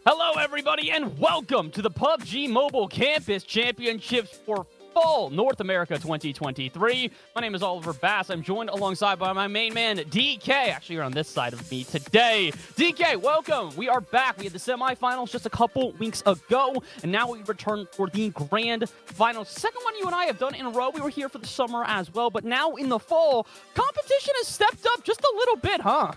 Hello, everybody, and welcome to the PUBG Mobile Campus Championships for Fall North America 2023. My name is Oliver Bass. I'm joined alongside by my main man, DK. Actually, you're on this side of me today. DK, welcome. We are back. We had the semifinals just a couple weeks ago, and now we return for the grand finals. Second one you and I have done in a row. We were here for the summer as well, but now in the fall, competition has stepped up just a little bit, huh?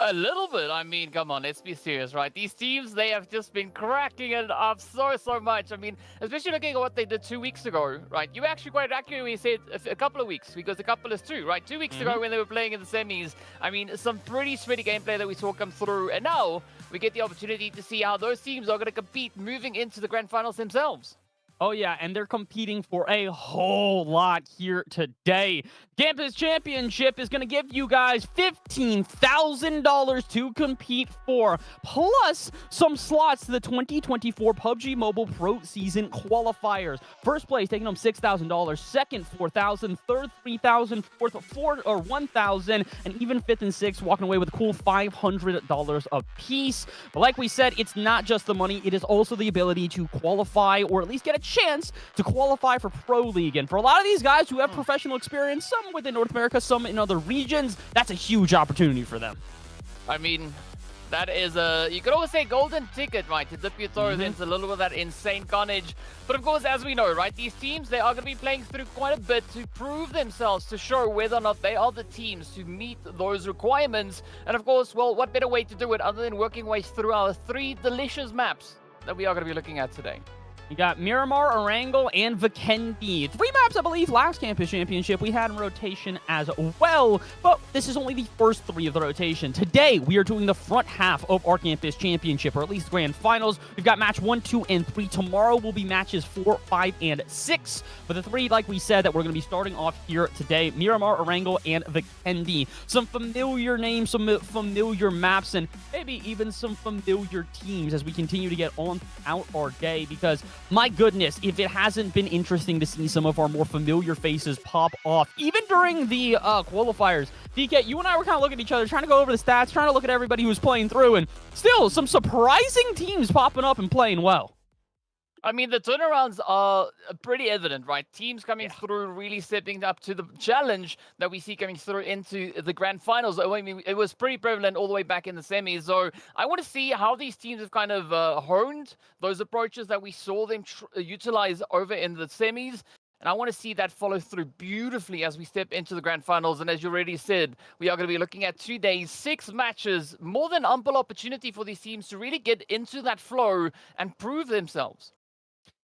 A little bit. I mean, come on, let's be serious, right? These teams, they have just been cracking it up so much. I mean, especially looking at what they did 2 weeks ago, right? You were actually quite accurate when you said a couple of weeks, because a couple is two, right? 2 weeks ago when they were playing in the semis, I mean, some pretty sweaty gameplay that we saw come through. And now we get the opportunity to see how those teams are going to compete moving into the grand finals themselves. Oh, yeah, and they're competing for a whole lot here today. Campus Championship is going to give you guys $15,000 to compete for, plus some slots to the 2024 PUBG Mobile Pro Season qualifiers. First place taking home $6,000, second $4,000, third $3,000, fourth $1,000, and even fifth and sixth walking away with a cool $500 apiece. But like we said, it's not just the money, it is also the ability to qualify or at least get a chance to qualify for Pro League. And for a lot of these guys who have professional experience, some within North America, some in other regions, that's a huge opportunity for them. I mean, that is you could always say golden ticket, right, to dip your toes into a little bit of that insane carnage. But of course, as we know, right, these teams, they are going to be playing through quite a bit to prove themselves, to show whether or not they are the teams to meet those requirements. And of course, well, what better way to do it other than working ways through our three delicious maps that we are going to be looking at today. You got Miramar, Erangel, and Vikendi. 3 maps, I believe, last Campus Championship we had in rotation as well, but this is only the first 3 of the rotation. Today, we are doing the front half of our Campus Championship, or at least grand finals. We've got match 1, 2, and 3. Tomorrow will be matches 4, 5, and 6. But the 3, like we said, that we're going to be starting off here today, Miramar, Erangel, and Vikendi. Some familiar names, some familiar maps, and maybe even some familiar teams as we continue to get on out our day, because my goodness, if it hasn't been interesting to see some of our more familiar faces pop off, even during the qualifiers. DK, you and I were kind of looking at each other, trying to go over the stats, trying to look at everybody who was playing through, and still some surprising teams popping up and playing well. I mean, the turnarounds are pretty evident, right? Teams coming through, really stepping up to the challenge that we see coming through into the grand finals. I mean, it was pretty prevalent all the way back in the semis. So I want to see how these teams have kind of honed those approaches that we saw them utilize over in the semis. And I want to see that follow through beautifully as we step into the grand finals. And as you already said, we are going to be looking at 2 days, 6 matches, more than ample opportunity for these teams to really get into that flow and prove themselves.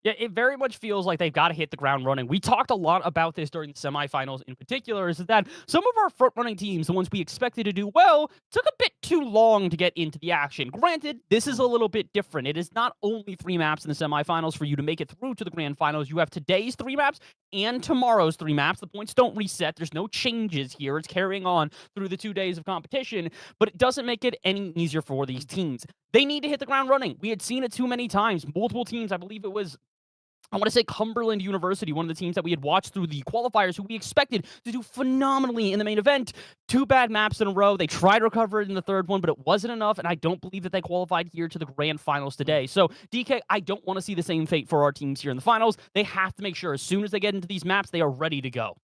Yeah, it very much feels like they've got to hit the ground running. We talked a lot about this during the semifinals in particular, is that some of our front-running teams, the ones we expected to do well, took a bit too long to get into the action. Granted, this is a little bit different. It is not only 3 maps in the semifinals for you to make it through to the grand finals. You have today's 3 maps and tomorrow's 3 maps. The points don't reset. There's no changes here. It's carrying on through the 2 days of competition, but it doesn't make it any easier for these teams. They need to hit the ground running. We had seen it too many times. Multiple teams, I believe it was, I want to say Cumberland University, one of the teams that we had watched through the qualifiers, who we expected to do phenomenally in the main event. 2 bad maps in a row. They tried to recover it in the 3rd one, but it wasn't enough, and I don't believe that they qualified here to the grand finals today. So, DK, I don't want to see the same fate for our teams here in the finals. They have to make sure as soon as they get into these maps, they are ready to go.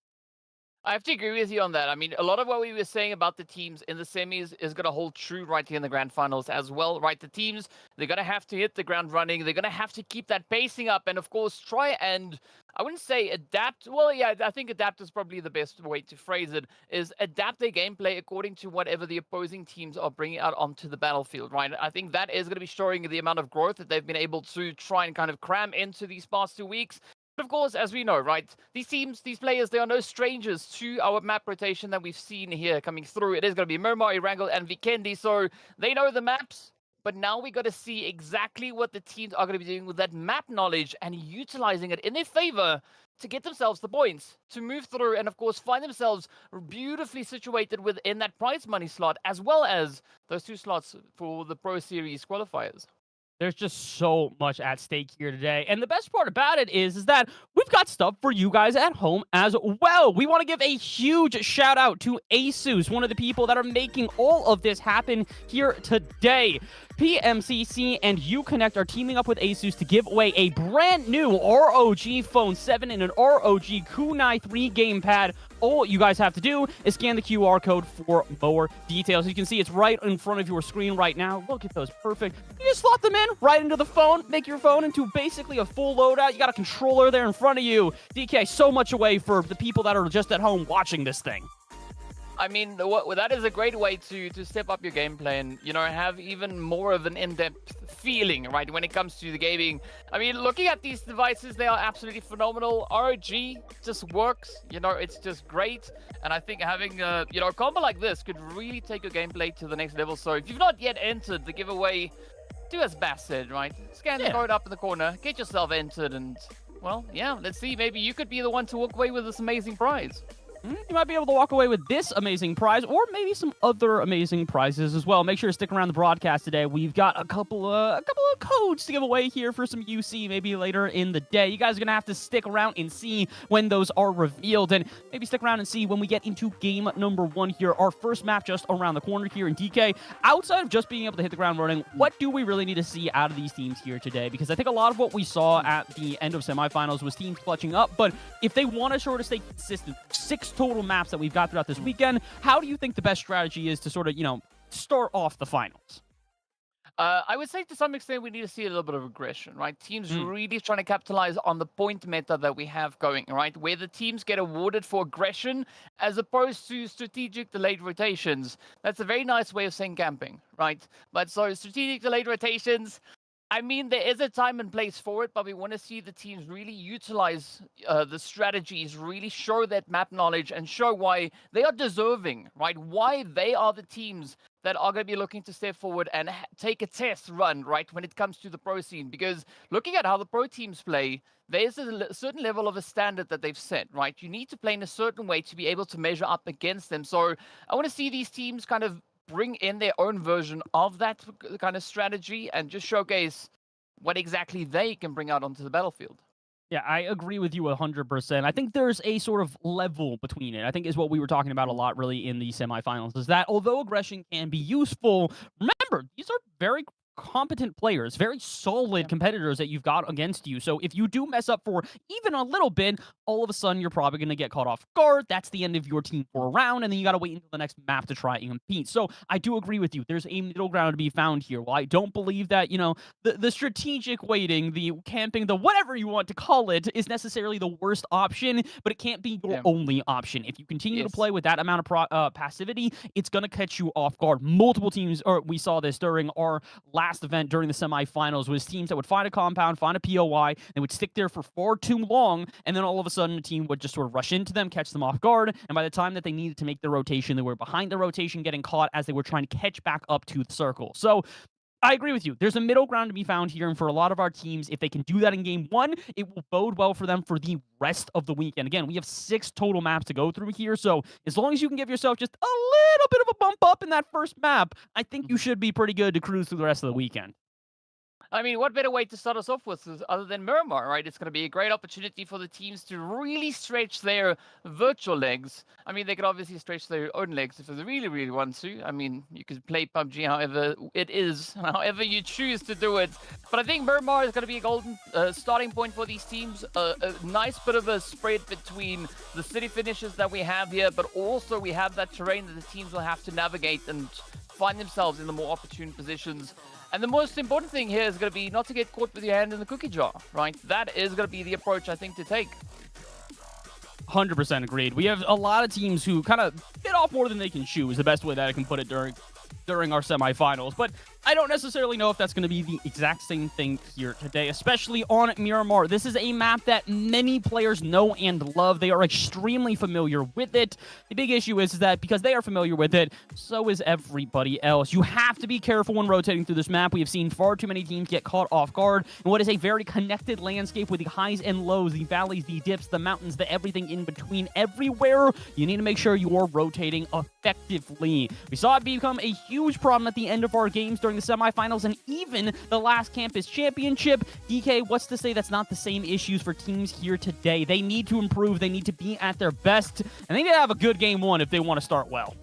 I have to agree with you on that. I mean, a lot of what we were saying about the teams in the semis is going to hold true right here in the grand finals as well, right? The teams, they're going to have to hit the ground running. They're going to have to keep that pacing up and, of course, try and, I wouldn't say adapt. Well, yeah, I think adapt is probably the best way to phrase it, is adapt their gameplay according to whatever the opposing teams are bringing out onto the battlefield, right? I think that is going to be showing the amount of growth that they've been able to try and kind of cram into these past 2 weeks. But of course, as we know, right, these teams, these players, they are no strangers to our map rotation that we've seen here coming through. It is going to be Miramar, Erangel, and Vikendi, so they know the maps. But now we got to see exactly what the teams are going to be doing with that map knowledge and utilizing it in their favor to get themselves the points, to move through, and of course find themselves beautifully situated within that prize money slot, as well as those 2 slots for the Pro Series qualifiers. There's just so much at stake here today. And the best part about it is that we've got stuff for you guys at home as well. We want to give a huge shout out to Asus, one of the people that are making all of this happen here today. PMCC and Uconnect are teaming up with Asus to give away a brand new ROG Phone 7 and an ROG Kunai 3 gamepad. All you guys have to do is scan the QR code for more details. You can see it's right in front of your screen right now. Look at those, perfect. You just slot them in right into the phone, make your phone into basically a full loadout. You got a controller there in front of you. DK, so much away for the people that are just at home watching this thing. I mean, that is a great way to step up your gameplay and, you know, have even more of an in-depth feeling, right, when it comes to the gaming. I mean, looking at these devices, they are absolutely phenomenal. ROG just works, you know, it's just great. And I think having, you know, a combo like this could really take your gameplay to the next level. So if you've not yet entered the giveaway, do as Bass said, right? Scan the code up in the corner, get yourself entered, and, well, yeah, let's see. Maybe you could be the one to walk away with this amazing prize. You might be able to walk away with this amazing prize, or maybe some other amazing prizes as well. Make sure to stick around the broadcast today. We've got a couple of codes to give away here for some UC maybe later in the day. You guys are going to have to stick around and see when those are revealed, and maybe stick around and see when we get into game number 1 here. Our first map just around the corner here in DK. Outside of just being able to hit the ground running, what do we really need to see out of these teams here today? Because I think a lot of what we saw at the end of semifinals was teams clutching up, but if they want to sort of stay consistent, 6 total maps that we've got throughout this weekend, how do you think the best strategy is to sort of, you know, start off the finals? I would say to some extent we need to see a little bit of aggression, right? Teams really trying to capitalize on the point meta that we have going, right? Where the teams get awarded for aggression as opposed to strategic delayed rotations. That's a very nice way of saying camping, right? But so strategic delayed rotations, I mean, there is a time and place for it, but we want to see the teams really utilize the strategies, really show that map knowledge and show why they are deserving, right? Why they are the teams that are going to be looking to step forward and take a test run, right, when it comes to the pro scene. Because looking at how the pro teams play, there's a certain level of a standard that they've set, right? You need to play in a certain way to be able to measure up against them. So I want to see these teams kind of bring in their own version of that kind of strategy and just showcase what exactly they can bring out onto the battlefield. Yeah, I agree with you 100%. I think there's a sort of level between it. I think is what we were talking about a lot really in the semifinals, is that although aggression can be useful, remember, these are very competent players, very solid competitors that you've got against you. So if you do mess up for even a little bit, all of a sudden you're probably going to get caught off guard. That's the end of your team for a round, and then you got to wait until the next map to try and compete. So I do agree with you. There's a middle ground to be found here. Well, I don't believe that, you know, the strategic waiting, the camping, the whatever you want to call it is necessarily the worst option, but it can't be your only option. If you continue to play with that amount of passivity, it's going to catch you off guard. Multiple teams, or we saw this during our last event during the semifinals, was teams that would find a compound, find a POI, they would stick there for far too long, and then all of a sudden a team would just sort of rush into them, catch them off guard, and by the time that they needed to make the rotation, they were behind the rotation, getting caught as they were trying to catch back up to the circle. So I agree with you. There's a middle ground to be found here, and for a lot of our teams, if they can do that in game 1, it will bode well for them for the rest of the weekend. Again, we have 6 total maps to go through here, so as long as you can give yourself just a little bit of a bump up in that first map, I think you should be pretty good to cruise through the rest of the weekend. I mean, what better way to start us off with other than Miramar, right? It's going to be a great opportunity for the teams to really stretch their virtual legs. I mean, they could obviously stretch their own legs if they really, really want to. I mean, you could play PUBG however it is, however you choose to do it. But I think Miramar is going to be a golden starting point for these teams. A nice bit of a spread between the city finishes that we have here, but also we have that terrain that the teams will have to navigate and find themselves in the more opportune positions. And the most important thing here is going to be not to get caught with your hand in the cookie jar, right? That is going to be the approach, I think, to take. 100% agreed. We have a lot of teams who kind of bit off more than they can chew, is the best way that I can put it during our semifinals. But I don't necessarily know if that's going to be the exact same thing here today, especially on Miramar. This is a map that many players know and love. They are extremely familiar with it. The big issue is that because they are familiar with it, so is everybody else. You have to be careful when rotating through this map. We have seen far too many teams get caught off guard in what is a very connected landscape with the highs and lows, the valleys, the dips, the mountains, the everything in between. Everywhere, you need to make sure you are rotating effectively. We saw it become a huge problem at the end of our games during the semifinals and even the last campus championship. DK, what's to say that's not the same issues for teams here today? They need to improve. They need to be at their best, and they need to have a good game 1 if they want to start well.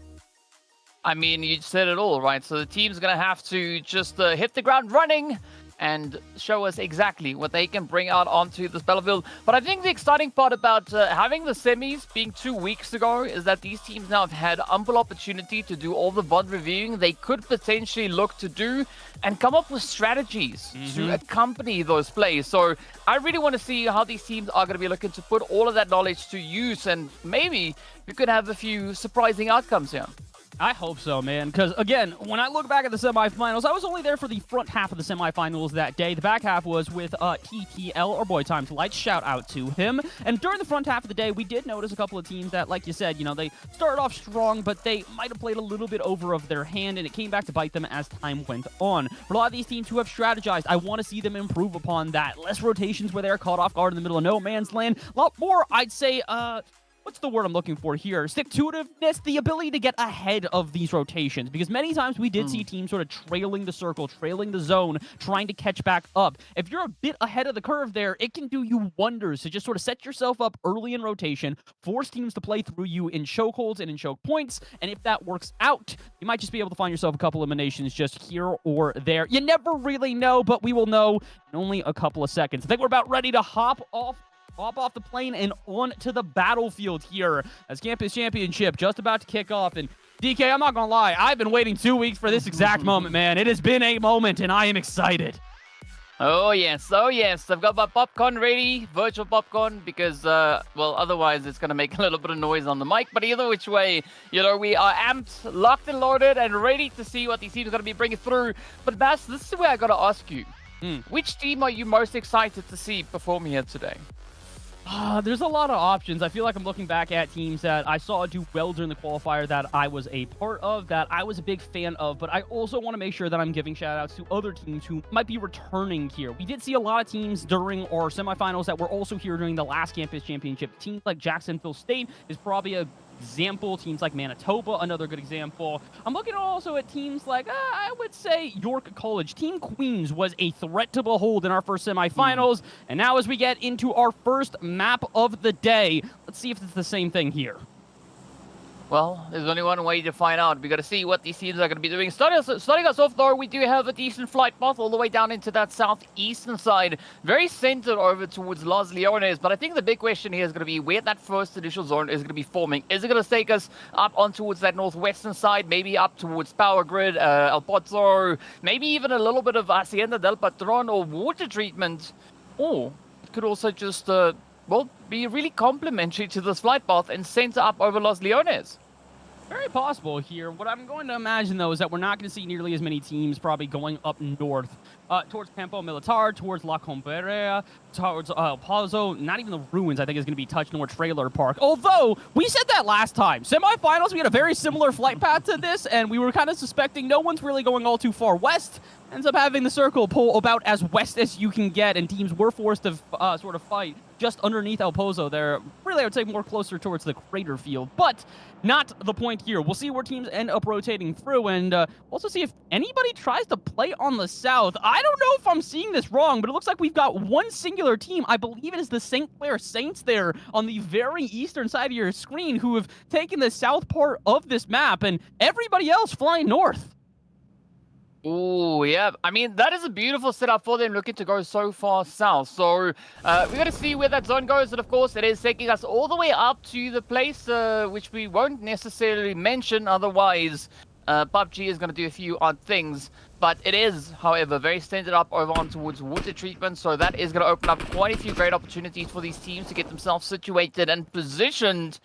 I mean, you said it all, right? So the team's going to have to just hit the ground running and show us exactly what they can bring out onto this battlefield. But I think the exciting part about having the semis being 2 weeks ago is that these teams now have had ample opportunity to do all the VOD reviewing they could potentially look to do and come up with strategies to accompany those plays. So I really want to see how these teams are going to be looking to put all of that knowledge to use, and maybe you could have a few surprising outcomes here. I hope so, man, because, again, when I look back at the semifinals, I was only there for the front half of the semifinals that day. The back half was with TTL, or Boy Time to Light. Shout out to him. And during the front half of the day, we did notice a couple of teams that, like you said, you know, they started off strong, but they might have played a little bit over of their hand, and it came back to bite them as time went on. For a lot of these teams who have strategized, I want to see them improve upon that. Less rotations where they're caught off guard in the middle of no man's land. A lot more, I'd say, what's the word I'm looking for here? Stick-to-itiveness, the ability to get ahead of these rotations. Because many times we did see teams sort of trailing the circle, trailing the zone, trying to catch back up. If you're a bit ahead of the curve there, it can do you wonders to just sort of set yourself up early in rotation, force teams to play through you in chokeholds and in choke points, and if that works out, you might just be able to find yourself a couple eliminations just here or there. You never really know, but we will know in only a couple of seconds. I think we're about ready to hop off the plane and on to the battlefield here as Campus Championship just about to kick off. And DK, I'm not gonna lie, I've been waiting 2 weeks for this exact moment, man. It has been a moment, and I am excited. Oh yes, I've got my popcorn ready, virtual popcorn, because, well, otherwise it's going to make a little bit of noise on the mic. But either which way, you know, we are amped, locked and loaded, and ready to see what these teams are going to be bringing through. But Bass, this is where I got to ask you. Which team are you most excited to see perform here today? There's a lot of options. I feel like I'm looking back at teams that I saw do well during the qualifier that I was a part of, that I was a big fan of, but I also want to make sure that I'm giving shout-outs to other teams who might be returning here. We did see a lot of teams during our semifinals that were also here during the last Campus Championship. Teams like Jacksonville State is probably a example. Teams like Manitoba, another good example. I'm looking also at teams like, I would say York College. Team Queens was a threat to behold in our first semifinals. And now as we get into our first map of the day, let's see if it's the same thing here. Well, there's only one way to find out. We got to see what these teams are going to be doing. Starting us off, though, we do have a decent flight path all the way down into that southeastern side. Very centered over towards Los Leones. But I think the big question here is going to be where that first initial zone is going to be forming. Is it going to take us up on towards that northwestern side? Maybe up towards Power Grid, El Pozo, maybe even a little bit of Hacienda del Patron or water treatment. Or it could also just, well, be really complementary to this flight path and center up over Los Leones. Very possible here. What I'm going to imagine, though, is that we're not going to see nearly as many teams probably going up north towards Campo Militar, towards La Comberea, towards El Pozo. Not even the ruins, I think, is going to be touched, nor Trailer Park. Although, we said that last time. Semifinals, we had a very similar flight path to this, and we were kind of suspecting no one's really going all too far west. Ends up having the circle pull about as west as you can get, and teams were forced to sort of fight just underneath El Pozo there. Really, I would say more closer towards the crater field, but not the point here. We'll see where teams end up rotating through, and also see if anybody tries to play on the south. I don't know if I'm seeing this wrong, but it looks like we've got one singular team. I believe it is the St. Clair Saints there on the very eastern side of your screen who have taken the south part of this map, and everybody else flying north. Oh, yeah. I mean, that is a beautiful setup for them looking to go so far south. So we got to see where that zone goes. And, of course, it is taking us all the way up to the place which we won't necessarily mention. Otherwise, PUBG is going to do a few odd things. But it is, however, very centered up over on towards water treatment. So that is going to open up quite a few great opportunities for these teams to get themselves situated and positioned.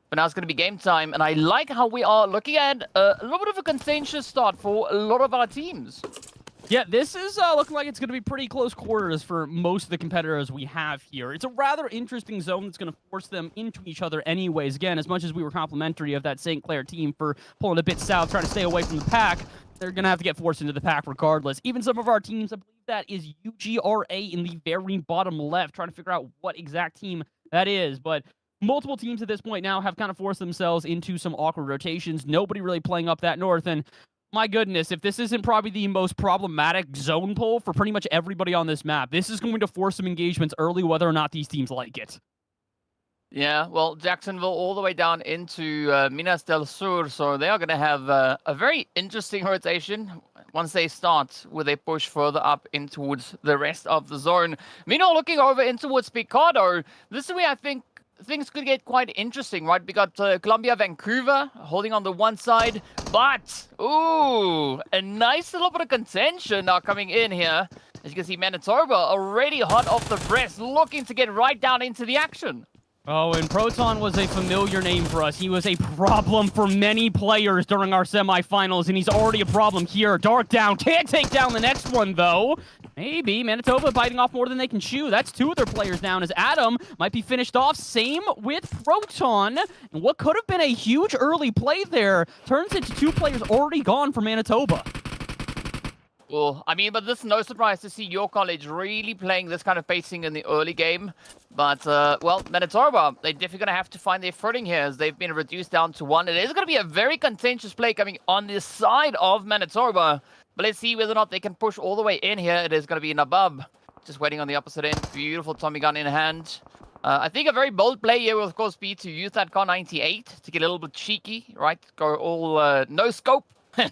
But now it's going to be game time, and I like how we are looking at a little bit of a contentious start for a lot of our teams. Yeah, this is looking like it's going to be pretty close quarters for most of the competitors we have here. It's a rather interesting zone that's going to force them into each other anyways. Again, as much as we were complimentary of that St. Clair team for pulling a bit south, trying to stay away from the pack, they're going to have to get forced into the pack regardless. Even some of our teams, I believe that is UGRA in the very bottom left, trying to figure out what exact team that is, but multiple teams at this point now have kind of forced themselves into some awkward rotations. Nobody really playing up that north. And my goodness, if this isn't probably the most problematic zone pull for pretty much everybody on this map, this is going to force some engagements early, whether or not these teams like it. Yeah, well, Jacksonville all the way down into Minas del Sur, so they are going to have a very interesting rotation once they start with a push further up in towards the rest of the zone. Meanwhile, looking over in towards Picado, this is where I think things could get quite interesting, right? We got Columbia Vancouver holding on the one side, but, ooh, a nice little bit of contention now coming in here. As you can see, Manitoba already hot off the press, looking to get right down into the action. Oh, and Proton was a familiar name for us. He was a problem for many players during our semifinals, and he's already a problem here. Dark down, can't take down the next one, though. Maybe Manitoba biting off more than they can chew. That's 2 of their players down, as Adam might be finished off. Same with Proton. And what could have been a huge early play there turns into 2 players already gone for Manitoba. Well, I mean, but this is no surprise to see your college really playing this kind of pacing in the early game. But, well, Manitoba, they're definitely going to have to find their footing here as they've been reduced down to 1. It is going to be a very contentious play coming on the side of Manitoba. But let's see whether or not they can push all the way in here. It is going to be Nabab just waiting on the opposite end. Beautiful Tommy gun in hand. I think a very bold play here will, of course, be to use that Car 98 to get a little bit cheeky, right? Go all no scope.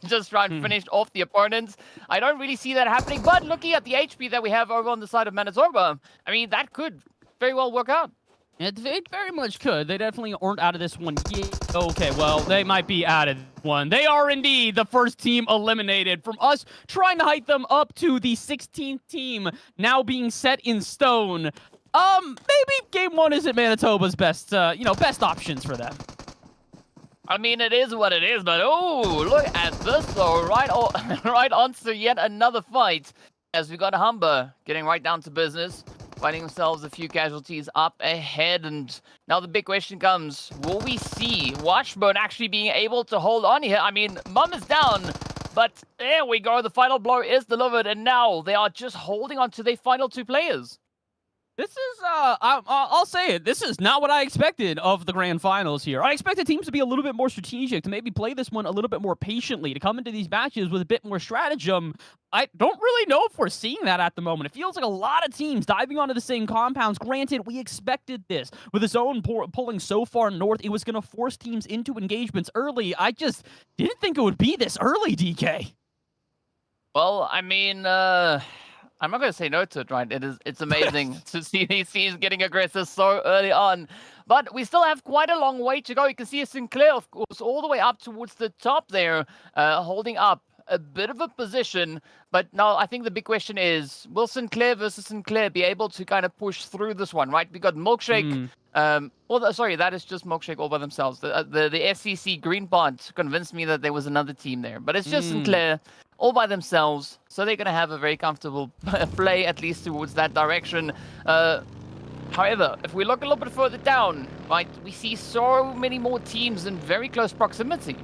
Just try and finish off the opponents. I don't really see that happening, but looking at the HP that we have over on the side of Manitoba, I mean, that could very well work out. It very much could. They definitely aren't out of this one yet. Okay, well, they might be out of one. They are indeed the first team eliminated from us trying to hype them up to the 16th team now being set in stone. Maybe game 1 isn't Manitoba's best, best options for them. I mean, it is what it is, but oh, look at this though, right on to yet another fight. As we got Humber getting right down to business, finding themselves a few casualties up ahead, and now the big question comes, will we see Washburn actually being able to hold on here? I mean, Mum is down, but there we go, the final blow is delivered, and now they are just holding on to their final 2 players. This is, I'll say it, this is not what I expected of the grand finals here. I expected teams to be a little bit more strategic, to maybe play this one a little bit more patiently, to come into these matches with a bit more stratagem. I don't really know if we're seeing that at the moment. It feels like a lot of teams diving onto the same compounds. Granted, we expected this. With the zone pulling so far north, it was going to force teams into engagements early. I just didn't think it would be this early, DK. Well, I mean, I'm not going to say no to it, right? It's amazing to see these teams getting aggressive so early on. But we still have quite a long way to go. You can see Sinclair, of course, all the way up towards the top there, holding up a bit of a position. But now I think the big question is, will Sinclair versus Sinclair be able to kind of push through this one, right? We got Milkshake. Sorry, that is just Milkshake all by themselves. The SCC Green Pod convinced me that there was another team there. But it's just Sinclair all by themselves. So they're going to have a very comfortable play, at least towards that direction. However, if we look a little bit further down, right, we see so many more teams in very close proximity.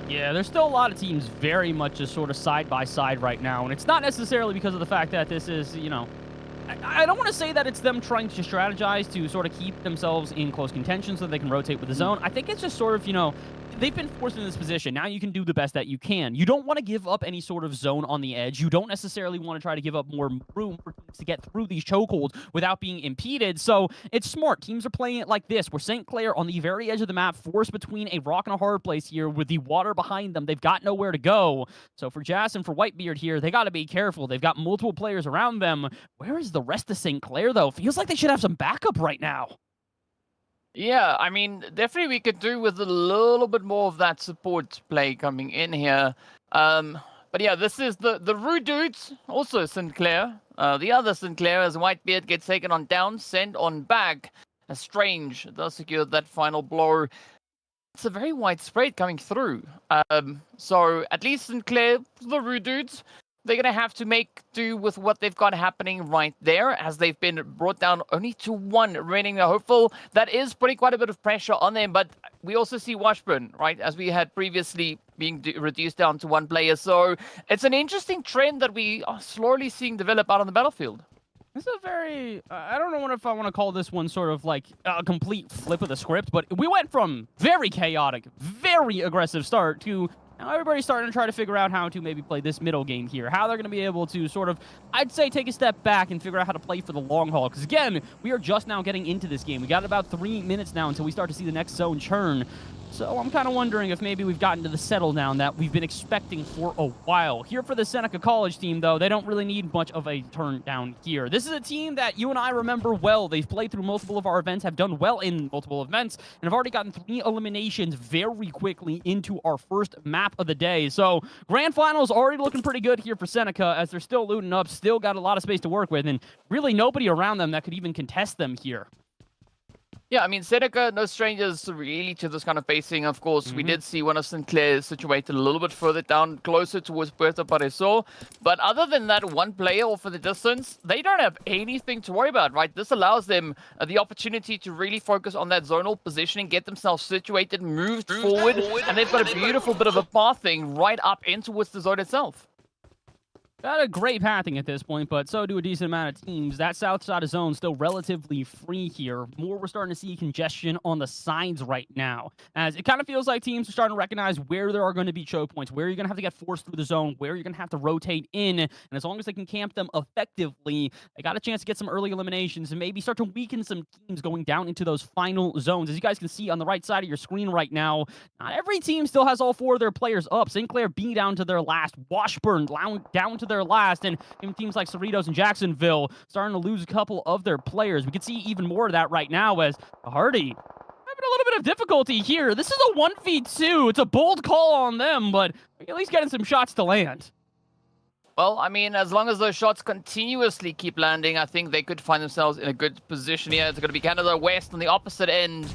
Yeah, there's still a lot of teams very much just sort of side by side right now. And it's not necessarily because of the fact that this is, I don't want to say that it's them trying to strategize to sort of keep themselves in close contention so they can rotate with the zone. I think it's just sort of, they've been forced in this position. Now you can do the best that you can. You don't want to give up any sort of zone on the edge. You don't necessarily want to try to give up more room for teams to get through these chokeholds without being impeded. So it's smart. Teams are playing it like this, where St. Clair on the very edge of the map, forced between a rock and a hard place here with the water behind them. They've got nowhere to go. So for Jas and for Whitebeard here, they got to be careful. They've got multiple players around them. Where is the rest of St. Clair, though? Feels like they should have some backup right now. Yeah, I mean, definitely we could do with a little bit more of that support play coming in here. But yeah, this is the Rude Dudes, also Sinclair. The other Sinclair, as Whitebeard gets taken on down, sent on back. As Strange does secure that final blow. It's a very wide spread coming through. So at least Sinclair, the Rude Dudes, they're going to have to make do with what they've got happening right there, as they've been brought down only to 1, remaining hopeful. That is putting quite a bit of pressure on them, but we also see Washburn, right, as we had previously being reduced down to 1 player. So it's an interesting trend that we are slowly seeing develop out on the battlefield. This is a very, I don't know if I want to call this one sort of like a complete flip of the script, but we went from very chaotic, very aggressive start to Now everybody's starting to try to figure out how to maybe play this middle game here, how they're going to be able to sort of, I'd say, take a step back and figure out how to play for the long haul. Because again, we are just now getting into this game. We got about 3 minutes now until we start to see the next zone churn. So I'm kind of wondering if maybe we've gotten to the settle down that we've been expecting for a while. Here for the Seneca College team, though, they don't really need much of a turn down here. This is a team that you and I remember well. They've played through multiple of our events, have done well in multiple events, and have already gotten 3 eliminations very quickly into our first map of the day. So Grand Finals already looking pretty good here for Seneca, as they're still looting up, still got a lot of space to work with, and really nobody around them that could even contest them here. Yeah, I mean, Seneca, no strangers really to this kind of pacing. Of course, we did see one of Sinclair situated a little bit further down, closer towards Puerto Pareso. But other than that one player off in the distance, they don't have anything to worry about, right? This allows them the opportunity to really focus on that zonal positioning, get themselves situated, moved forward, and they've got a beautiful bit of a pathing right up in towards the zone itself. Got a great pathing at this point, but so do a decent amount of teams. That south side of zone still relatively free here. More, we're starting to see congestion on the sides right now, as it kind of feels like teams are starting to recognize where there are going to be choke points, where you're going to have to get forced through the zone, where you're going to have to rotate in, and as long as they can camp them effectively, they got a chance to get some early eliminations and maybe start to weaken some teams going down into those final zones. As you guys can see on the right side of your screen right now, not every team still has all 4 of their players up. Sinclair being down to their last, Washburn down to their last, and even teams like Cerritos and Jacksonville starting to lose a couple of their players. We can see even more of that right now as Hardy having a little bit of difficulty here. This is a 1v2. It's a bold call on them, but at least getting some shots to land. Well, I mean, as long as those shots continuously keep landing, I think they could find themselves in a good position here. It's going to be Canada West on the opposite end.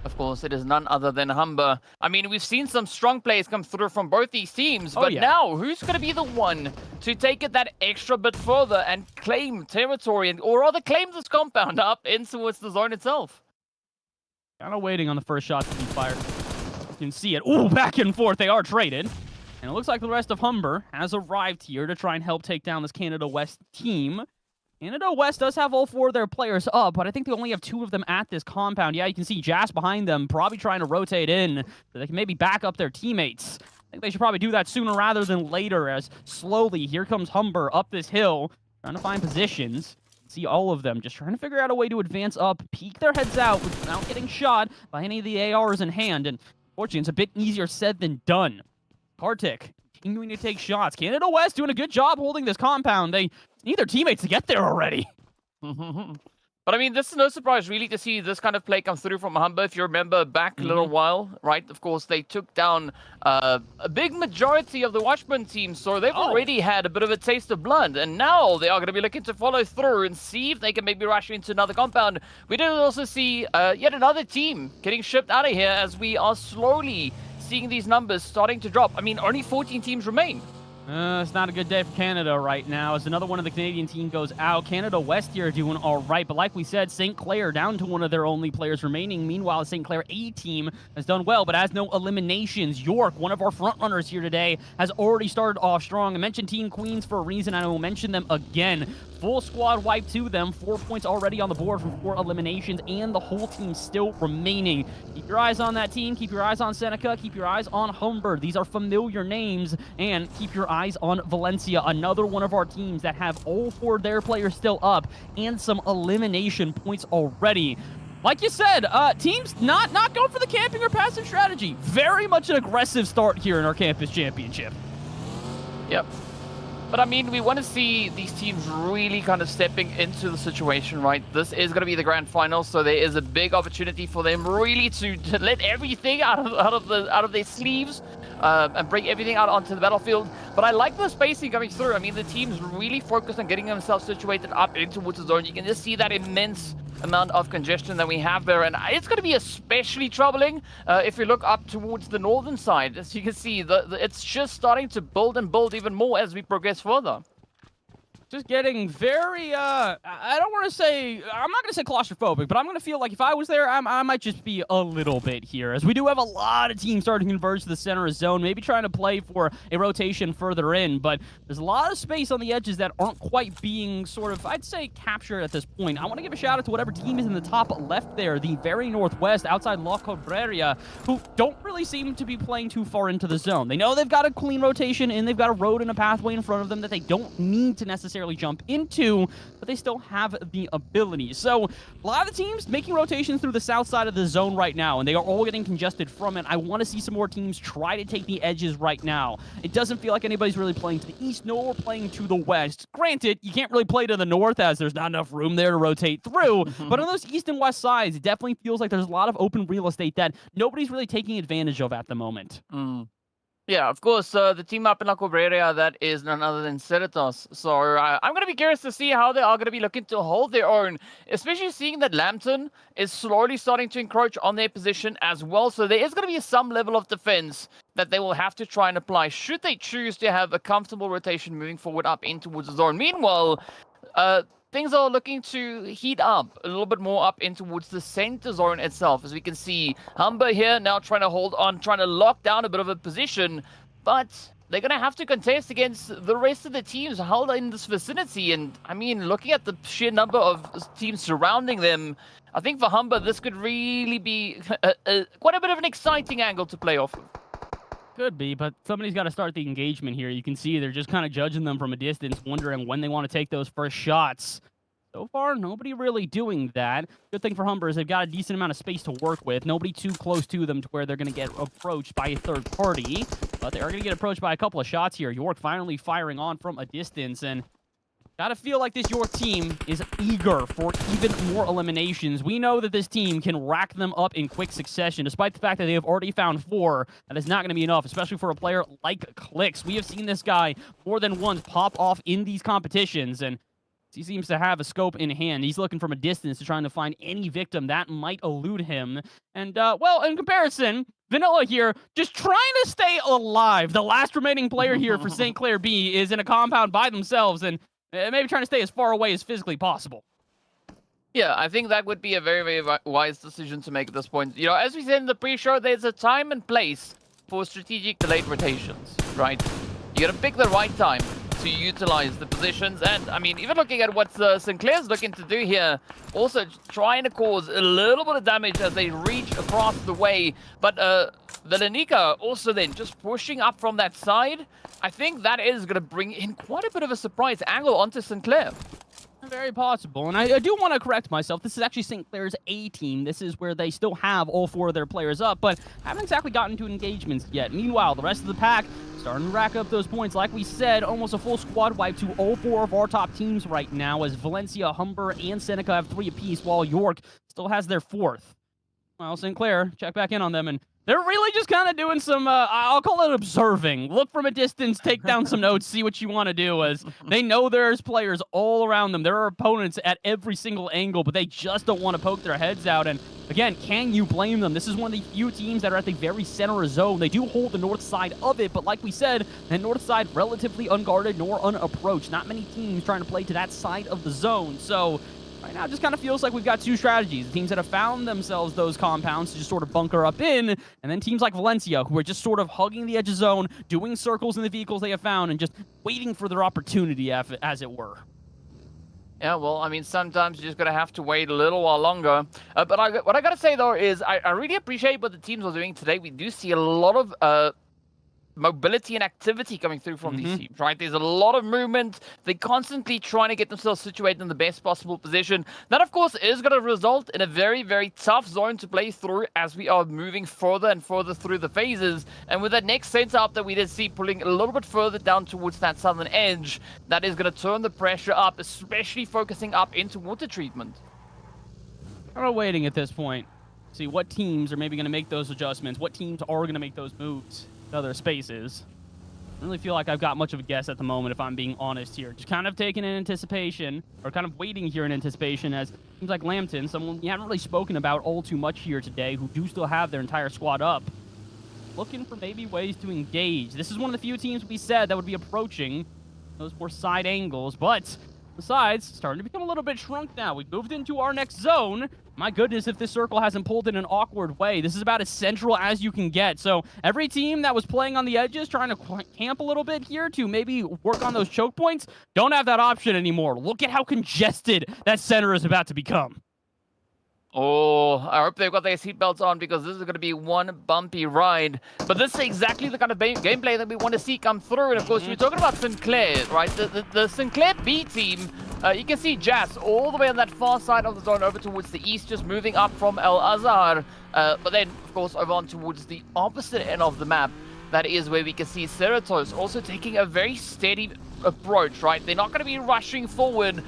Of course, it is none other than Humber. I mean, we've seen some strong plays come through from both these teams, but now who's going to be the one to take it that extra bit further and claim territory, or rather claim this compound up in towards the zone itself? Kind of waiting on the first shot to be fired. You can see it. Ooh, back and forth. They are traded. And it looks like the rest of Humber has arrived here to try and help take down this Canada West team. Canada West does have all 4 of their players up, but I think they only have 2 of them at this compound. Yeah, you can see Jas behind them, probably trying to rotate in so they can maybe back up their teammates. I think they should probably do that sooner rather than later, as slowly here comes Humber up this hill, trying to find positions. See all of them just trying to figure out a way to advance up, peek their heads out without getting shot by any of the ARs in hand. And unfortunately, it's a bit easier said than done. Kartik continuing to take shots. Canada West doing a good job holding this compound. They need their teammates to get there already. But I mean, this is no surprise really to see this kind of play come through from Humber. If you remember back a little while, right? Of course, they took down a big majority of the Washburn team, so they've already had a bit of a taste of blood. And now they are going to be looking to follow through and see if they can maybe rush into another compound. We did also see yet another team getting shipped out of here as we are slowly seeing these numbers starting to drop. I mean, only 14 teams remain. It's not a good day for Canada right now, as another one of the Canadian team goes out. Canada West here doing all right, but like we said, St. Clair down to one of their only players remaining. Meanwhile, the St. Clair A team has done well, but has no eliminations. York, one of our front runners here today, has already started off strong. I mentioned Team Queens for a reason, and I will mention them again. Full squad wipe to them, 4 points already on the board from 4 eliminations, and the whole team still remaining. Keep your eyes on that team, keep your eyes on Seneca, keep your eyes on Humber. These are familiar names, and keep your eyes on Valencia, another one of our teams that have all 4 of their players still up, and some elimination points already. Like you said, teams not going for the camping or passive strategy. Very much an aggressive start here in our campus championship. Yep. But I mean, we want to see these teams really kind of stepping into the situation, right? This is going to be the grand final, so there is a big opportunity for them really to let everything out of their sleeves and bring everything out onto the battlefield. But I like the spacing coming through. I mean, the team's really focused on getting themselves situated up into the zone. You can just see that immense amount of congestion that we have there, and it's going to be especially troubling if we look up towards the northern side. As you can see, it's just starting to build and build even more as we progress further. Just getting very, I don't want to say, I'm not going to say claustrophobic, but I'm going to feel like if I was there, I might just be a little bit here, as we do have a lot of teams starting to converge to the center of zone, maybe trying to play for a rotation further in, but there's a lot of space on the edges that aren't quite being sort of, I'd say, captured at this point. I want to give a shout out to whatever team is in the top left there, the very northwest, outside La Cabrera, who don't really seem to be playing too far into the zone. They know they've got a clean rotation and they've got a road and a pathway in front of them that they don't need to necessarily jump into, but they still have the ability. So a lot of the teams making rotations through the south side of the zone right now, and they are all getting congested from it. I want to see some more teams try to take the edges right now. It doesn't feel like anybody's really playing to the east, nor playing to the west. Granted, you can't really play to the north as there's not enough room there to rotate through, but on those east and west sides, it definitely feels like there's a lot of open real estate that nobody's really taking advantage of at the moment. Yeah, of course, the team up in La Cabrera, that is none other than Cerritos. So I'm going to be curious to see how they are going to be looking to hold their own, especially seeing that Lambton is slowly starting to encroach on their position as well. So there is going to be some level of defense that they will have to try and apply should they choose to have a comfortable rotation moving forward up in towards the zone. Meanwhile, things are looking to heat up a little bit more up in towards the center zone itself. As we can see, Humber here now trying to hold on, trying to lock down a bit of a position, but they're going to have to contest against the rest of the teams held in this vicinity. And I mean, looking at the sheer number of teams surrounding them, I think for Humber, this could really be quite a bit of an exciting angle to play off of. Could be, but somebody's got to start the engagement here. You can see they're just kind of judging them from a distance, wondering when they want to take those first shots. So far, nobody really doing that. Good thing for Humber is they've got a decent amount of space to work with. Nobody too close to them to where they're going to get approached by a third party. But they are going to get approached by a couple of shots here. York finally firing on from a distance, and gotta feel like this York team is eager for even more eliminations. We know that this team can rack them up in quick succession, despite the fact that they have already found 4. That is not going to be enough, especially for a player like Clicks. We have seen this guy more than once pop off in these competitions, and he seems to have a scope in hand. He's looking from a distance to trying to find any victim that might elude him. And, well, in comparison, Vanilla here just trying to stay alive. The last remaining player here for St. Clair B is in a compound by themselves, and maybe trying to stay as far away as physically possible. Yeah, I think that would be a very, very wise decision to make at this point. You know, as we said in the pre-show, there's a time and place for strategic delayed rotations, right? You gotta pick the right time to utilize the positions. And, I mean, even looking at what Sinclair's looking to do here, also trying to cause a little bit of damage as they reach across the way. But Velenica also then just pushing up from that side. I think that is going to bring in quite a bit of a surprise angle onto Sinclair. Very possible. And I do want to correct myself. This is actually St. Clair's A team. This is where they still have all 4 of their players up, but haven't exactly gotten to engagements yet. Meanwhile, the rest of the pack starting to rack up those points. Like we said, almost a full squad wipe to all 4 of our top teams right now, as Valencia, Humber, and Seneca have 3 apiece, while York still has their 4th. Well, St. Clair, check back in on them, and they're really just kind of doing some, I'll call it observing. Look from a distance, take down some notes, see what you want to do, as they know there's players all around them. There are opponents at every single angle, but they just don't want to poke their heads out. And again, can you blame them? This is one of the few teams that are at the very center of zone. They do hold the north side of it, but like we said, the north side relatively unguarded nor unapproached. Not many teams trying to play to that side of the zone. So right now, it just kind of feels like we've got 2 strategies. Teams that have found themselves those compounds to just sort of bunker up in, and then teams like Valencia, who are just sort of hugging the edge of zone, doing circles in the vehicles they have found, and just waiting for their opportunity, as it were. Yeah, well, I mean, sometimes you're just going to have to wait a little while longer. But what I got to say, though, is I really appreciate what the teams are doing today. We do see a lot of mobility and activity coming through from these teams, right? There's a lot of movement. They're constantly trying to get themselves situated in the best possible position. That, of course, is going to result in a very, very tough zone to play through as we are moving further and further through the phases. And with that next center up that we did see pulling a little bit further down towards that southern edge, that is going to turn the pressure up, especially focusing up into water treatment. We're waiting at this point. See what teams are maybe going to make those adjustments, what teams are going to make those moves to other spaces. I don't really feel like I've got much of a guess at the moment, if I'm being honest here. Just kind of taking in anticipation, or kind of waiting here in anticipation, as seems like Lambton, someone we haven't really spoken about all too much here today, who do still have their entire squad up, looking for maybe ways to engage. This is one of the few teams we said that would be approaching. those more side angles, but the sides starting to become a little bit shrunk now. We've moved into our next zone. My goodness, if this circle hasn't pulled in an awkward way. This is about as central as you can get. So every team that was playing on the edges, trying to camp a little bit here to maybe work on those choke points, don't have that option anymore. Look at how congested that center is about to become. Oh, I hope they've got their seatbelts on because this is going to be one bumpy ride. But this is exactly the kind of gameplay that we want to see come through. And of course, we're talking about Sinclair, right? The Sinclair B team, you can see Jazz all the way on that far side of the zone over towards the east, just moving up from El Azhar. But then, of course, over on towards the opposite end of the map. That is where we can see Ceratos also taking a very steady approach, right? They're not going to be rushing forward.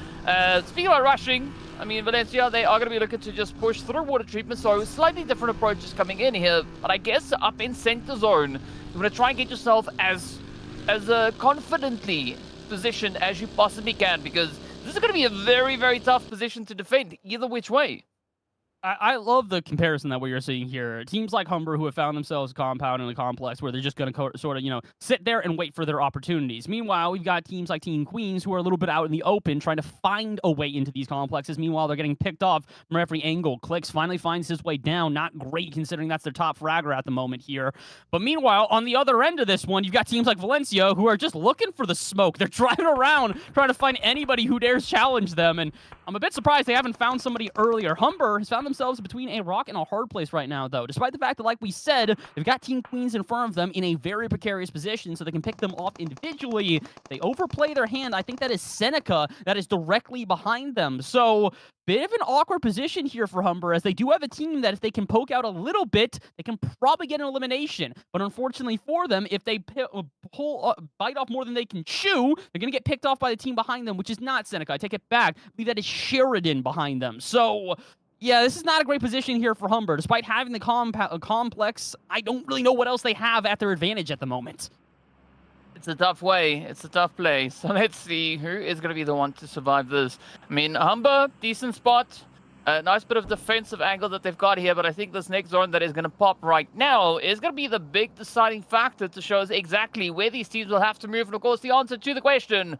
Speaking about rushing, I mean, Valencia, they are going to be looking to just push through water treatment, so slightly different approaches coming in here. But I guess up in center zone, you want to try and get yourself as confidently positioned as you possibly can, because this is going to be a very, very tough position to defend either which way. I love the comparison that we are seeing here. Teams like Humber who have found themselves compound in a complex where they're just going to sort of, sit there and wait for their opportunities. Meanwhile, we've got teams like Team Queens who are a little bit out in the open trying to find a way into these complexes. Meanwhile, they're getting picked off from every angle. Clicks finally finds his way down. Not great considering that's their top fragger at the moment here. But meanwhile, on the other end of this one, you've got teams like Valencia who are just looking for the smoke. They're driving around trying to find anybody who dares challenge them. And I'm a bit surprised they haven't found somebody earlier. Humber has found themselves between a rock and a hard place right now, though. Despite the fact that, like we said, they've got Team Queens in front of them in a very precarious position, so they can pick them off individually. If they overplay their hand, I think that is Seneca that is directly behind them. So, bit of an awkward position here for Humber, as they do have a team that if they can poke out a little bit, they can probably get an elimination. But unfortunately for them, if they bite off more than they can chew, they're going to get picked off by the team behind them, which is not Seneca. I take it back. I believe that is Sheridan behind them. So, yeah, this is not a great position here for Humber. Despite having the complex, I don't really know what else they have at their advantage at the moment. It's a tough way. It's a tough play. So let's see who is going to be the one to survive this. I mean, Humber, decent spot. Nice bit of defensive angle that they've got here, but I think this next zone that is going to pop right now is going to be the big deciding factor to show us exactly where these teams will have to move. And of course, the answer to the question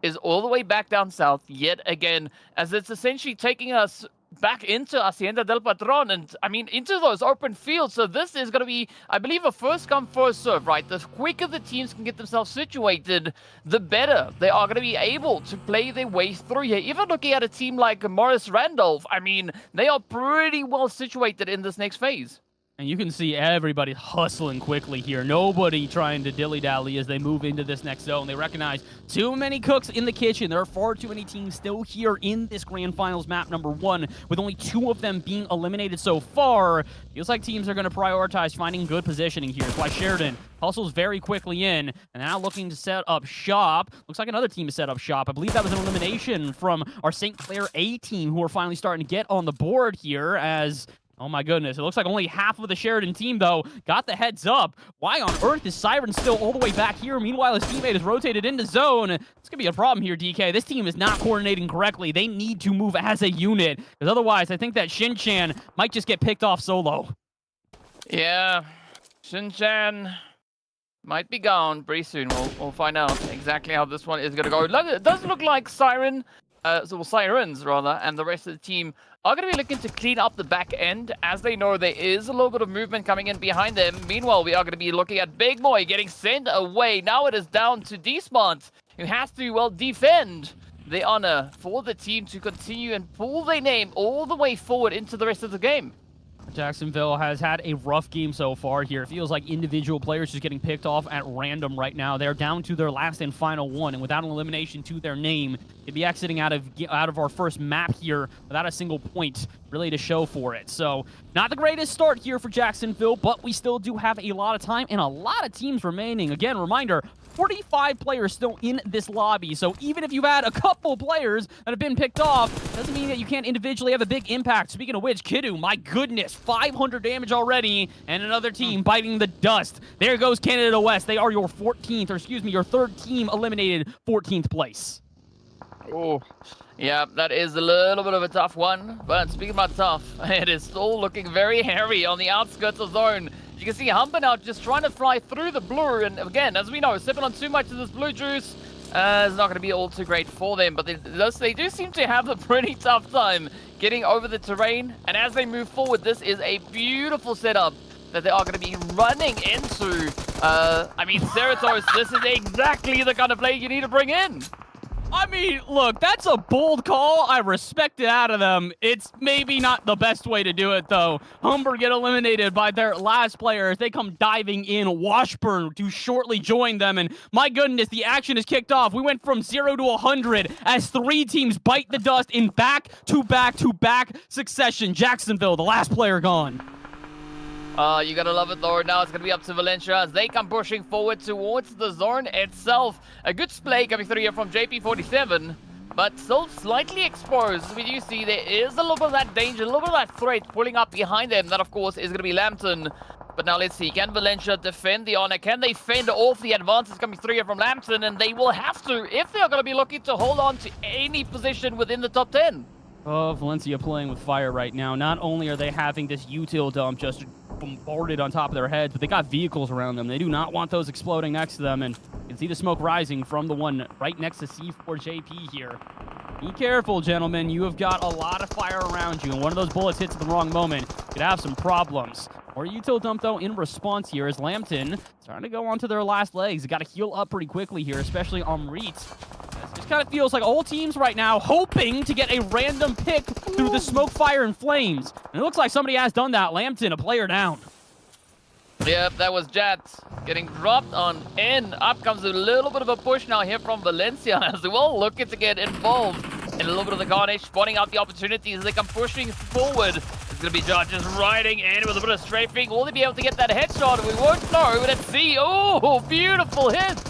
is all the way back down south yet again, as it's essentially taking us back into Hacienda del Patron and, I mean, into those open fields. So this is going to be, I believe, a first come, first serve, right? The quicker the teams can get themselves situated, the better they are going to be able to play their way through here. Even looking at a team like Morris Randolph, I mean, they are pretty well situated in this next phase. And you can see everybody hustling quickly here. Nobody trying to dilly-dally as they move into this next zone. They recognize too many cooks in the kitchen. There are far too many teams still here in this Grand Finals map number 1, with only 2 of them being eliminated so far. Feels like teams are going to prioritize finding good positioning here. That's why Sheridan hustles very quickly in, and now looking to set up shop. Looks like another team has set up shop. I believe that was an elimination from our St. Clair A team, who are finally starting to get on the board here as... Oh my goodness, it looks like only half of the Sheridan team, though, got the heads up. Why on earth is Siren still all the way back here? Meanwhile, his teammate is rotated into zone. It's going to be a problem here, DK. This team is not coordinating correctly. They need to move as a unit, because otherwise, I think that Shin-Chan might just get picked off solo. Yeah, Shin-Chan might be gone pretty soon. We'll find out exactly how this one is going to go. It does look like Sirens, rather, and the rest of the team are going to be looking to clean up the back end, as they know there is a little bit of movement coming in behind them. Meanwhile, we are going to be looking at Big Boy getting sent away. Now it is down to D-Smart, who has to, well, defend the honor for the team to continue and pull their name all the way forward into the rest of the game. Jacksonville has had a rough game so far here. It feels like individual players just getting picked off at random right now. They're down to their last and final one, and without an elimination to their name, they'd be exiting out of our first map here without a single point really to show for it. So, not the greatest start here for Jacksonville, but we still do have a lot of time and a lot of teams remaining. Again, reminder, 45 players still in this lobby, so even if you've had a couple players that have been picked off, doesn't mean that you can't individually have a big impact. Speaking of which, Kiddu, my goodness, 500 damage already, and another team biting the dust. There goes Canada West. They are your 14th, or excuse me, your third team eliminated, 14th place. Oh, yeah, that is a little bit of a tough one, but speaking about tough, it is still looking very hairy on the outskirts of zone. You can see Humber now just trying to fly through the blue, and again, as we know, sipping on too much of this blue juice. It's not going to be all too great for them, but they do seem to have a pretty tough time getting over the terrain. And as they move forward, this is a beautiful setup that they are going to be running into. I mean, Cerato's, this is exactly the kind of play you need to bring in. I mean, look, that's a bold call. I respect it out of them. It's maybe not the best way to do it, though. Humber get eliminated by their last player as they come diving in. Washburn to shortly join them, and my goodness, the action is kicked off. We went from 0 to 100 as 3 teams bite the dust in back-to-back-to-back succession. Jacksonville, the last player gone. You gotta love it, though. Now it's gonna be up to Valencia as they come pushing forward towards the zone itself. A good splay coming through here from JP47, but still slightly exposed. We do see there is a little bit of that danger, a little bit of that threat pulling up behind them. That, of course, is gonna be Lambton. But now let's see, can Valencia defend the honor? Can they fend off the advances coming through here from Lambton? And they will have to if they're gonna be looking to hold on to any position within the top 10. Oh, Valencia playing with fire right now. Not only are they having this util dump just bombarded on top of their heads, but they got vehicles around them. They do not want those exploding next to them, and you can see the smoke rising from the one right next to C4JP here. Be careful, gentlemen. You have got a lot of fire around you, and one of those bullets hits at the wrong moment. Could have some problems. Or util dump, though, in response here is Lambton starting to go onto their last legs. They got to heal up pretty quickly here, especially on Reet. It just kind of feels like all teams right now hoping to get a random pick through the smoke, fire, and flames. And it looks like somebody has done that. Lambton, a player down. Yep, that was Jat getting dropped on in. Up comes a little bit of a push now here from Valencia as well, looking to get involved in a little bit of the carnage, spotting out the opportunities as they come pushing forward. It's going to be Jat just riding in with a bit of strafing. Will they be able to get that headshot? We won't know, but let's see. Oh, beautiful hit.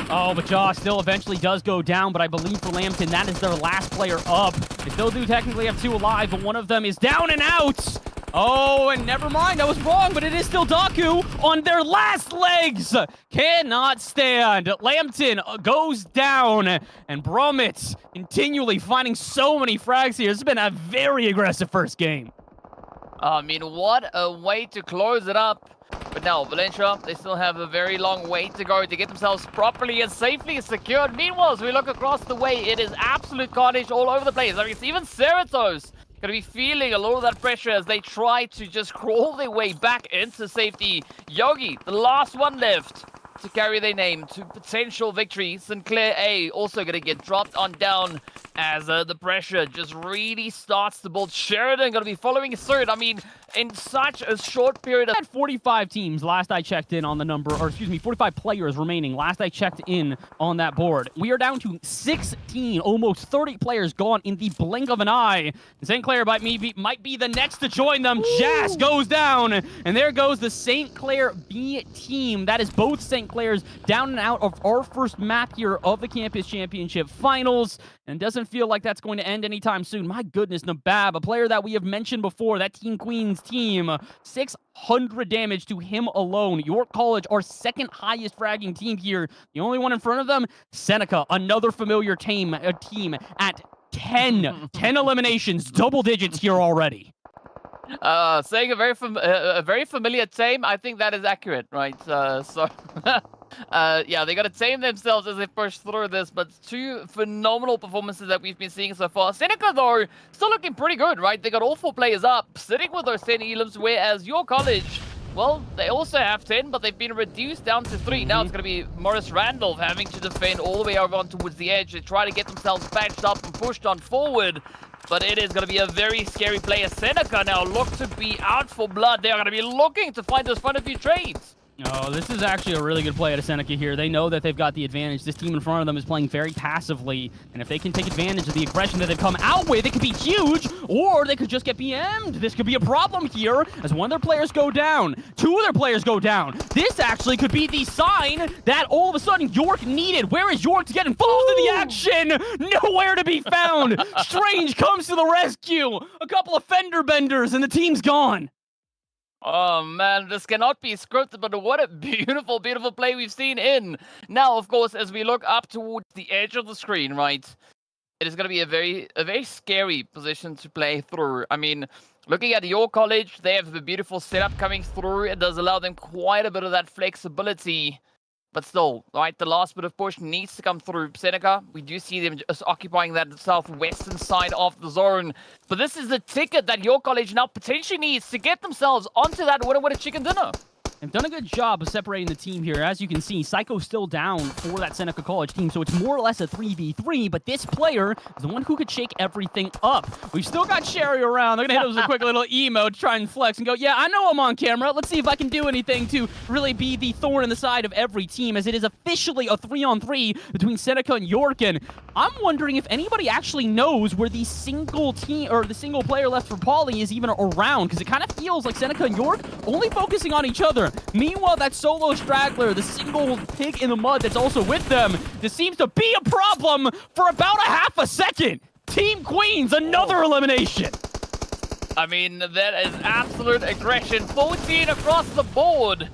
Oh, but Jaw still eventually does go down, but I believe for Lambton, that is their last player up. They still do technically have 2 alive, but one of them is down and out. Oh, and never mind, I was wrong, but it is still Daku on their last legs. Cannot stand. Lambton goes down, and Brummett continually finding so many frags here. It's been a very aggressive first game. I mean, what a way to close it up. But now, Valencia, they still have a very long way to go to get themselves properly and safely secured. Meanwhile, as we look across the way, it is absolute carnage all over the place. I mean, it's even Cerato's going to be feeling a lot of that pressure as they try to just crawl their way back into safety. Yogi, the last one left to carry their name to potential victory. Sinclair A also going to get dropped on down as the pressure just really starts to build. Sheridan going to be following third. I mean, in such a short period of... 45 teams last I checked in on the number, or excuse me, 45 players remaining last I checked in on that board. We are down to 16, almost 30 players gone in the blink of an eye. And St. Clair might be the next to join them. Ooh. Jazz goes down, and there goes the St. Clair B team. That is both St. Clair's down and out of our first map here of the Campus Championship Finals. And doesn't feel like that's going to end anytime soon. My goodness, Nabab, a player that we have mentioned before, that Teen Queens team, 600 damage to him alone. York College, our second highest fragging team here. The only one in front of them, Seneca, another familiar team at 10 eliminations, double digits here already. Saying a very familiar team, I think that is accurate, right? Yeah, they got to tame themselves as they push through this, but 2 phenomenal performances that we've been seeing so far. Seneca, though, still looking pretty good, right? They got all 4 players up, sitting with those 10 elims, whereas your college, well, they also have 10, but they've been reduced down to 3. Now it's going to be Morris Randolph having to defend all the way over on towards the edge. They try to get themselves patched up and pushed on forward, but it is going to be a very scary play as Seneca now look to be out for blood. They are going to be looking to find those fun a few trades. Oh, this is actually a really good play out of Seneca here. They know that they've got the advantage. This team in front of them is playing very passively, and if they can take advantage of the aggression that they've come out with, it could be huge, or they could just get BM'd. This could be a problem here as one of their players go down. 2 of their players go down. This actually could be the sign that all of a sudden York needed. Where is York to get involved in the action? Nowhere to be found. Strange comes to the rescue. A couple of fender benders, and the team's gone. Oh, man, this cannot be scripted, but what a beautiful, beautiful play we've seen in. Now, of course, as we look up towards the edge of the screen, right, it is going to be a very scary position to play through. I mean, looking at your college, they have the beautiful setup coming through. It does allow them quite a bit of that flexibility. But still, right, the last bit of push needs to come through Seneca. We do see them just occupying that southwestern side of the zone. But this is the ticket that your college now potentially needs to get themselves onto that winner chicken dinner. They've done a good job of separating the team here. As you can see, Psycho's still down for that Seneca College team, so it's more or less a 3v3, but this player is the one who could shake everything up. We've still got Sherry around. They're going to hit us with a quick little emo to try and flex and go, yeah, I know I'm on camera. Let's see if I can do anything to really be the thorn in the side of every team, as it is officially a 3-on-3 between Seneca and York. And I'm wondering if anybody actually knows where the single team or the single player left for Poly is even around, because it kind of feels like Seneca and York only focusing on each other. Meanwhile, that solo straggler, the single pig in the mud that's also with them, this seems to be a problem for about a half a second. Team Queens, another elimination. I mean, that is absolute aggression. 14 across the board.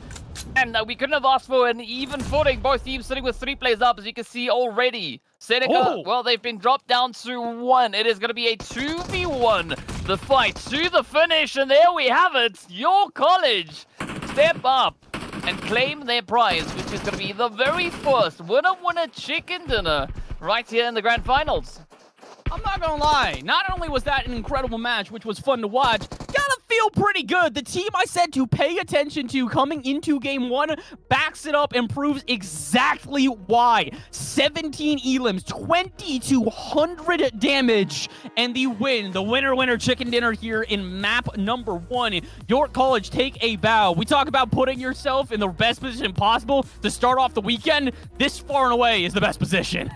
And we couldn't have asked for an even footing. Both teams sitting with 3 players up, as you can see already. Seneca, well, they've been dropped down to 1. It is going to be a 2v1. The fight to the finish, and there we have it. Your college step up and claim their prize, which is going to be the very first winner chicken dinner right here in the grand finals. I'm not gonna lie, not only was that an incredible match, which was fun to watch, gotta feel pretty good. The team I said to pay attention to coming into game 1 backs it up and proves exactly why. 17 elims, 2,200 damage, and the win. The winner chicken dinner here in map number 1. York College, take a bow. We talk about putting yourself in the best position possible to start off the weekend. This far and away is the best position.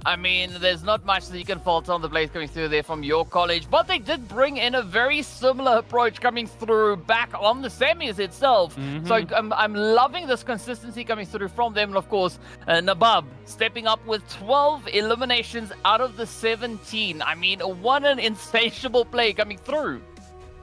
I mean, there's not much that you can fault on the plays coming through there from your college, but they did bring in a very similar approach coming through back on the semis itself. So I'm loving this consistency coming through from them. And of course, Nabab stepping up with 12 eliminations out of the 17. I mean, what an insatiable play coming through.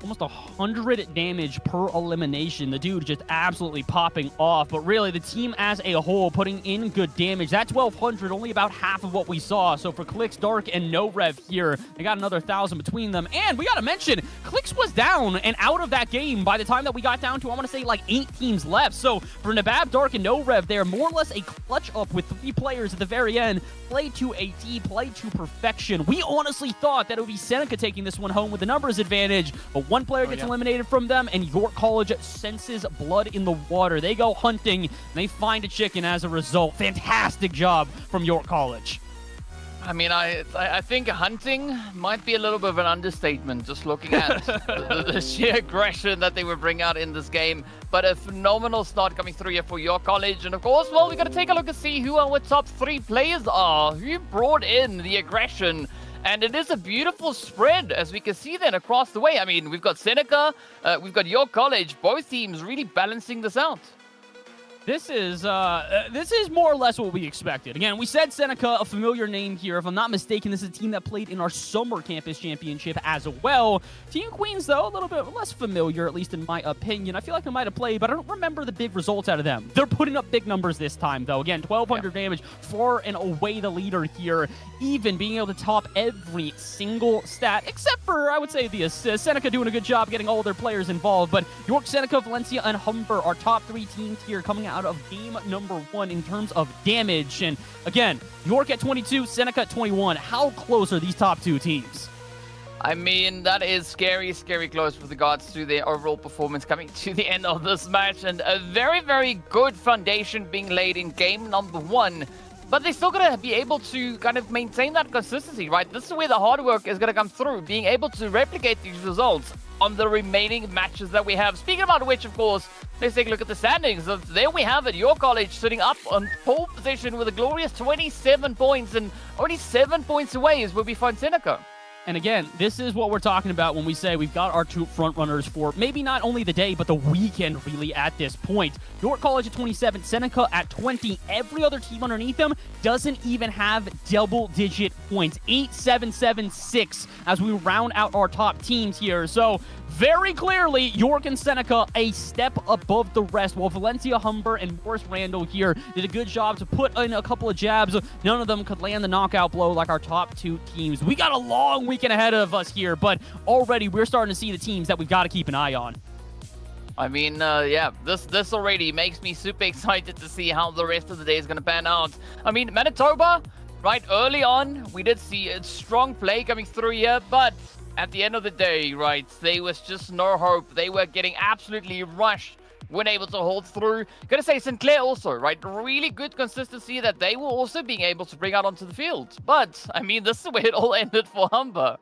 Almost 100 damage per elimination. The dude just absolutely popping off. But really, the team as a whole putting in good damage. That 1,200, only about half of what we saw. So for Clix, Dark, and No Rev here, they got another 1,000 between them. And we got to mention, Clix was down and out of that game by the time that we got down to, I want to say, like 8 teams left. So for Nabab, Dark, and No Rev, they're more or less a clutch up with 3 players at the very end. Play to a T, play to perfection. We honestly thought that it would be Seneca taking this one home with the numbers advantage, but one player gets eliminated from them, and York College senses blood in the water. They go hunting, and they find a chicken as a result. Fantastic job from York College. I mean, I think hunting might be a little bit of an understatement, just looking at the sheer aggression that they would bring out in this game. But a phenomenal start coming through here for your college. And of course, well, we're going to take a look and see who our top 3 players are, who brought in the aggression. And it is a beautiful spread, as we can see then across the way. I mean, we've got Seneca, we've got your college, both teams really balancing this out. This is more or less what we expected. Again, we said Seneca, a familiar name here. If I'm not mistaken, this is a team that played in our summer campus championship as well. Team Queens, though, a little bit less familiar, at least in my opinion. I feel like they might have played, but I don't remember the big results out of them. They're putting up big numbers this time, though. Again, 1,200 damage, far and away the leader here. Even being able to top every single stat, except for, I would say, the assist. Seneca doing a good job getting all their players involved. But York, Seneca, Valencia, and Humber are top 3 teams here coming out of game number 1 in terms of damage. And again, York at 22, Seneca at 21. How close are these top 2 teams? I mean, that is scary close with regards to their overall performance coming to the end of this match. And a very, very good foundation being laid in game number 1. But they're still going to be able to kind of maintain that consistency, right? This is where the hard work is going to come through, being able to replicate these results on the remaining matches that we have. Speaking about which, of course, let's take a look at the standings. There we have it. Your college sitting up on pole position with a glorious 27 points, and only 7 points away is where we find Seneca. And again, this is what we're talking about when we say we've got our 2 front runners for maybe not only the day, but the weekend really at this point. York College at 27, Seneca at 20. Every other team underneath them doesn't even have double-digit points. 8, 7, 7, 6 as we round out our top teams here. So very clearly, York and Seneca a step above the rest, while Valencia, Humber, and Morris Randall here did a good job to put in a couple of jabs. None of them could land the knockout blow like our top 2 teams. We got a long weekend ahead of us here, but already we're starting to see the teams that we've got to keep an eye on. I mean, yeah, this already makes me super excited to see how the rest of the day is going to pan out. I mean, Manitoba, right, early on, we did see a strong play coming through here, but at the end of the day, right, there was just no hope. They were getting absolutely rushed, weren't able to hold through. Gonna say Sinclair also, right, really good consistency that they were also being able to bring out onto the field. But, I mean, this is where it all ended for Humber.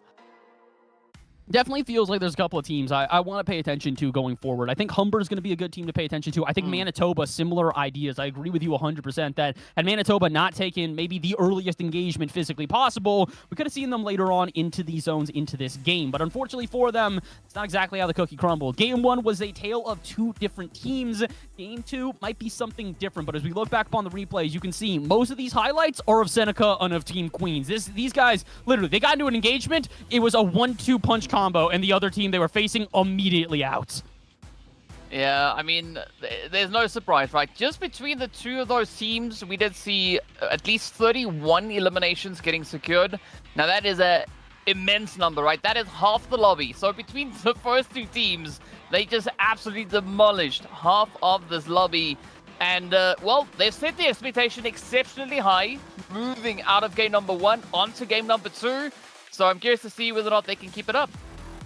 Definitely feels like there's a couple of teams I want to pay attention to going forward. I think Humber's going to be a good team to pay attention to. I think Manitoba, similar ideas. I agree with you 100% that had Manitoba not taken maybe the earliest engagement physically possible, we could have seen them later on into these zones into this game. But unfortunately for them, it's not exactly how the cookie crumbled. Game 1 was a tale of two different teams. Game 2 might be something different, but as we look back upon the replays, you can see most of these highlights are of Seneca and of Team Queens. These guys, literally, they got into an engagement. It was a 1-2 punch combo, and the other team they were facing immediately out. Yeah, I mean, there's no surprise, right? Just between the two of those teams, we did see at least 31 eliminations getting secured. Now, that is a immense number, right? That is half the lobby. So between the first two teams, they just absolutely demolished half of this lobby. And, well, they've set the expectation exceptionally high, moving out of game number 1 onto game number 2. So I'm curious to see whether or not they can keep it up.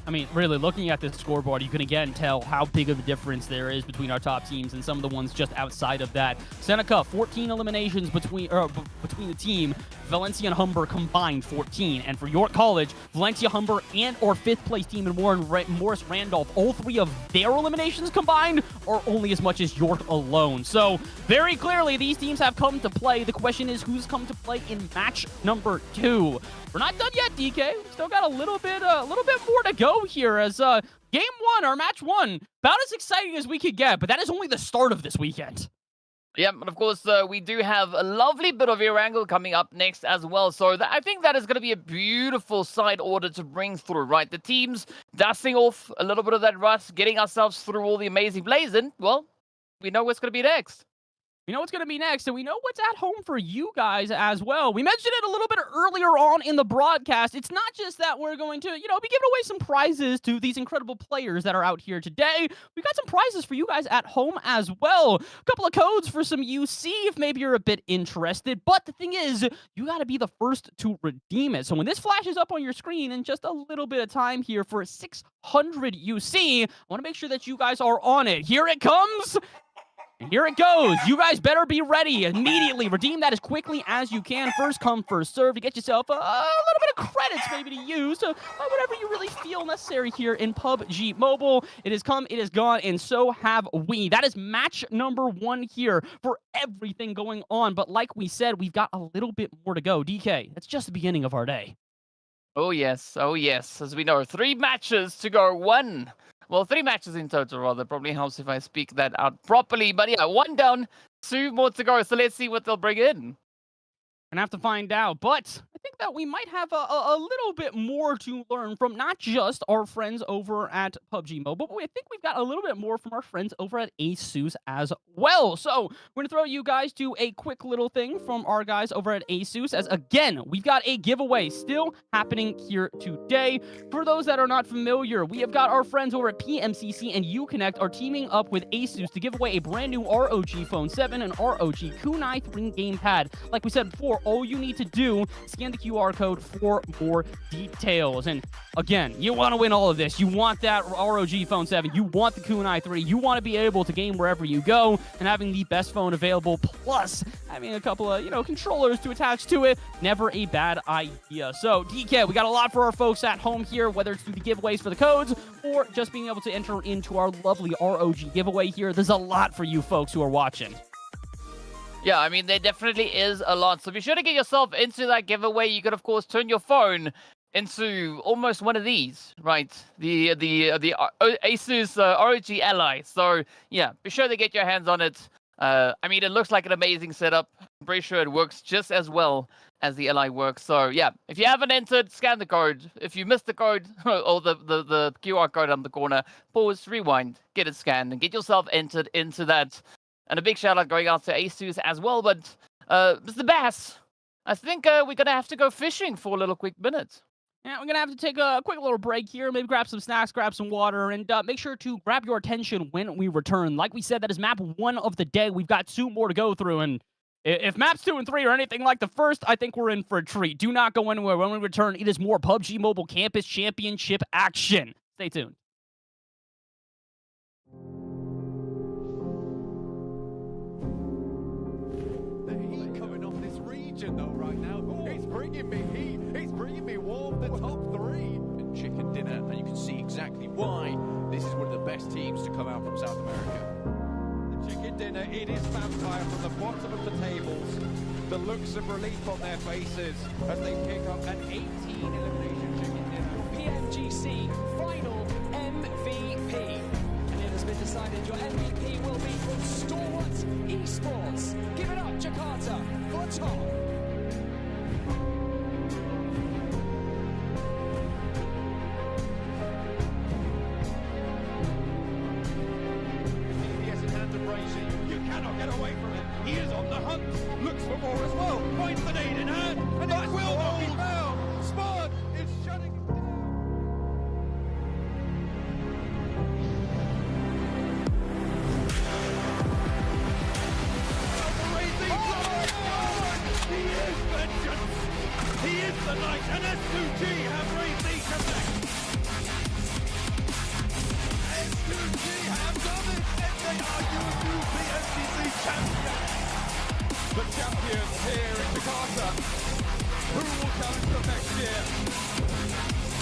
I mean, really, looking at this scoreboard, you can again tell how big of a difference there is between our top teams and some of the ones just outside of that. Seneca, 14 eliminations between the team. Valencia and Humber combined 14. And for York College, Valencia, Humber, and our 5th place team in Morris Randolph, all 3 of their eliminations combined are only as much as York alone. So very clearly, these teams have come to play. The question is, who's come to play in match number 2? We're not done yet, DK. We still got a little bit more to go here as game 1, or match 1, about as exciting as we could get, but that is only the start of this weekend. Yeah, and of course, we do have a lovely bit of Erangel coming up next as well. So I think that is going to be a beautiful side order to bring through, right? The teams dusting off a little bit of that rust, getting ourselves through all the amazing plays, and, well, we know what's going to be next. We know what's going to be next, and we know what's at home for you guys as well. We mentioned it a little bit earlier on in the broadcast. It's not just that we're going to, be giving away some prizes to these incredible players that are out here today. We've got some prizes for you guys at home as well. A couple of codes for some UC if maybe you're a bit interested. But the thing is, you got to be the first to redeem it. So when this flashes up on your screen in just a little bit of time here for 600 UC, I want to make sure that you guys are on it. Here it comes. And here it goes. You guys better be ready immediately. Redeem that as quickly as you can. First come, first serve to get yourself a little bit of credits maybe to use. So whatever you really feel necessary here in PUBG Mobile. It has come, it has gone, and so have we. That is match number 1 here for everything going on. But like we said, we've got a little bit more to go. DK, that's just the beginning of our day. Oh, yes. Oh, yes. As we know, 3 matches to go. 1. Well, 3 matches in total, rather. Probably helps if I speak that out properly. But yeah, 1 down, 2 more to go. So let's see what they'll bring in. Gonna have to find out, but I think that we might have a little bit more to learn from not just our friends over at PUBG Mobile, but I think we've got a little bit more from our friends over at ASUS as well. So we're gonna throw you guys to a quick little thing from our guys over at ASUS, as again, we've got a giveaway still happening here today. For those that are not familiar, we have got our friends over at PMCC and Uconnect are teaming up with ASUS to give away a brand new ROG Phone 7 and ROG Kunai 3 gamepad. Like we said before, all you need to do is scan the QR code for more details. And again, you want to win all of this. You want that ROG Phone 7. You want the Kunai 3. You want to be able to game wherever you go, and having the best phone available, plus having a couple of, controllers to attach to it, never a bad idea. So, DK, we got a lot for our folks at home here, whether it's through the giveaways for the codes or just being able to enter into our lovely ROG giveaway here. There's a lot for you folks who are watching. Yeah, I mean, there definitely is a lot. So be sure to get yourself into that giveaway. You could, of course, turn your phone into almost one of these, right? The Asus ROG Ally. So, yeah, be sure to get your hands on it. I mean, it looks like an amazing setup. I'm pretty sure it works just as well as the Ally works. So, yeah, if you haven't entered, scan the code. If you missed the code or the QR code on the corner, pause, rewind, get it scanned, and get yourself entered into that. And a big shout out going out to ASUS as well. But Mr. Bass, I think we're going to have to go fishing for a little quick minute. And we're going to have to take a quick little break here, maybe grab some snacks, grab some water, and make sure to grab your attention when we return. Like we said, that is map 1 of the day. We've got 2 more to go through, and if maps 2 and 3 are anything like the first, I think we're in for a treat. Do not go anywhere. When we return, it is more PUBG Mobile Campus Championship action. Stay tuned. The heat coming off this region though right now. It's bringing me heat. It's bringing me warm. The top 3. And chicken dinner, and you can see exactly why this is one of the best teams to come out from South America. The chicken dinner, it is vampire from the bottom of the tables. The looks of relief on their faces as they pick up an 18 elimination chicken dinner. PMCC final MVP. And it has been decided your MVP will be from Stalwart Esports. Give it up, Jakarta, for top. CBS in hand of Brazy. You cannot get away from it. He is on the hunt. Looks for more as well. Finds the nade in hand. And it will not be found. Spud is shutting it down. He is vengeance. He is the knight. And S2G have raised the comeback. S2G have done it. And they are your new PMCC champions. The champions here in Jakarta. Who will challenge them next year?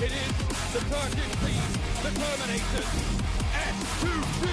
It is the Turkish team, the Terminators, S2G.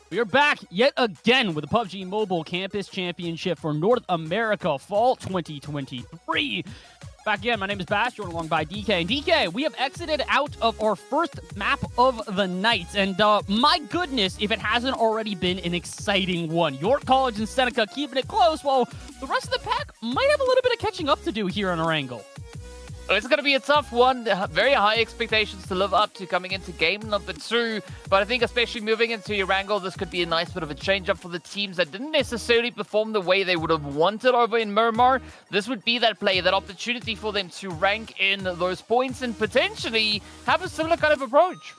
We are back yet again with the PUBG Mobile Campus Championship for North America Fall 2023. Back again, my name is Bash, joined along by DK. And DK, we have exited out of our first map of the night. And my goodness, if it hasn't already been an exciting one. York College and Seneca keeping it close, while the rest of the pack might have a little bit of catching up to do here on Erangel. It's going to be a tough one. Very high expectations to live up to coming into game number 2. But I think especially moving into Erangel, this could be a nice bit of a change-up for the teams that didn't necessarily perform the way they would have wanted over in Miramar. This would be that play, that opportunity for them to rank in those points and potentially have a similar kind of approach.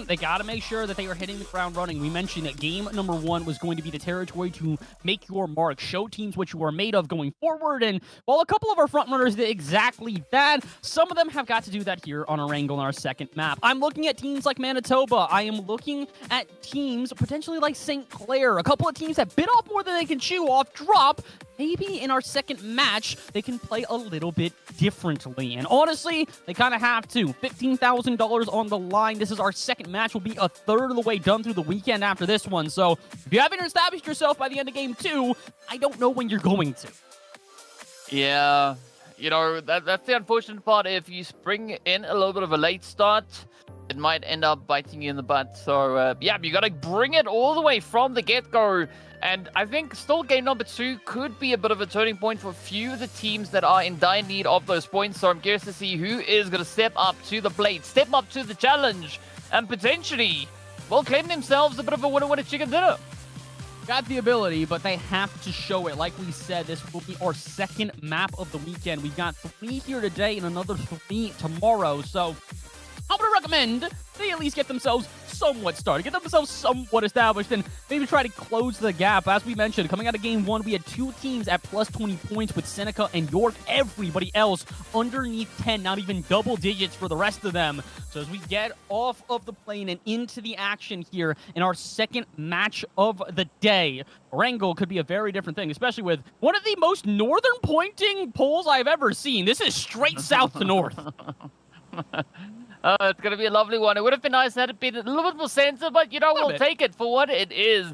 They got to make sure that they are hitting the ground running. We mentioned that game number 1 was going to be the territory to make your mark, show teams what you are made of going forward. And while a couple of our frontrunners did exactly that, some of them have got to do that here on Erangel on our second map. I'm looking at teams like Manitoba. I am looking at teams potentially like St. Clair. A couple of teams that bit off more than they can chew off, drop. Maybe in our second match, they can play a little bit differently. And honestly, they kind of have to. $15,000 on the line. This is our second match. We'll be a third of the way done through the weekend after this one. So if you haven't established yourself by the end of game 2, I don't know when you're going to. Yeah, you know, that's the unfortunate part. If you bring in a little bit of a late start, it might end up biting you in the butt. So, yeah, you got to bring it all the way from the get-go. And I think still game number 2 could be a bit of a turning point for a few of the teams that are in dire need of those points. So I'm curious to see who is going to step up to the plate, step up to the challenge, and potentially, well, claim themselves a bit of a winner chicken dinner. Got the ability, but they have to show it. Like we said, this will be our second map of the weekend. We've got 3 here today and another 3 tomorrow. So I'm going to recommend they at least get themselves somewhat started, get themselves somewhat established, and maybe try to close the gap. As we mentioned, coming out of game 1, we had 2 teams at plus 20 points with Seneca and York. Everybody else underneath 10, not even double digits for the rest of them. So as we get off of the plane and into the action here in our second match of the day, Erangel could be a very different thing, especially with one of the most northern pointing polls I've ever seen. This is straight south to north. It's going to be a lovely one. It would have been nice had it been a little bit more center, but, you know, we'll take it for what it is.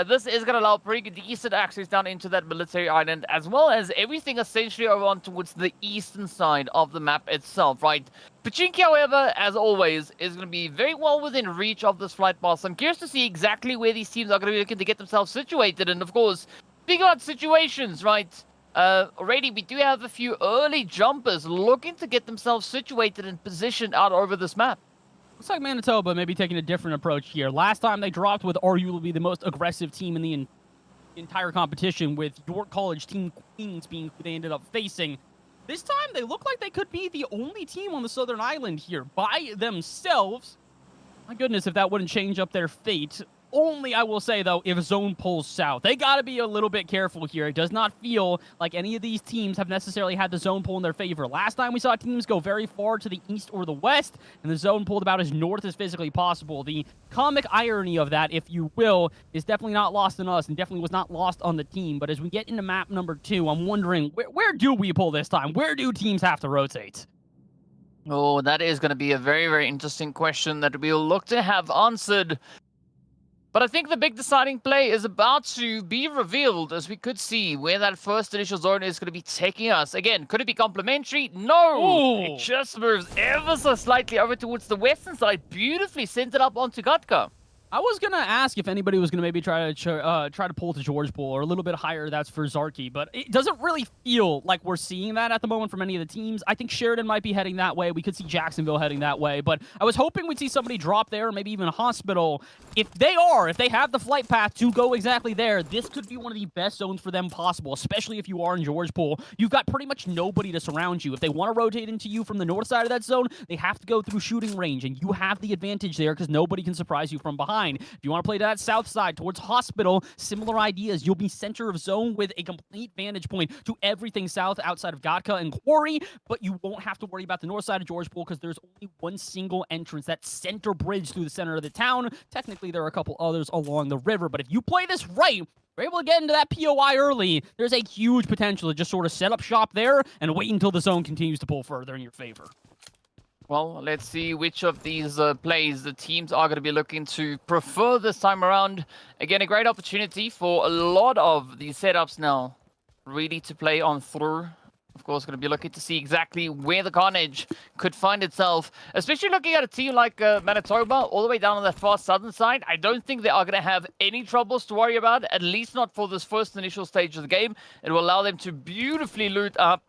This is going to allow pretty decent access down into that military island, as well as everything essentially over on towards the eastern side of the map itself, right? Pachinki, however, as always, is going to be very well within reach of this flight path. I'm curious to see exactly where these teams are going to be looking to get themselves situated. And, of course, figure out situations, right? Already, we do have a few early jumpers looking to get themselves situated and positioned out over this map. Looks like Manitoba may be taking a different approach here. Last time they dropped with arguably the most aggressive team in the entire competition, with York College Team Queens being who they ended up facing. This time, they look like they could be the only team on the Southern Island here by themselves. My goodness, if that wouldn't change up their fate. Only, I will say, though, if zone pulls south. They got to be a little bit careful here. It does not feel like any of these teams have necessarily had the zone pull in their favor. Last time we saw teams go very far to the east or the west, and the zone pulled about as north as physically possible. The comic irony of that, if you will, is definitely not lost on us and definitely was not lost on the team. But as we get into map number 2, I'm wondering, where do we pull this time? Where do teams have to rotate? Oh, that is going to be a very, very interesting question that we'll look to have answered. But I think the big deciding play is about to be revealed, as we could see where that first initial zone is going to be taking us. Again, could it be complementary? No! It just moves ever so slightly over towards the western side, beautifully centered up onto Gatka. I was gonna ask if anybody was gonna maybe try to pull to George Pool or a little bit higher. That's for Zarky, but it doesn't really feel like we're seeing that at the moment from any of the teams. I think Sheridan might be heading that way. We could see Jacksonville heading that way, but I was hoping we'd see somebody drop there, or maybe even a Hospital. If they have the flight path to go exactly there, this could be one of the best zones for them possible, especially if you are in George Pool. You've got pretty much nobody to surround you. If they want to rotate into you from the north side of that zone, they have to go through shooting range, and you have the advantage there because nobody can surprise you from behind. If you want to play to that south side towards Hospital, similar ideas. You'll be center of zone with a complete vantage point to everything south outside of Gatka and Quarry, but you won't have to worry about the north side of George Pool because there's only one single entrance, that center bridge through the center of the town. Technically, there are a couple others along the river, but if you play this right, we're able to get into that POI early. There's a huge potential to just sort of set up shop there and wait until the zone continues to pull further in your favor. Well, let's see which of these plays the teams are going to be looking to prefer this time around. Again, a great opportunity for a lot of these setups now really to play on through. Of course, going to be looking to see exactly where the carnage could find itself, especially looking at a team like Manitoba, all the way down on that far southern side. I don't think they are going to have any troubles to worry about, at least not for this first initial stage of the game. It will allow them to beautifully loot up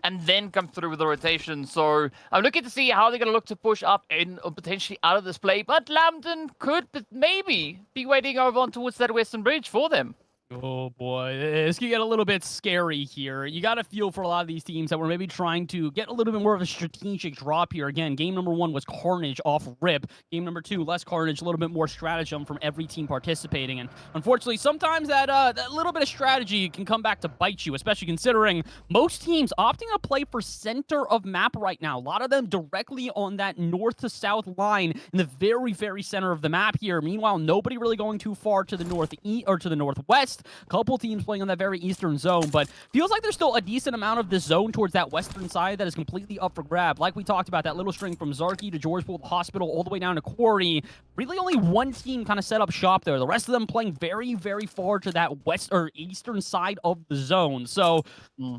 and then come through with the rotation. So I'm looking to see how they're going to look to push up in or potentially out of this play. But Lambton could maybe be waiting over on towards that western bridge for them. Oh boy, this could get a little bit scary here. You got to feel for a lot of these teams that were maybe trying to get a little bit more of a strategic drop here. Again, game number 1 was carnage off rip. Game number 2, less carnage, a little bit more stratagem from every team participating. And unfortunately, sometimes that little bit of strategy can come back to bite you, especially considering most teams opting to play for center of map right now. A lot of them directly on that north to south line in the very, very center of the map here. Meanwhile, nobody really going too far to the northeast or to the northwest. Couple teams playing on that very eastern zone, but feels like there's still a decent amount of this zone towards that western side that is completely up for grab. Like we talked about, that little string from Zarky to George Pool, the Hospital, all the way down to Quarry. Really only one team kind of set up shop there. The rest of them playing very, very far to that west or eastern side of the zone. So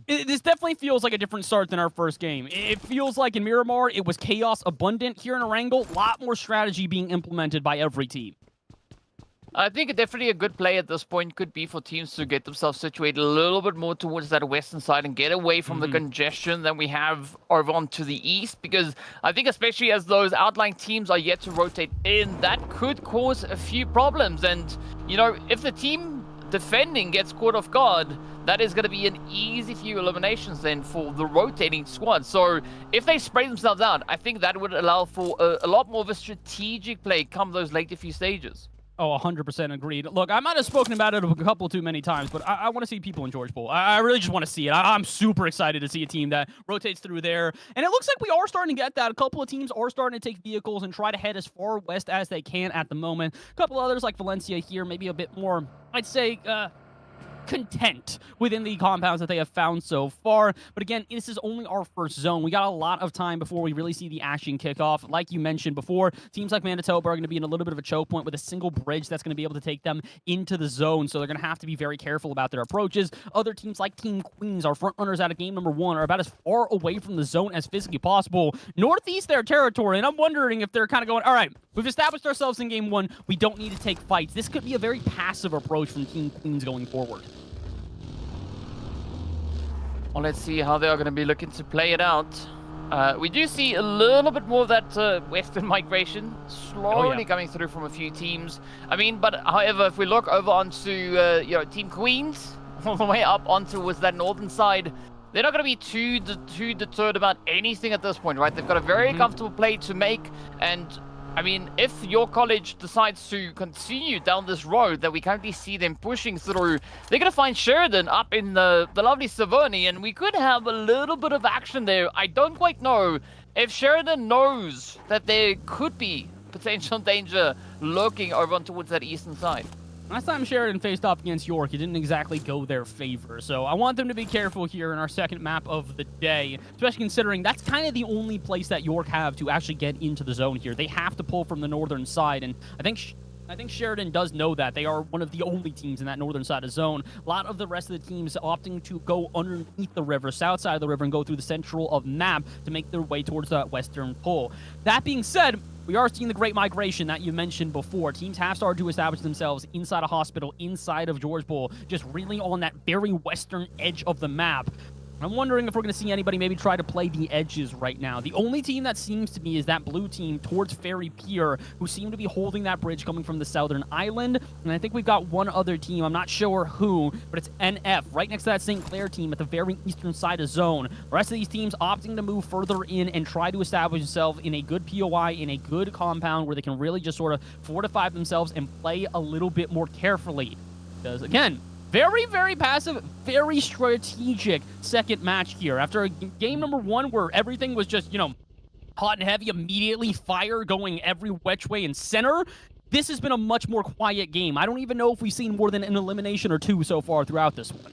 this definitely feels like a different start than our first game. It feels like in Miramar, it was chaos abundant. Here in Erangel, a lot more strategy being implemented by every team. I think definitely a good play at this point could be for teams to get themselves situated a little bit more towards that western side and get away from the congestion that we have over on to the east, because I think especially as those outlying teams are yet to rotate in, that could cause a few problems. And, you know, if the team defending gets caught off guard, that is going to be an easy few eliminations then for the rotating squad. So if they spray themselves out, I think that would allow for a lot more of a strategic play come those later few stages. Oh, 100% agreed. Look, I might have spoken about it a couple too many times, but I want to see people in George Pool. I really just want to see it. I'm super excited to see a team that rotates through there. And it looks like we are starting to get that. A couple of teams are starting to take vehicles and try to head as far west as they can at the moment. A couple others like Valencia here, maybe a bit more, I'd say, content within the compounds that they have found so far. But again, this is only our first zone. We got a lot of time before we really see the action kick off. Like you mentioned before, teams like Manitoba are going to be in a little bit of a choke point with a single bridge that's going to be able to take them into the zone. So they're going to have to be very careful about their approaches. Other teams like Team Queens, our front runners out of game number 1, are about as far away from the zone as physically possible. Northeast their territory, and I'm wondering if they're kind of going, all right, we've established ourselves in game 1. We don't need to take fights. This could be a very passive approach from Team Queens going forward. Well, let's see how they are going to be looking to play it out. We do see a little bit more of that western migration slowly coming through from a few teams. I mean, but however, if we look over onto you know, Team Queens, all the way up onto was that northern side, they're not going to be too deterred about anything at this point, right? They've got a very comfortable play to make, and I mean, if your college decides to continue down this road that we currently see them pushing through, they're going to find Sheridan up in the lovely Savoni, and we could have a little bit of action there. I don't quite know if Sheridan knows that there could be potential danger lurking over on towards that eastern side. Last time Sheridan faced off against York, it didn't exactly go their favor. So I want them to be careful here in our second map of the day, especially considering that's kind of the only place that York have to actually get into the zone here. They have to pull from the northern side, and I think Sheridan does know that. They are one of the only teams in that northern side of zone. A lot of the rest of the teams opting to go underneath the river, south side of the river, and go through the central of map to make their way towards that western pull. That being said, we are seeing the great migration that you mentioned before. Teams have started to establish themselves inside a hospital, inside of George Bull, just really on that very western edge of the map. I'm wondering if we're going to see anybody maybe try to play the edges right now. The only team that seems to be is that blue team towards Ferry Pier, who seem to be holding that bridge coming from the southern island. And I think we've got one other team. I'm not sure who, but it's NF right next to that St. Clair team at the very eastern side of zone. The rest of these teams opting to move further in and try to establish themselves in a good POI, in a good compound where they can really just sort of fortify themselves and play a little bit more carefully. Because, again, very, very passive, very strategic second match here. After game number 1 where everything was just, hot and heavy, immediately fire going every which way and center, this has been a much more quiet game. I don't even know if we've seen more than an elimination or 2 so far throughout this one.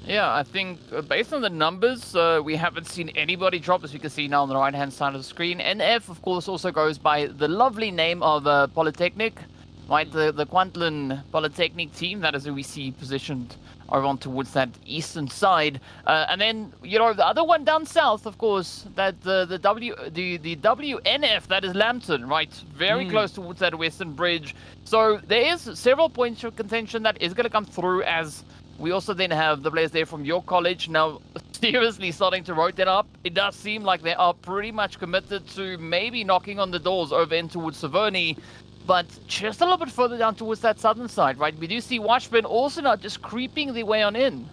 Yeah, I think based on the numbers, we haven't seen anybody drop, as you can see now on the right-hand side of the screen. NF, of course, also goes by the lovely name of Polytechnic. Right, the Quantlin Polytechnic team, that is who we see positioned over on towards that eastern side. And then, the other one down south, of course, that the WNF, that is Lambton, right? Very close towards that western bridge. So there is several points of contention that is going to come through, as we also then have the players there from your college now seriously starting to rotate up. It does seem like they are pretty much committed to maybe knocking on the doors over in towards Saverny. But just a little bit further down towards that southern side, right? We do see Washburn also not just creeping the way on in.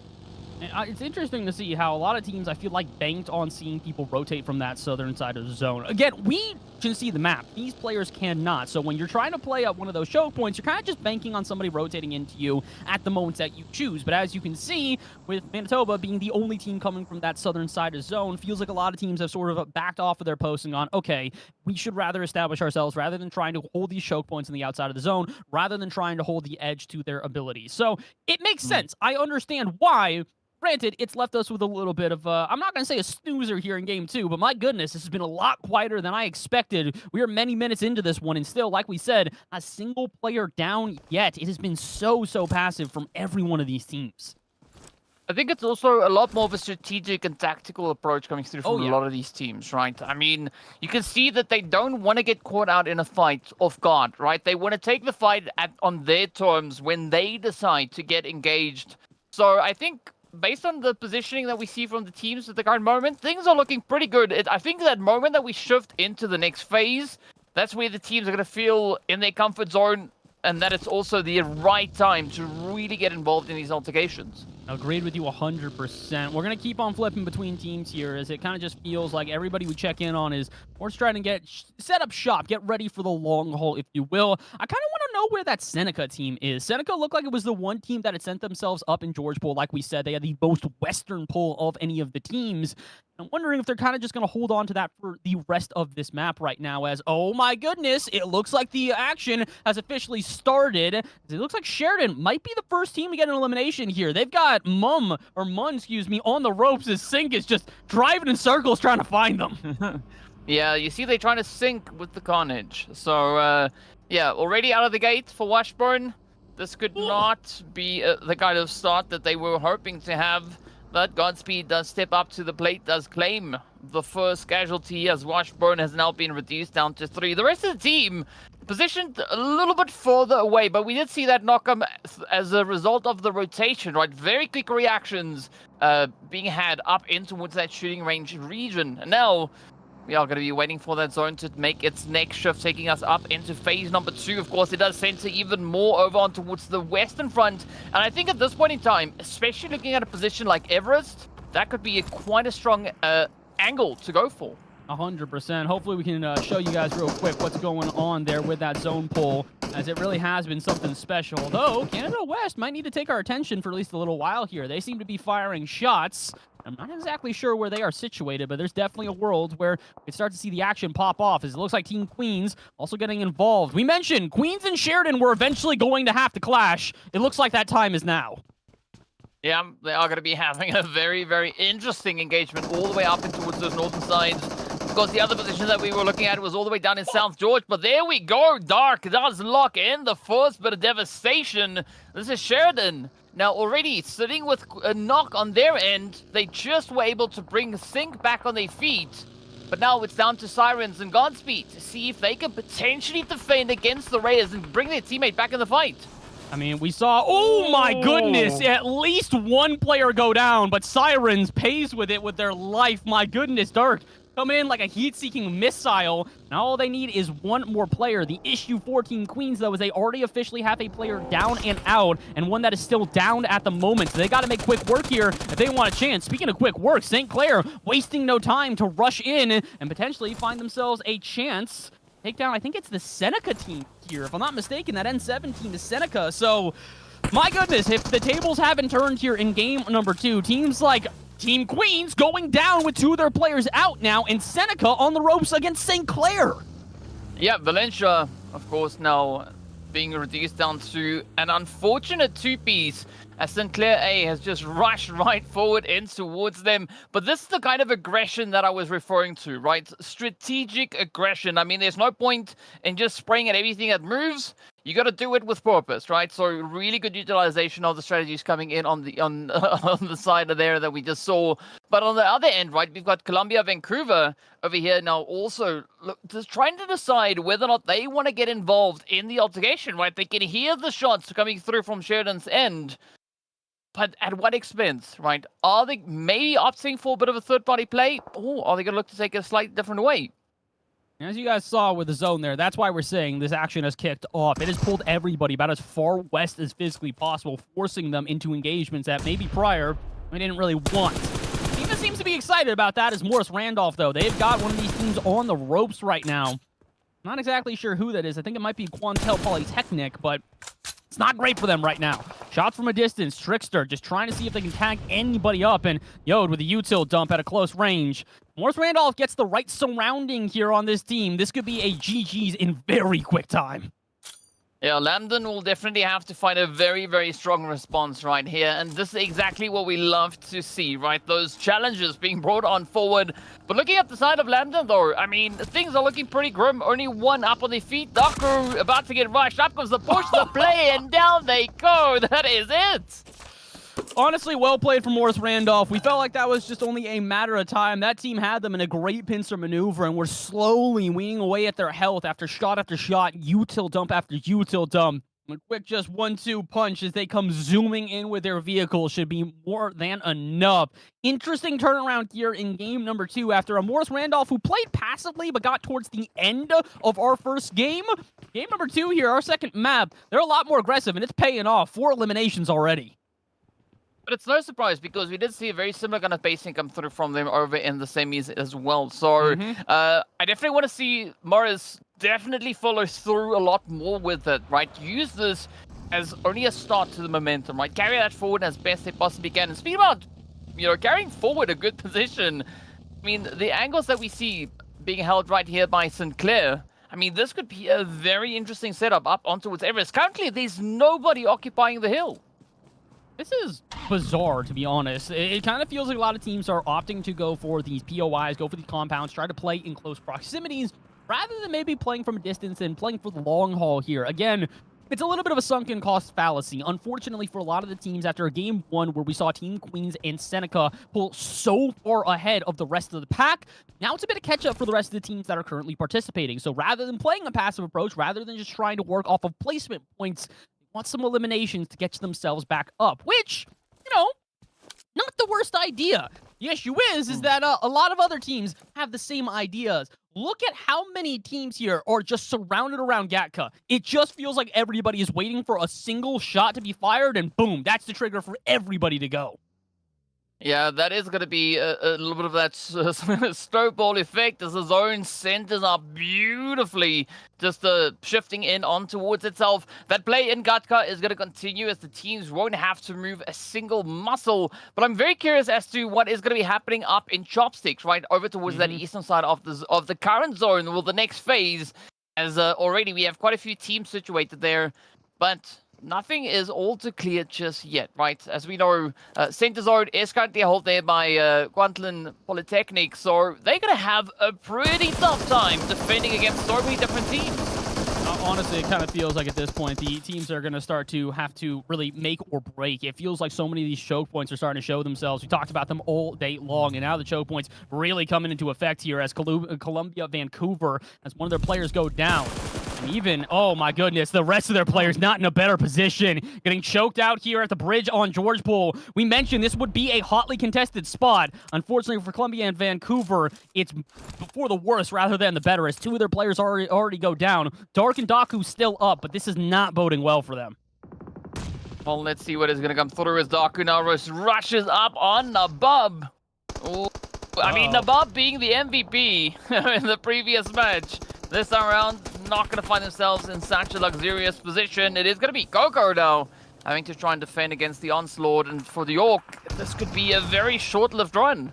It's interesting to see how a lot of teams, I feel like, banked on seeing people rotate from that southern side of the zone. Again, we can see the map. These players cannot. So when you're trying to play up one of those choke points, you're kind of just banking on somebody rotating into you at the moments that you choose. But as you can see, with Manitoba being the only team coming from that southern side of zone, feels like a lot of teams have sort of backed off of their posts and gone, okay, we should rather establish ourselves rather than trying to hold these choke points on the outside of the zone, rather than trying to hold the edge to their abilities. So it makes sense. I understand why. Granted, it's left us with a little bit of, I'm not going to say a snoozer here in Game 2, but my goodness, this has been a lot quieter than I expected. We are many minutes into this one, and still, like we said, a single player down yet. It has been so passive from every one of these teams. I think it's also a lot more of a strategic and tactical approach coming through from a lot of these teams, right? I mean, you can see that they don't want to get caught out in a fight off guard, right? They want to take the fight on their terms when they decide to get engaged. So I think, based on the positioning that we see from the teams at the current moment, things are looking pretty good. I think that moment that we shift into the next phase, that's where the teams are going to feel in their comfort zone, and that it's also the right time to really get involved in these altercations. Agreed with you 100%. We're going to keep on flipping between teams here, as it kind of just feels like everybody we check in on is we're just trying to get set up shop, get ready for the long haul, if you will. I kind of want to know where that Seneca team is. Seneca looked like it was the one team that had sent themselves up in George Bull. Like we said, they had the most western pull of any of the teams. I'm wondering if they're kind of just going to hold on to that for the rest of this map right now, as, oh my goodness, it looks like the action has officially started. It looks like Sheridan might be the first team to get an elimination here. They've got Mun, on the ropes as Sync is just driving in circles trying to find them. Yeah, you see they're trying to sync with the Carnage. So, yeah, already out of the gate for Washburn. This could not be the kind of start that they were hoping to have. But Godspeed does step up to the plate, does claim the first casualty, as Washburn has now been reduced down to 3. The rest of the team positioned a little bit further away, but we did see that knock-em as a result of the rotation, right? Very quick reactions being had up in towards that shooting range region. And now we are going to be waiting for that zone to make its next shift, taking us up into phase number 2. Of course, it does center even more over on towards the western front. And I think at this point in time, especially looking at a position like Everest, that could be quite a strong angle to go for. 100%. Hopefully we can show you guys real quick what's going on there with that zone pull, as it really has been something special. Although, Canada West might need to take our attention for at least a little while here. They seem to be firing shots. I'm not exactly sure where they are situated, but there's definitely a world where we start to see the action pop off, as it looks like Team Queens also getting involved. We mentioned Queens and Sheridan were eventually going to have to clash. It looks like that time is now. Yeah, they are going to be having a very, very interesting engagement all the way up and towards those northern sides. Of course, the other position that we were looking at was all the way down in South George, but there we go. Dark does lock in the first bit of devastation. This is Sheridan. Now, already sitting with a knock on their end, they just were able to bring Sync back on their feet. But now it's down to Sirens and Godspeed to see if they can potentially defend against the Raiders and bring their teammate back in the fight. I mean, we saw, oh my goodness, at least one player go down, but Sirens pays with it with their life. My goodness, Dark come in like a heat-seeking missile. Now all they need is one more player. The issue 14 Queens, though, is they already officially have a player down and out, and one that is still down at the moment. So they got to make quick work here if they want a chance. Speaking of quick work, St. Clair wasting no time to rush in and potentially find themselves a chance. Take down, I think it's the Seneca team here. If I'm not mistaken, that N7 team is Seneca. So, my goodness, if the tables haven't turned here in game number 2, teams like Team Queens going down with 2 of their players out now, and Seneca on the ropes against St. Clair. Yeah, Valencia, of course, now being reduced down to an unfortunate 2-piece as St. Clair A has just rushed right forward in towards them. But this is the kind of aggression that I was referring to, right? Strategic aggression. I mean, there's no point in just spraying at everything that moves. You got to do it with purpose, right? So really good utilization of the strategies coming in on the on the side of there that we just saw. But on the other end, right, we've got Columbia Vancouver over here now also just trying to decide whether or not they want to get involved in the altercation, right? They can hear the shots coming through from Sheridan's end. But at what expense, right? Are they maybe opting for a bit of a third-party play? Or are they going to look to take a slightly different way? As you guys saw with the zone there, that's why we're saying this action has kicked off. It has pulled everybody about as far west as physically possible, forcing them into engagements that maybe prior we didn't really want. The team that seems to be excited about that is Morris Randolph, though. They've got one of these teams on the ropes right now. Not exactly sure who that is. I think it might be Quantel Polytechnic, but it's not great for them right now. Shots from a distance. Trickster just trying to see if they can tag anybody up. And Yode with a util dump at a close range. Morris Randolph gets the right surrounding here on this team. This could be a GG's in very quick time. Yeah, Lambden will definitely have to find a very, very strong response right here. And this is exactly what we love to see, right? Those challenges being brought on forward. But looking at the side of Lambden, though, I mean, things are looking pretty grim. Only one up on their feet. Daku about to get rushed. Up goes the push, the play, and down they go. That is it. Honestly, well played from Morris Randolph. We felt like that was just only a matter of time. That team had them in a great pincer maneuver, and we're slowly weaning away at their health after shot, util dump after util dump. A quick just 1-2 punch as they come zooming in with their vehicle should be more than enough. Interesting turnaround here in game number 2 after a Morris Randolph who played passively but got towards the end of our first game. Game number 2 here, our second map, they're a lot more aggressive, and it's paying off. 4 eliminations already. But it's no surprise because we did see a very similar kind of pacing come through from them over in the semis as well. So I definitely want to see Morris definitely follow through a lot more with it, right? Use this as only a start to the momentum, right? Carry that forward as best they possibly can. And speaking about, you know, carrying forward a good position, I mean, the angles that we see being held right here by St. Clair, I mean, this could be a very interesting setup up on towards Everest. Currently, there's nobody occupying the hill. This is bizarre, to be honest. It kind of feels like a lot of teams are opting to go for these POIs, go for these compounds, try to play in close proximities, rather than maybe playing from a distance and playing for the long haul here. Again, it's a little bit of a sunken cost fallacy. Unfortunately, for a lot of the teams after game 1 where we saw Team Queens and Seneca pull so far ahead of the rest of the pack, now it's a bit of catch up for the rest of the teams that are currently participating. So rather than playing a passive approach, rather than just trying to work off of placement points, want some eliminations to get themselves back up, which, you know, not the worst idea. The issue is that a lot of other teams have the same ideas. Look at how many teams here are just surrounded around Gatka. It just feels like everybody is waiting for a single shot to be fired, and boom, that's the trigger for everybody to go. Yeah, that is going to be a little bit of that snowball effect as the zone centers up beautifully, just shifting in on towards itself. That play in Gatka is going to continue as the teams won't have to move a single muscle. But I'm very curious as to what is going to be happening up in Chopsticks, right over towards that eastern side of the current zone. Well, the next phase, as already we have quite a few teams situated there, but nothing is all too clear just yet, right? As we know, Center Zone is currently held there by Quantlin Polytechnic, so they're going to have a pretty tough time defending against so many different teams. Honestly, it kind of feels like at this point, the teams are going to start to have to really make or break. It feels like so many of these choke points are starting to show themselves. We talked about them all day long, and now the choke points really coming into effect here as Columbia Vancouver, as one of their players go down. And even, oh my goodness, the rest of their players not in a better position. Getting choked out here at the bridge on George Pool. We mentioned this would be a hotly contested spot. Unfortunately for Columbia and Vancouver, it's before the worst rather than the better, as two of their players already go down. Dark and Daku still up, but this is not boding well for them. Well, let's see what is going to come through as Daku now rushes up on Nabub. Ooh. I mean, Nabub being the MVP in the previous match. This time around, not going to find themselves in such a luxurious position. It is going to be Coco now, having to try and defend against the onslaught. And for the York, this could be a very short-lived run.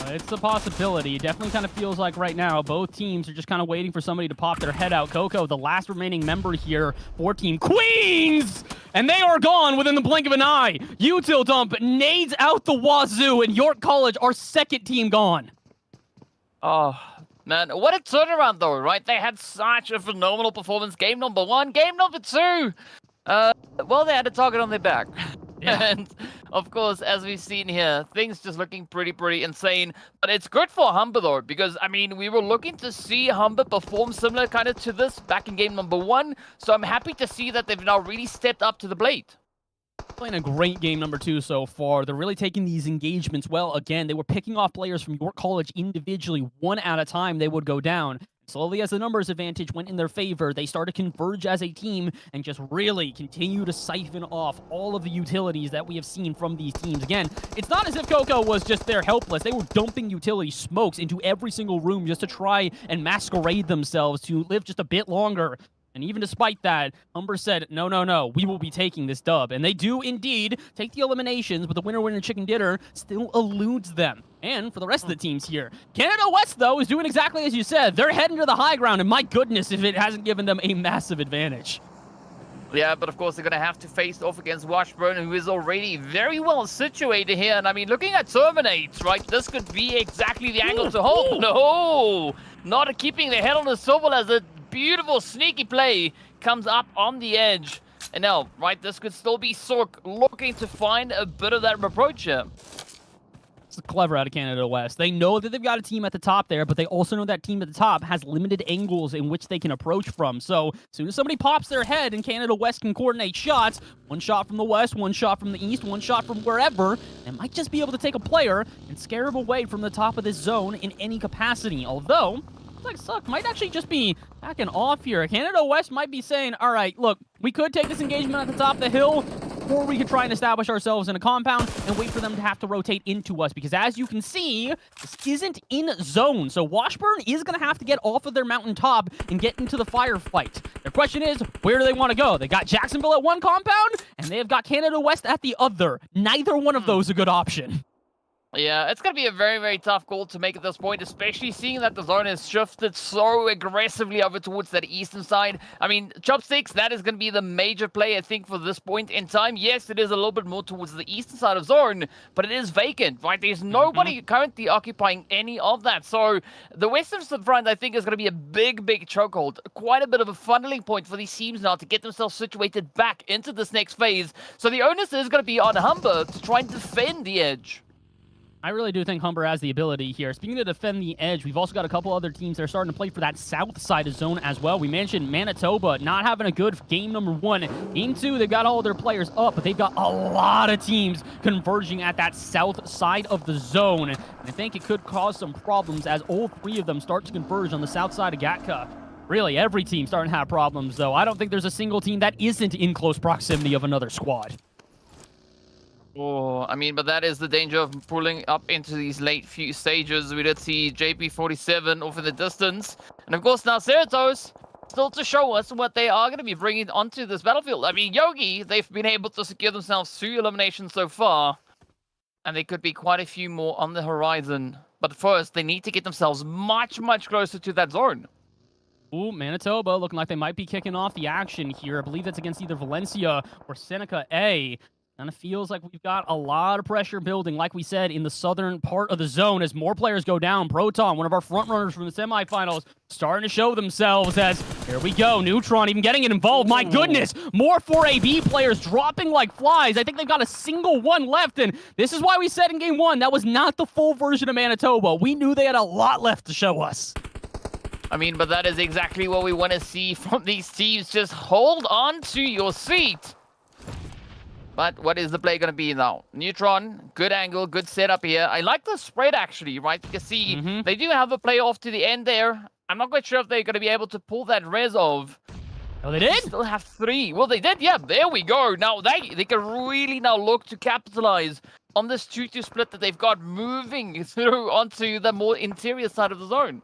It's a possibility. It definitely kind of feels like right now both teams are just kind of waiting for somebody to pop their head out. Coco, the last remaining member here for Team Queens! And they are gone within the blink of an eye. Util dump nades out the wazoo, and York College, our second team, gone. Oh, man, what a turnaround though, right? They had such a phenomenal performance. Game number 1, game number 2. Well, they had a target on their back. Yeah. And of course, as we've seen here, things just looking pretty insane. But it's good for Humber though, because I mean, we were looking to see Humber perform similar kind of to this back in game number 1. So I'm happy to see that they've now really stepped up to the plate. Playing a great game number 2 so far. They're really taking these engagements well. Again, they were picking off players from York College individually, one at a time. They would go down. Slowly, as the numbers advantage went in their favor, they started to converge as a team and just really continue to siphon off all of the utilities that we have seen from these teams. Again, it's not as if Coco was just there helpless. They were dumping utility smokes into every single room just to try and masquerade themselves to live just a bit longer. And even despite that, Humber said, no, we will be taking this dub. And they do indeed take the eliminations, but the winner chicken dinner still eludes them. And for the rest of the teams here, Canada West, though, is doing exactly as you said. They're heading to the high ground, and my goodness, if it hasn't given them a massive advantage. Yeah, but of course they're going to have to face off against Washburn, who is already very well situated here. And I mean, looking at Terminates, right, this could be exactly the angle to hold. No, not keeping their head on the swivel as a beautiful sneaky play comes up on the edge. And now, right, this could still be Sork looking to find a bit of that approach here. It's clever out of Canada West. They know that they've got a team at the top there, but they also know that team at the top has limited angles in which they can approach from. So as soon as somebody pops their head and Canada West can coordinate shots, one shot from the west, one shot from the east, one shot from wherever, they might just be able to take a player and scare him away from the top of this zone in any capacity. Although, like Suck might actually just be backing off here. Canada West might be saying, all right, look, we could take this engagement at the top of the hill, or we could try and establish ourselves in a compound and wait for them to have to rotate into us. Because as you can see, this isn't in zone. So Washburn is going to have to get off of their mountaintop and get into the firefight. The question is, where do they want to go? They got Jacksonville at one compound, and they have got Canada West at the other. Neither one of those is a good option. Yeah, it's going to be a very tough call to make at this point, especially seeing that the zone has shifted so aggressively over towards that eastern side. I mean, Chopsticks, that is going to be the major play, I think, for this point in time. Yes, it is a little bit more towards the eastern side of zone, but it is vacant, right? There's nobody currently occupying any of that. So the western front, I think, is going to be a big chokehold. Quite a bit of a funneling point for these teams now to get themselves situated back into this next phase. So the onus is going to be on Humber to try and defend the edge. I really do think Humber has the ability here. Speaking of defend the edge, we've also got a couple other teams that are starting to play for that south side of zone as well. We mentioned Manitoba not having a good game number 1. Game 2, they've got all of their players up, but they've got a lot of teams converging at that south side of the zone. And I think it could cause some problems as all 3 of them start to converge on the south side of Gatka. Really, every team starting to have problems, though. I don't think there's a single team that isn't in close proximity of another squad. Oh, I mean, but that is the danger of pulling up into these late few stages. We did see JP47 off in the distance. And of course, now Cerritos still to show us what they are going to be bringing onto this battlefield. I mean, Yogi, they've been able to secure themselves 2 eliminations so far. And there could be quite a few more on the horizon. But first, they need to get themselves much closer to that zone. Ooh, Manitoba looking like they might be kicking off the action here. I believe that's against either Valencia or Seneca A. And it feels like we've got a lot of pressure building, like we said, in the southern part of the zone as more players go down. Proton, one of our front runners from the semifinals, starting to show themselves as, here we go, Neutron even getting it involved. My goodness, more 4AB players dropping like flies. I think they've got a single one left, and this is why we said in game one, that was not the full version of Manitoba. We knew they had a lot left to show us. I mean, but that is exactly what we want to see from these teams. Just hold on to your seat. But what is the play going to be now? Neutron, good angle, good setup here. I like the spread, actually, right? You can see they do have a play off to the end there. I'm not quite sure if they're going to be able to pull that res off. Oh, they did? Still have 3. Well, they did. Yeah, there we go. Now, they can really now look to capitalize on this 2-2 split that they've got moving through onto the more interior side of the zone.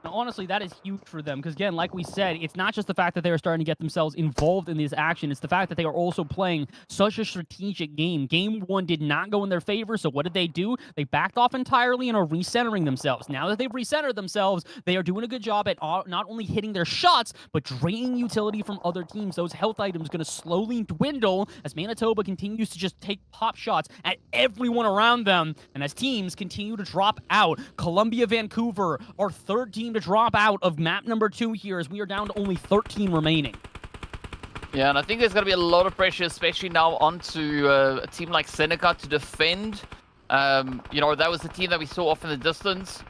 Now, honestly, that is huge for them because, again, like we said, it's not just the fact that they are starting to get themselves involved in this action. It's the fact that they are also playing such a strategic game. Game one did not go in their favor, so what did they do? They backed off entirely and are recentering themselves. Now that they've recentered themselves, they are doing a good job at not only hitting their shots, but draining utility from other teams. Those health items going to slowly dwindle as Manitoba continues to just take pop shots at everyone around them. And as teams continue to drop out, Columbia, Vancouver, our third team to drop out of map number 2 here as we are down to only 13 remaining. Yeah, and I think there's going to be a lot of pressure, especially now onto a team like Seneca to defend. You know, that was the team that we saw off in the distance.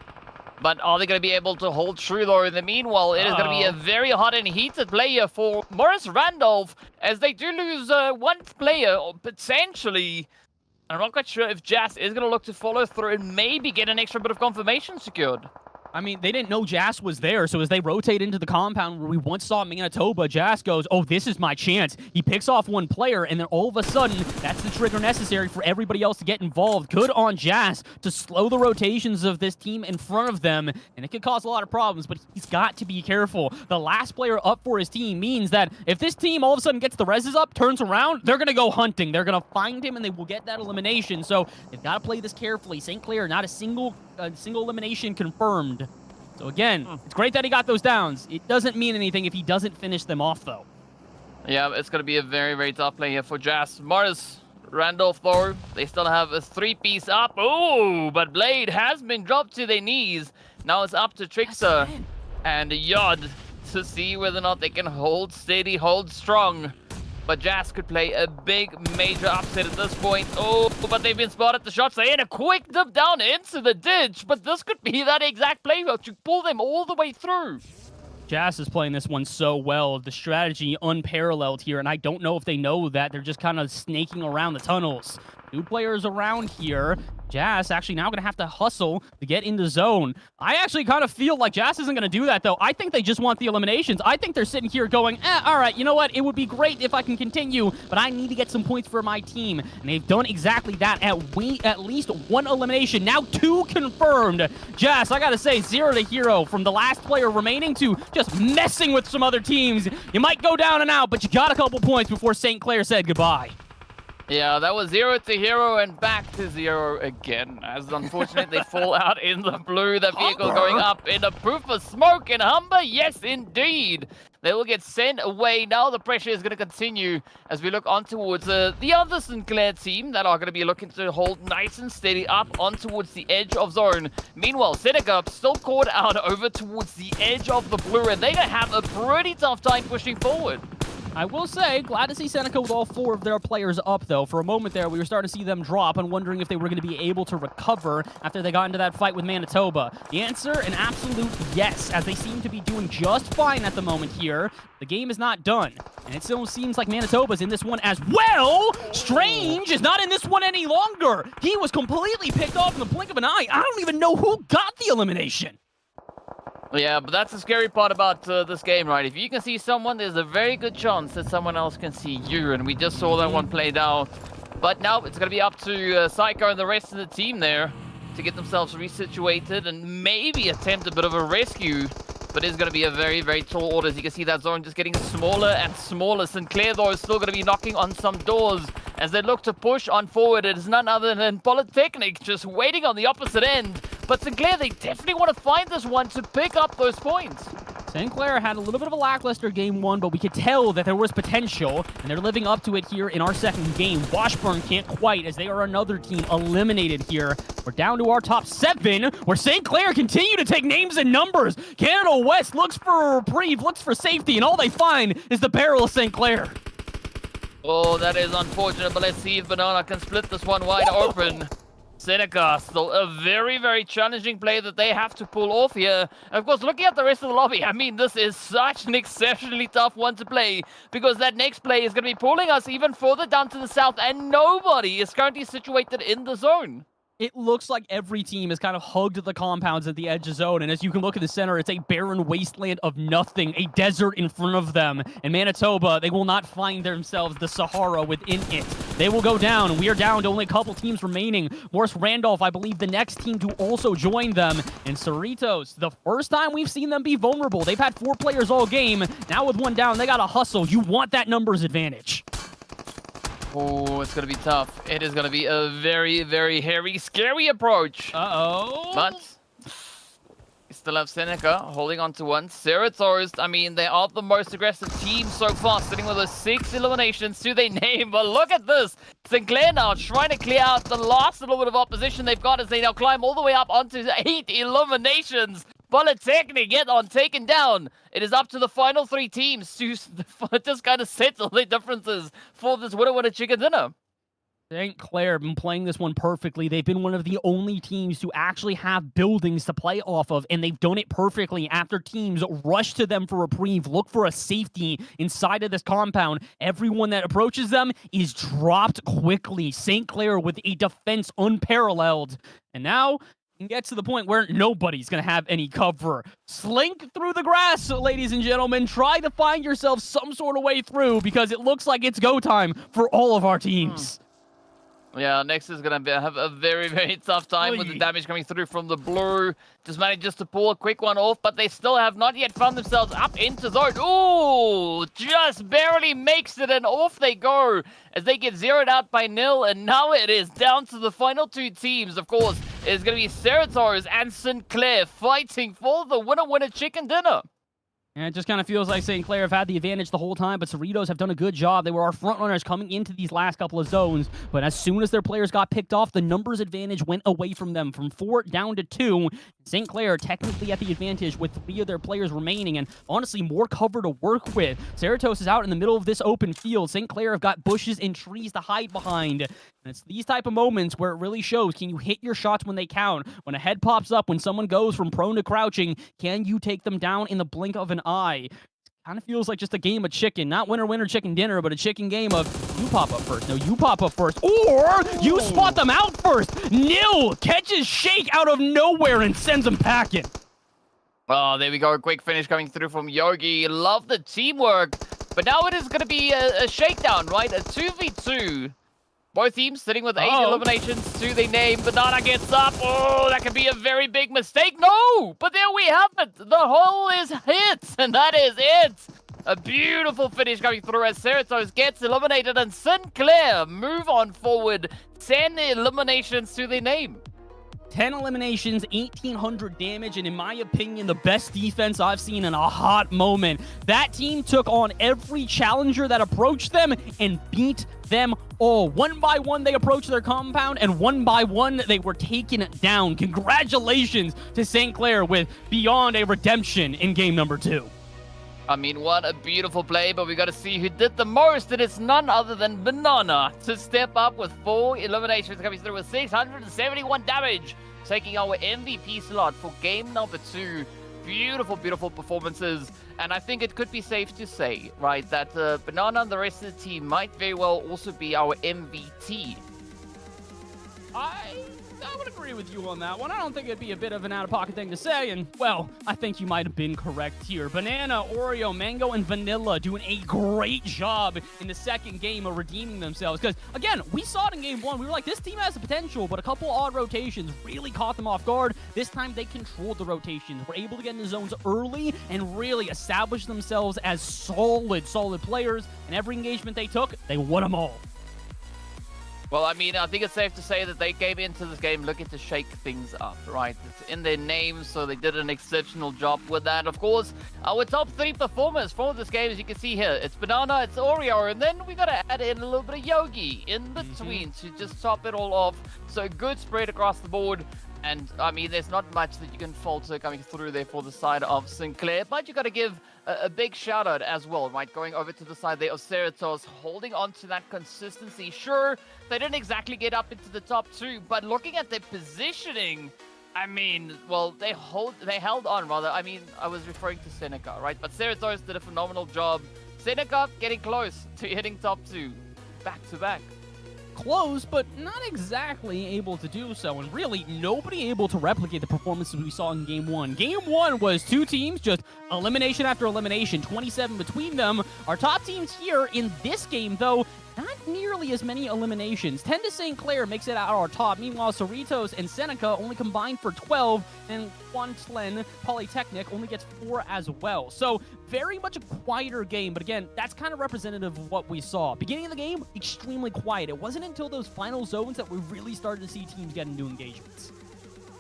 But are they going to be able to hold true, though? In the meanwhile, it is going to be a very hot and heated player for Morris Randolph, as they do lose one player, potentially. I'm not quite sure if Jazz is going to look to follow through and maybe get an extra bit of confirmation secured. I mean, they didn't know Jas was there, so as they rotate into the compound where we once saw Manitoba, Jas goes, oh, this is my chance. He picks off one player, and then all of a sudden, that's the trigger necessary for everybody else to get involved. Good on Jas to slow the rotations of this team in front of them, and it could cause a lot of problems, but he's got to be careful. The last player up for his team means that if this team all of a sudden gets the reses up, turns around, they're going to go hunting. They're going to find him, and they will get that elimination, so they've got to play this carefully. St. Clair, not a single elimination confirmed. So again, it's great that he got those downs. It doesn't mean anything if he doesn't finish them off, though. Yeah, it's going to be a very, very tough play here for Jazz. Morris Randolph, though, they still have a 3-piece up. Oh, but Blade has been dropped to their knees. Now it's up to Trickster and Yod to see whether or not they can hold steady, hold strong. But Jazz could play a big, major upset at this point. Oh, but they've been spotted. The shots are in. A quick dip down into the ditch. But this could be that exact play to pull them all the way through. Jazz is playing this one so well. The strategy unparalleled here. And I don't know if they know that. They're just kind of snaking around the tunnels. 2 players around here. Jazz actually now going to have to hustle to get in the zone. I actually kind of feel like Jazz isn't going to do that, though. I think they just want the eliminations. I think they're sitting here going, all right, you know what? It would be great if I can continue, but I need to get some points for my team. And they've done exactly that at least 1 elimination. Now 2 confirmed. Jazz, I got to say, 0 to hero from the last player remaining to just messing with some other teams. You might go down and out, but you got a couple points before St. Clair said goodbye. Yeah, that was 0 to hero and back to 0 again. As unfortunately they fall out in the blue. The vehicle going up in a proof of smoke in Humber. Yes, indeed. They will get sent away. Now the pressure is going to continue as we look on towards the other St. Clair team that are going to be looking to hold nice and steady up on towards the edge of zone. Meanwhile, Seneca still caught out over towards the edge of the blue, and they're going to have a pretty tough time pushing forward. I will say, glad to see Seneca with all 4 of their players up, though. For a moment there, we were starting to see them drop and wondering if they were going to be able to recover after they got into that fight with Manitoba. The answer, an absolute yes, as they seem to be doing just fine at the moment here. The game is not done, and it still seems like Manitoba's in this one as well. Strange is not in this one any longer. He was completely picked off in the blink of an eye. I don't even know who got the elimination. Yeah, but that's the scary part about this game, right? If you can see someone, there's a very good chance that someone else can see you, and we just saw that one played out. But now it's going to be up to Psycho and the rest of the team there to get themselves resituated and maybe attempt a bit of a rescue. But it's going to be a very, very tall order. As you can see, that zone just getting smaller and smaller. St. Clair, though, is still going to be knocking on some doors as they look to push on forward. It is none other than Polytechnic just waiting on the opposite end. But St. Clair, they definitely want to find this one to pick up those points. St. Clair had a little bit of a lackluster game one, but we could tell that there was potential, and they're living up to it here in our second game. Washburn can't quite, as they are another team eliminated here. We're down to our top 7, where St. Clair continue to take names and numbers. Canada West looks for reprieve, looks for safety, and all they find is the barrel of St. Clair. Oh, that is unfortunate, but let's see if Banana can split this one wide open. Seneca, still a very, very challenging play that they have to pull off here. And of course, looking at the rest of the lobby, I mean, this is such an exceptionally tough one to play, because that next play is going to be pulling us even further down to the south, and nobody is currently situated in the zone. It looks like every team has kind of hugged the compounds at the edge of zone, and as you can look at the center, it's a barren wasteland of nothing, a desert in front of them. In Manitoba, they will not find themselves the Sahara within it. They will go down. We are down to only a couple teams remaining. Morris Randolph, I believe, the next team to also join them. And Cerritos, the first time we've seen them be vulnerable. They've had 4 players all game. Now with 1 down, they got to hustle. You want that numbers advantage. Oh, it's going to be tough. It is going to be a very, very hairy, scary approach. Uh-oh. But we still have Seneca holding on to one. Cerritos, I mean, they are the most aggressive team so far, sitting with those 6 eliminations to their name. But look at this. St. Clair now trying to clear out the last little bit of opposition they've got as they now climb all the way up onto 8 eliminations. Polytechnic get on taken down. It is up to the final 3 teams to just kind of settle the differences for this winner chicken dinner. St. Clair have been playing this one perfectly. They've been one of the only teams to actually have buildings to play off of, and they've done it perfectly after teams rush to them for reprieve, look for a safety inside of this compound. Everyone that approaches them is dropped quickly. St. Clair with a defense unparalleled. And now it gets to the point where nobody's going to have any cover. Slink through the grass, ladies and gentlemen. Try to find yourself some sort of way through, because it looks like it's go time for all of our teams. Yeah, Next is going to have a very, very tough time with the damage coming through from the blue. Just manages to pull a quick one off, but they still have not yet found themselves up into zone. Ooh, just barely makes it, and off they go as they get zeroed out by nil. And now it is down to the final 2 teams. Of course, it's going to be Cerritos and St. Clair fighting for the winner chicken dinner. And it just kind of feels like St. Clair have had the advantage the whole time, but Cerritos have done a good job. They were our front runners coming into these last couple of zones, but as soon as their players got picked off, the numbers advantage went away from them, from 4 down to 2. St. Clair technically at the advantage with 3 of their players remaining, and honestly, more cover to work with. Cerritos is out in the middle of this open field. St. Clair have got bushes and trees to hide behind. And it's these type of moments where it really shows, can you hit your shots when they count? When a head pops up, when someone goes from prone to crouching, can you take them down in the blink of an eye? Kind of feels like just a game of chicken. Not winner, chicken dinner, but a chicken game of you pop up first. No, you pop up first. Or you spot them out first. Nil catches Shake out of nowhere and sends them packing. Oh, there we go. A quick finish coming through from Yogi. Love the teamwork. But now it is going to be a shakedown, right? A 2v2. Both teams sitting with 8 eliminations to their name. Banana gets up. Oh, that could be a very big mistake. No, but there we have it. The hole is hit, and that is it. A beautiful finish coming through as Cerritos gets eliminated, and St. Clair move on forward. 10 eliminations to their name. 10 eliminations, 1,800 damage, and in my opinion, the best defense I've seen in a hot moment. That team took on every challenger that approached them and beat them all. One by one, they approached their compound, and one by one, they were taken down. Congratulations to St. Clair with beyond a redemption in game number 2. I mean, what a beautiful play, but we got to see who did the most, and it's none other than Banana to step up with 4 eliminations coming through with 671 damage, taking our MVP slot for game number 2. Beautiful, beautiful performances, and I think it could be safe to say, right, that Banana and the rest of the team might very well also be our MVP. I would agree with you on that one. I don't think it'd be a bit of an out-of-pocket thing to say, and, well, I think you might have been correct here. Banana, Oreo, Mango, and Vanilla doing a great job in the second game of redeeming themselves, because, again, we saw it in game 1. We were like, this team has the potential, but a couple odd rotations really caught them off guard. This time, they controlled the rotations, were able to get in the zones early and really establish themselves as solid players, and every engagement they took, they won them all. Well, I mean, I think it's safe to say that they came into this game looking to shake things up, right? It's in their name, so they did an exceptional job with that. Of course, our top 3 performers for this game, as you can see here, it's Banana, it's Oreo, and then we got to add in a little bit of Yogi in between to just top it all off. So good spread across the board. And, I mean, there's not much that you can falter coming through there for the side of Sinclair, but you got to give a big shout out as well, right? Going over to the side there of Cerato's, holding on to that consistency. Sure, they didn't exactly get up into the top 2, but looking at their positioning, I mean, well, they held on, rather. I mean, I was referring to Seneca, right? But Cerato's did a phenomenal job. Seneca getting close to hitting top 2 back to back. Close, but not exactly able to do so, and really nobody able to replicate the performances we saw in Game 1. Game 1 was 2 teams, just elimination after elimination, 27 between them. Our top teams here in this game, though, not nearly as many eliminations. 10 to St. Clair makes it out our top. Meanwhile, Cerritos and Seneca only combined for 12, and Quantlen Polytechnic only gets 4 as well. So very much a quieter game, but again, that's kind of representative of what we saw. Beginning of the game, extremely quiet. It wasn't until those final zones that we really started to see teams get into engagements.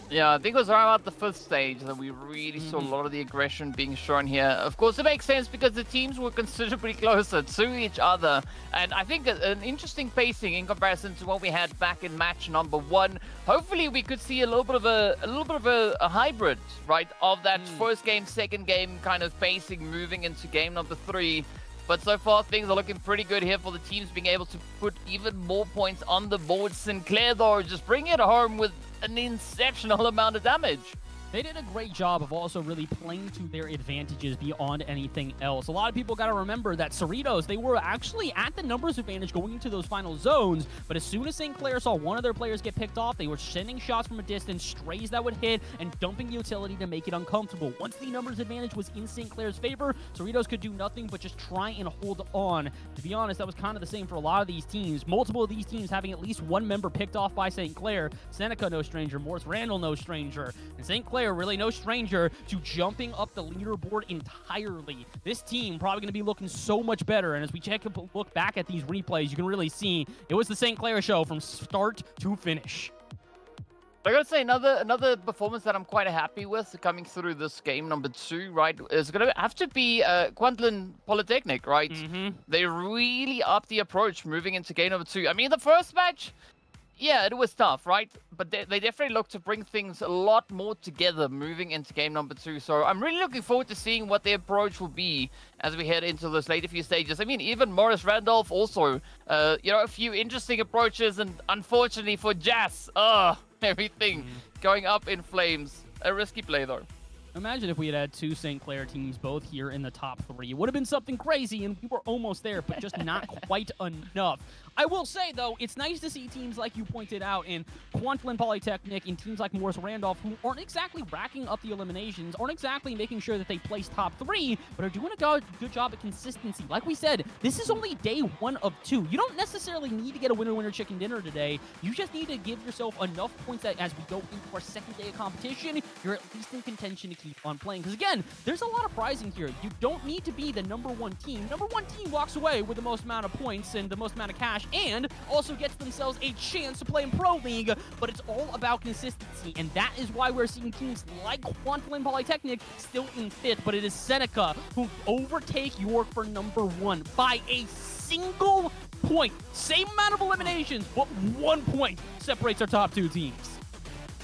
Yeah, I think it was around about the 5th stage that we really saw a lot of the aggression being shown here. Of course, it makes sense because the teams were considerably closer to each other. And I think an interesting pacing in comparison to what we had back in match number 1. Hopefully, we could see a little bit of a hybrid, right, of that first game, second game kind of pacing moving into game number 3. But so far, things are looking pretty good here for the teams being able to put even more points on the board. Sinclair, though, just bringing it home with an exceptional amount of damage. They did a great job of also really playing to their advantages beyond anything else. A lot of people got to remember that Cerritos, they were actually at the numbers advantage going into those final zones, but as soon as St. Clair saw one of their players get picked off, they were sending shots from a distance, strays that would hit, and dumping utility to make it uncomfortable. Once the numbers advantage was in St. Clair's favor, Cerritos could do nothing but just try and hold on. To be honest, that was kind of the same for a lot of these teams. Multiple of these teams having at least one member picked off by St. Clair. Seneca, no stranger. Morris Randall, no stranger. And St. Clair, really no stranger to jumping up the leaderboard entirely. This team probably going to be looking so much better, and as we look back at these replays, you can really see it was the St. Clair show from start to finish. I gotta say, another performance that I'm quite happy with coming through this game number 2, right, is gonna have to be Quantlen Polytechnic, right? They really upped the approach moving into game number 2. I mean, the first match, yeah, it was tough, right? But they definitely look to bring things a lot more together moving into game number 2. So I'm really looking forward to seeing what their approach will be as we head into those later few stages. I mean, even Morris Randolph also, a few interesting approaches, and unfortunately for Jas, everything going up in flames. A risky play, though. Imagine if we had 2 St. Clair teams both here in the top 3. It would have been something crazy, and we were almost there, but just not quite enough. I will say, though, it's nice to see teams like you pointed out in Quantlen Polytechnic and teams like Morris Randolph, who aren't exactly racking up the eliminations, aren't exactly making sure that they place top 3, but are doing a good job at consistency. Like we said, this is only day 1 of 2. You don't necessarily need to get a winner-winner chicken dinner today. You just need to give yourself enough points that as we go into our second day of competition, you're at least in contention to keep on playing. Because again, there's a lot of prizing here. You don't need to be the number 1 team. Number 1 team walks away with the most amount of points and the most amount of cash, and also gets themselves a chance to play in Pro League, but it's all about consistency, and that is why we're seeing teams like Quantlen Polytechnic still in 5th, but it is Seneca who overtake York for number 1 by a single point. Same amount of eliminations, but 1 point separates our top 2 teams.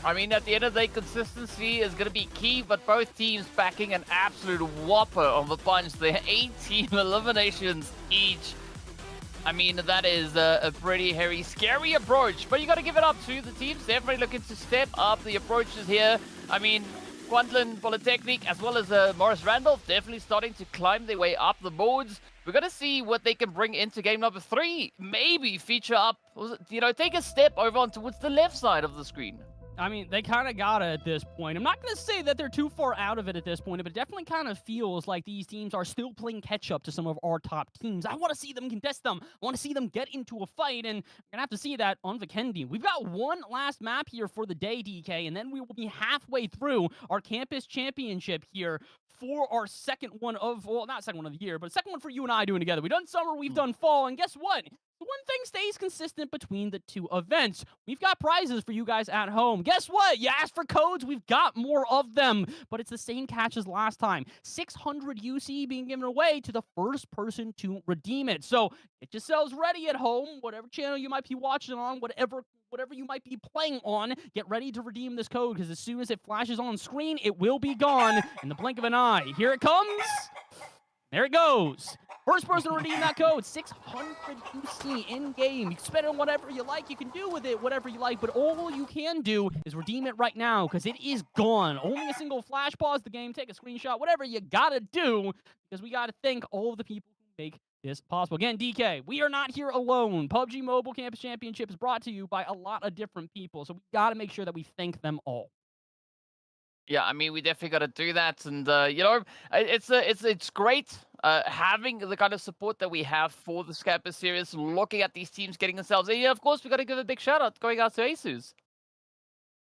I mean, at the end of the day, consistency is going to be key, but both teams backing an absolute whopper of a punch. They're 18 eliminations each. I mean, that is a pretty hairy, scary approach, but you got to give it up to the teams. Definitely looking to step up the approaches here. I mean, Quantlen Polytechnic as well as Morris Randolph definitely starting to climb their way up the boards. We're going to see what they can bring into game number 3. Maybe feature up, take a step over on towards the left side of the screen. I mean, they kind of got it at this point. I'm not going to say that they're too far out of it at this point, but it definitely kind of feels like these teams are still playing catch-up to some of our top teams. I want to see them contest them. I want to see them get into a fight, and we're going to have to see that on Vikendi. We've got one last map here for the day, DK, and then we will be halfway through our campus championship here for our second one of, well, not second one of the year, but second one for you and I doing together. We've done summer, we've done fall, and guess what? One thing stays consistent between the two events. We've got prizes for you guys at home. Guess what? You asked for codes, we've got more of them. But it's the same catch as last time. 600 UC being given away to the first person to redeem it. So get yourselves ready at home, whatever channel you might be watching on, whatever you might be playing on, get ready to redeem this code, because as soon as it flashes on screen, it will be gone in the blink of an eye. Here it comes. There it goes. First person to redeem that code, 600 UC in-game. You can spend it whatever you like. You can do with it whatever you like, but all you can do is redeem it right now, because it is gone. Only a single flash, pause the game, take a screenshot, whatever you gotta do, because we gotta thank all of the people who make this possible. Again, DK, we are not here alone. PUBG Mobile Campus Championship is brought to you by a lot of different people, so we gotta make sure that we thank them all. Yeah, I mean, we definitely got to do that, and you know, it's great having the kind of support that we have for the Campus series. Looking at these teams getting themselves, and yeah, of course, we got to give a big shout out going out to ASUS.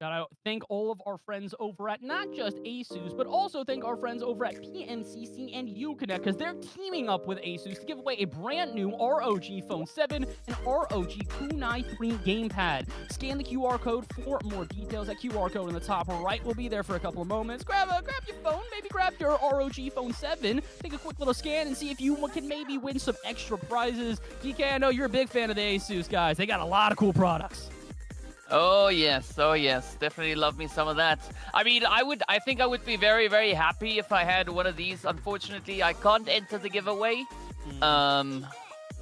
Gotta thank all of our friends over at not just ASUS, but also thank our friends over at PMCC and Uconnect, because they're teaming up with ASUS to give away a brand new ROG Phone 7 and ROG Kunai 3 gamepad. Scan the QR code for more details. That QR code in the top right will be there for a couple of moments. Grab your phone, maybe grab your ROG Phone 7, take a quick little scan and see if you can maybe win some extra prizes. DK, I know you're a big fan of the ASUS guys. They got a lot of cool products. Oh yes, definitely love me some of that. I mean, I think I would be very, very happy if I had one of these. Unfortunately, I can't enter the giveaway.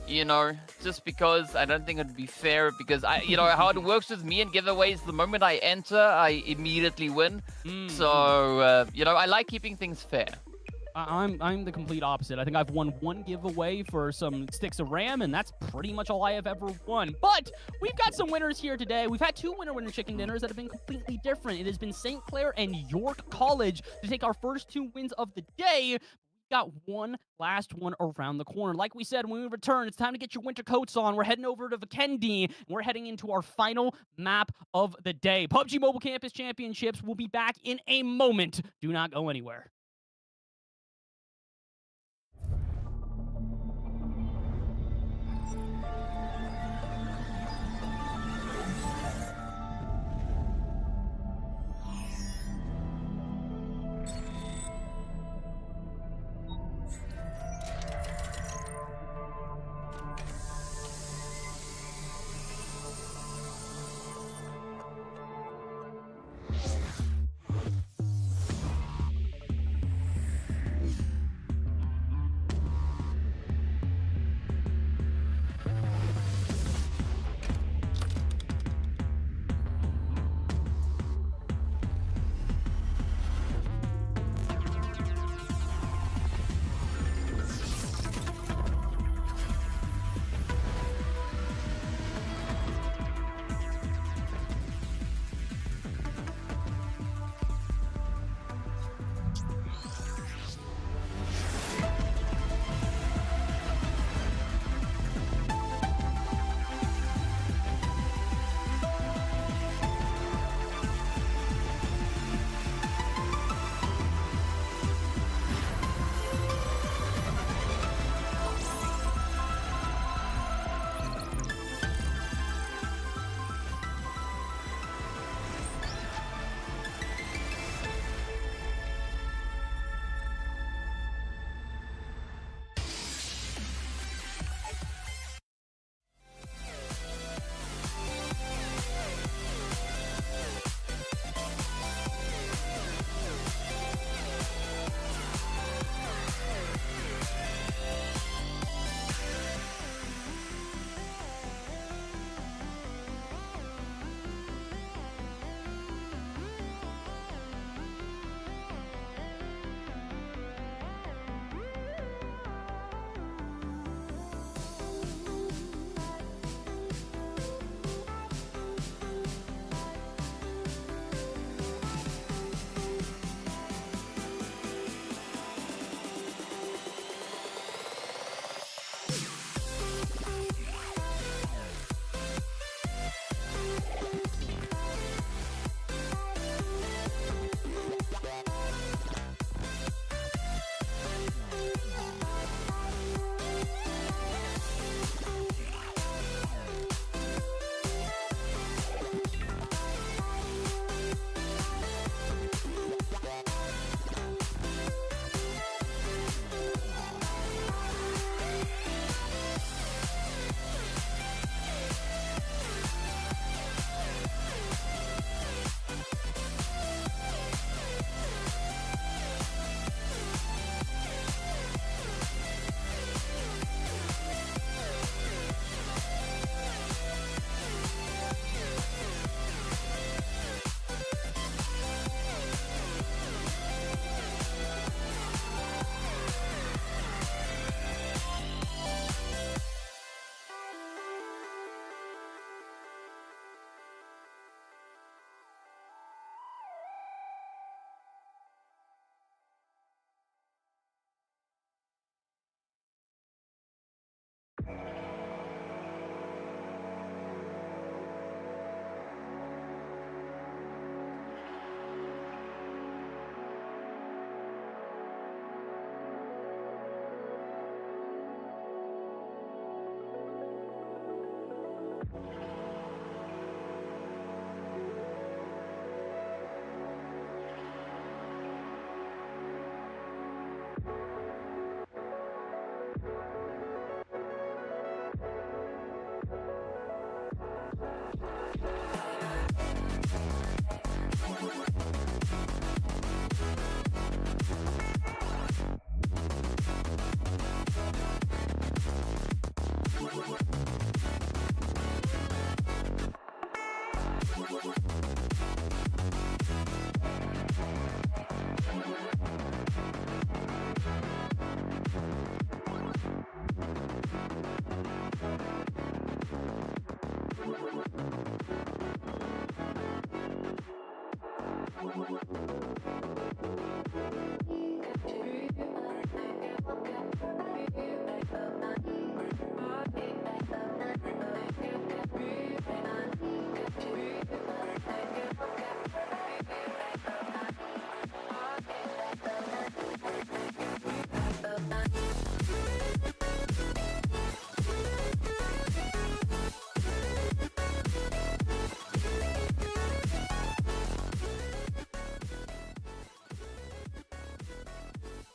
You know, just because I don't think it'd be fair, because you know how it works with me and giveaways. The moment I enter, I immediately win. So, you know, I like keeping things fair. I'm the complete opposite. I think I've won one giveaway for some sticks of RAM, and that's pretty much all I have ever won. But we've got some winners here today. We've had two winner chicken dinners that have been completely different. It has been St. Clair and York College to take our first two wins of the day. We've got one last one around the corner. Like we said, when we return, it's time to get your winter coats on. We're heading over to Vikendi, and we're heading into our final map of the day. PUBG Mobile Campus Championships will be back in a moment. Do not go anywhere.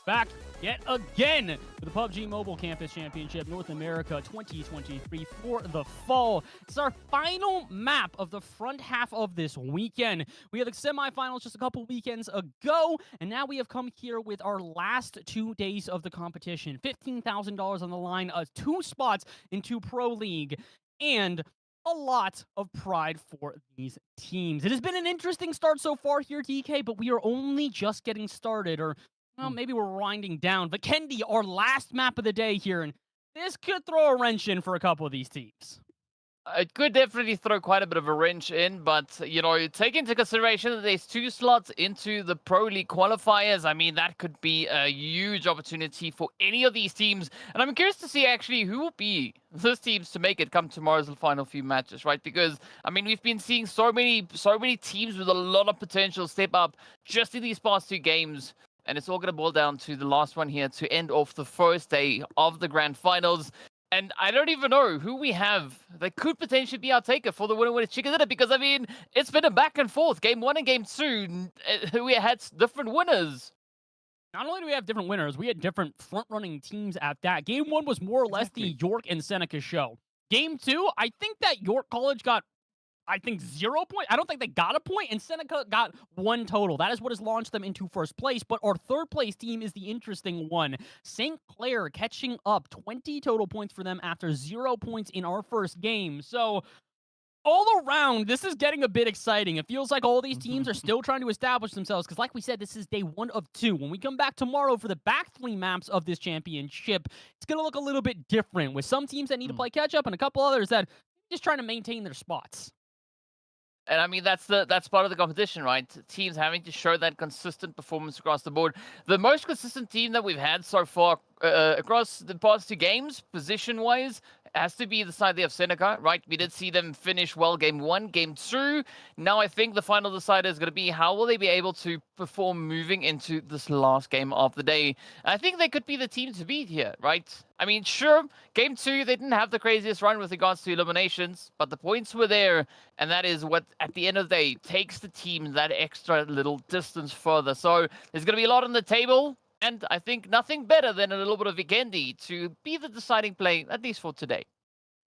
Back yet again for the PUBG Mobile Campus Championship North America 2023 for the fall. It's our final map of the front half of this weekend. We had the semifinals just a couple weekends ago, and now we have come here with our last 2 days of the competition. $15,000 on the line, 2 spots into Pro League, and a lot of pride for these teams. It has been an interesting start so far here, DK, but we are only just getting started, or well, maybe we're winding down. Vikendi, our last map of the day here, and this could throw a wrench in for a couple of these teams. It could definitely throw quite a bit of a wrench in, but, you know, take into consideration that there's 2 slots into the Pro League qualifiers. I mean, that could be a huge opportunity for any of these teams. And I'm curious to see actually who will be those teams to make it come tomorrow's final few matches, right? Because, I mean, we've been seeing so many teams with a lot of potential step up just in these past 2 games. And it's all going to boil down to the last one here to end off the first day of the grand finals. And I don't even know who we have that could potentially be our taker for the winner chicken dinner, because, I mean, it's been a back and forth. Game 1 and Game 2, we had different winners. Not only do we have different winners, we had different front-running teams at that. Game 1 was more or less the York and Seneca show. Game 2, I think that York College got 0 points. I don't think they got a point, and Seneca got 1 total. That is what has launched them into first place, but our third place team is the interesting one. St. Clair catching up, 20 total points for them after 0 points in our first game. So all around, this is getting a bit exciting. It feels like all these teams are still trying to establish themselves, because like we said, this is day 1 of 2. When we come back tomorrow for the back 3 maps of this championship, it's going to look a little bit different, with some teams that need to play catch-up and a couple others that are just trying to maintain their spots. And I mean, that's part of the competition, right? Teams having to show that consistent performance across the board. The most consistent team that we've had so far across the past 2 games, position-wise, has to be the side there of Seneca, right? We did see them finish well Game 1, Game 2. Now I think the final decider is going to be how will they be able to perform moving into this last game of the day. I think they could be the team to beat here, right? I mean, sure, Game 2, they didn't have the craziest run with regards to eliminations, but the points were there, and that is what, at the end of the day, takes the team that extra little distance further. So there's going to be a lot on the table. And I think nothing better than a little bit of Vikendi to be the deciding play, at least for today.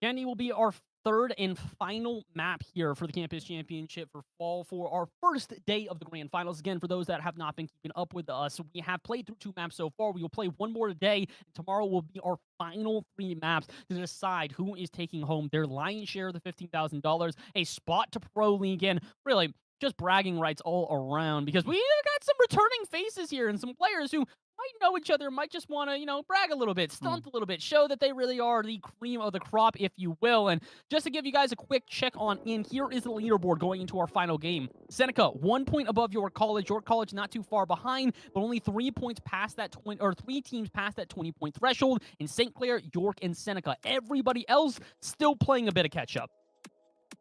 Vikendi will be our third and final map here for the Campus Championship for fall for our first day of the Grand Finals. Again, for those that have not been keeping up with us, we have played through 2 maps so far. We will play 1 more today, and tomorrow will be our final 3 maps to decide who is taking home their lion's share of the $15,000, a spot to Pro League, and really just bragging rights all around because we got some returning faces here and some players who might know each other, might just want to, brag a little bit, stunt a little bit, show that they really are the cream of the crop, if you will. And just to give you guys a quick check on in, here is the leaderboard going into our final game. Seneca, 1 point above York College. York College not too far behind, but only 3 points past that 3 teams past that 20-point threshold. In St. Clair, York, and Seneca, everybody else still playing a bit of catch up.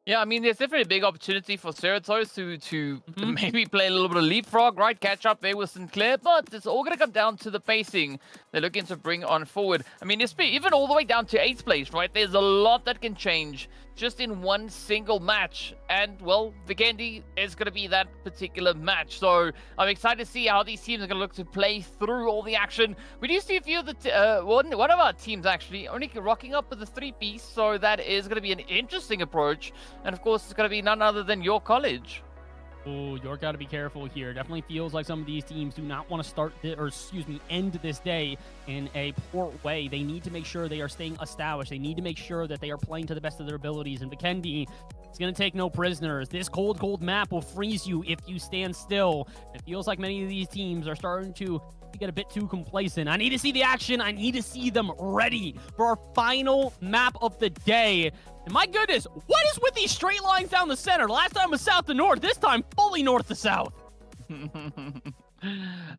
Yeah, I mean, there's definitely a big opportunity for Cerritos to maybe play a little bit of leapfrog, right? Catch up there with St. Clair, but it's all going to come down to the pacing they're looking to bring on forward. I mean, even all the way down to 8th place, right? There's a lot that can change just in one single match. And, well, Vikendi is going to be that particular match. So I'm excited to see how these teams are going to look to play through all the action. We do see a few of the, one of our teams actually only rocking up with a 3-piece. So that is going to be an interesting approach. And, of course, it's going to be none other than York College. Oh, York got to be careful here. Definitely feels like some of these teams do not want to end this day in a poor way. They need to make sure they are staying established. They need to make sure that they are playing to the best of their abilities. And Vikendi, it's going to take no prisoners. This cold map will freeze you if you stand still. It feels like many of these teams are starting to get a bit too complacent. I need to see the action. I need to see them ready for our final map of the day. And my goodness, what is with these straight lines down the center? Last time was south to north. This time, fully north to south.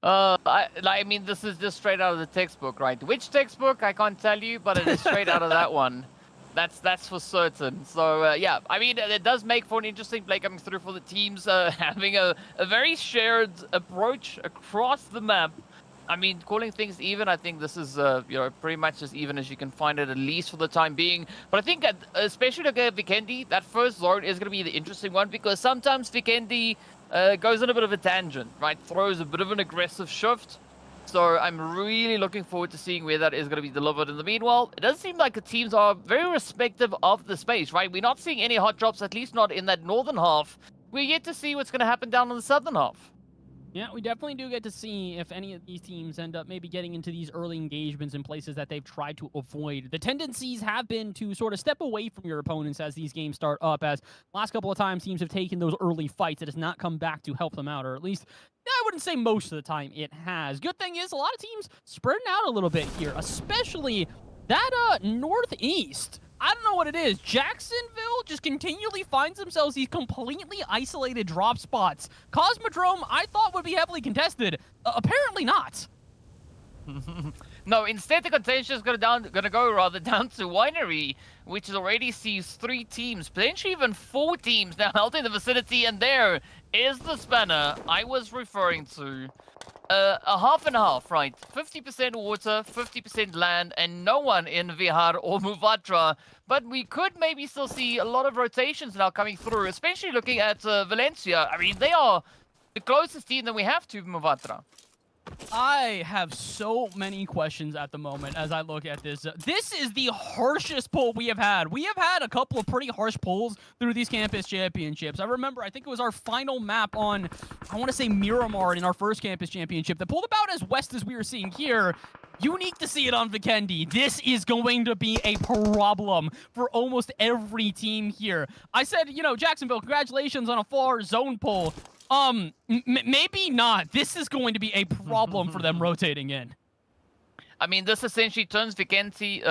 I mean, this is just straight out of the textbook, right? Which textbook? I can't tell you, but it is straight out of that one. That's for certain. So, yeah, I mean, it does make for an interesting play coming through for the teams, having a very shared approach across the map. I mean, calling things even, I think this is, pretty much as even as you can find it, at least for the time being. But I think, especially looking at Vikendi, that first zone is going to be the interesting one, because sometimes Vikendi goes on a bit of a tangent, right? Throws a bit of an aggressive shift. So I'm really looking forward to seeing where that is going to be delivered. In the meanwhile, it does seem like the teams are very respective of the space, right? We're not seeing any hot drops, at least not in that northern half. We're yet to see what's going to happen down in the southern half. Yeah, we definitely do get to see if any of these teams end up maybe getting into these early engagements in places that they've tried to avoid. The tendencies have been to sort of step away from your opponents as these games start up, as last couple of times teams have taken those early fights. It has not come back to help them out, or at least I wouldn't say most of the time it has. Good thing is a lot of teams spreading out a little bit here, especially that northeast. I don't know what it is. Jacksonville just continually finds themselves these completely isolated drop spots. Cosmodrome, I thought would be heavily contested. Apparently not. No, instead the contention is gonna go down to Winery, which already sees 3 teams, potentially even 4 teams now held in the vicinity, and there is the spanner I was referring to. A half and half, right? 50% water, 50% land, and no one in Vihar or Muvatra. But we could maybe still see a lot of rotations now coming through, especially looking at Valencia. I mean, they are the closest team that we have to Muvatra. I have so many questions at the moment as I look at this. This is the harshest pull we have had. We have had a couple of pretty harsh pulls through these campus championships. I remember, I think it was our final map on, I want to say Miramar in our first campus championship that pulled about as west as we were seeing here. Unique to see it on Vikendi. This is going to be a problem for almost every team here. I said, Jacksonville, congratulations on a far zone pull. Maybe not. This is going to be a problem for them rotating in. I mean, this essentially turns Vikendi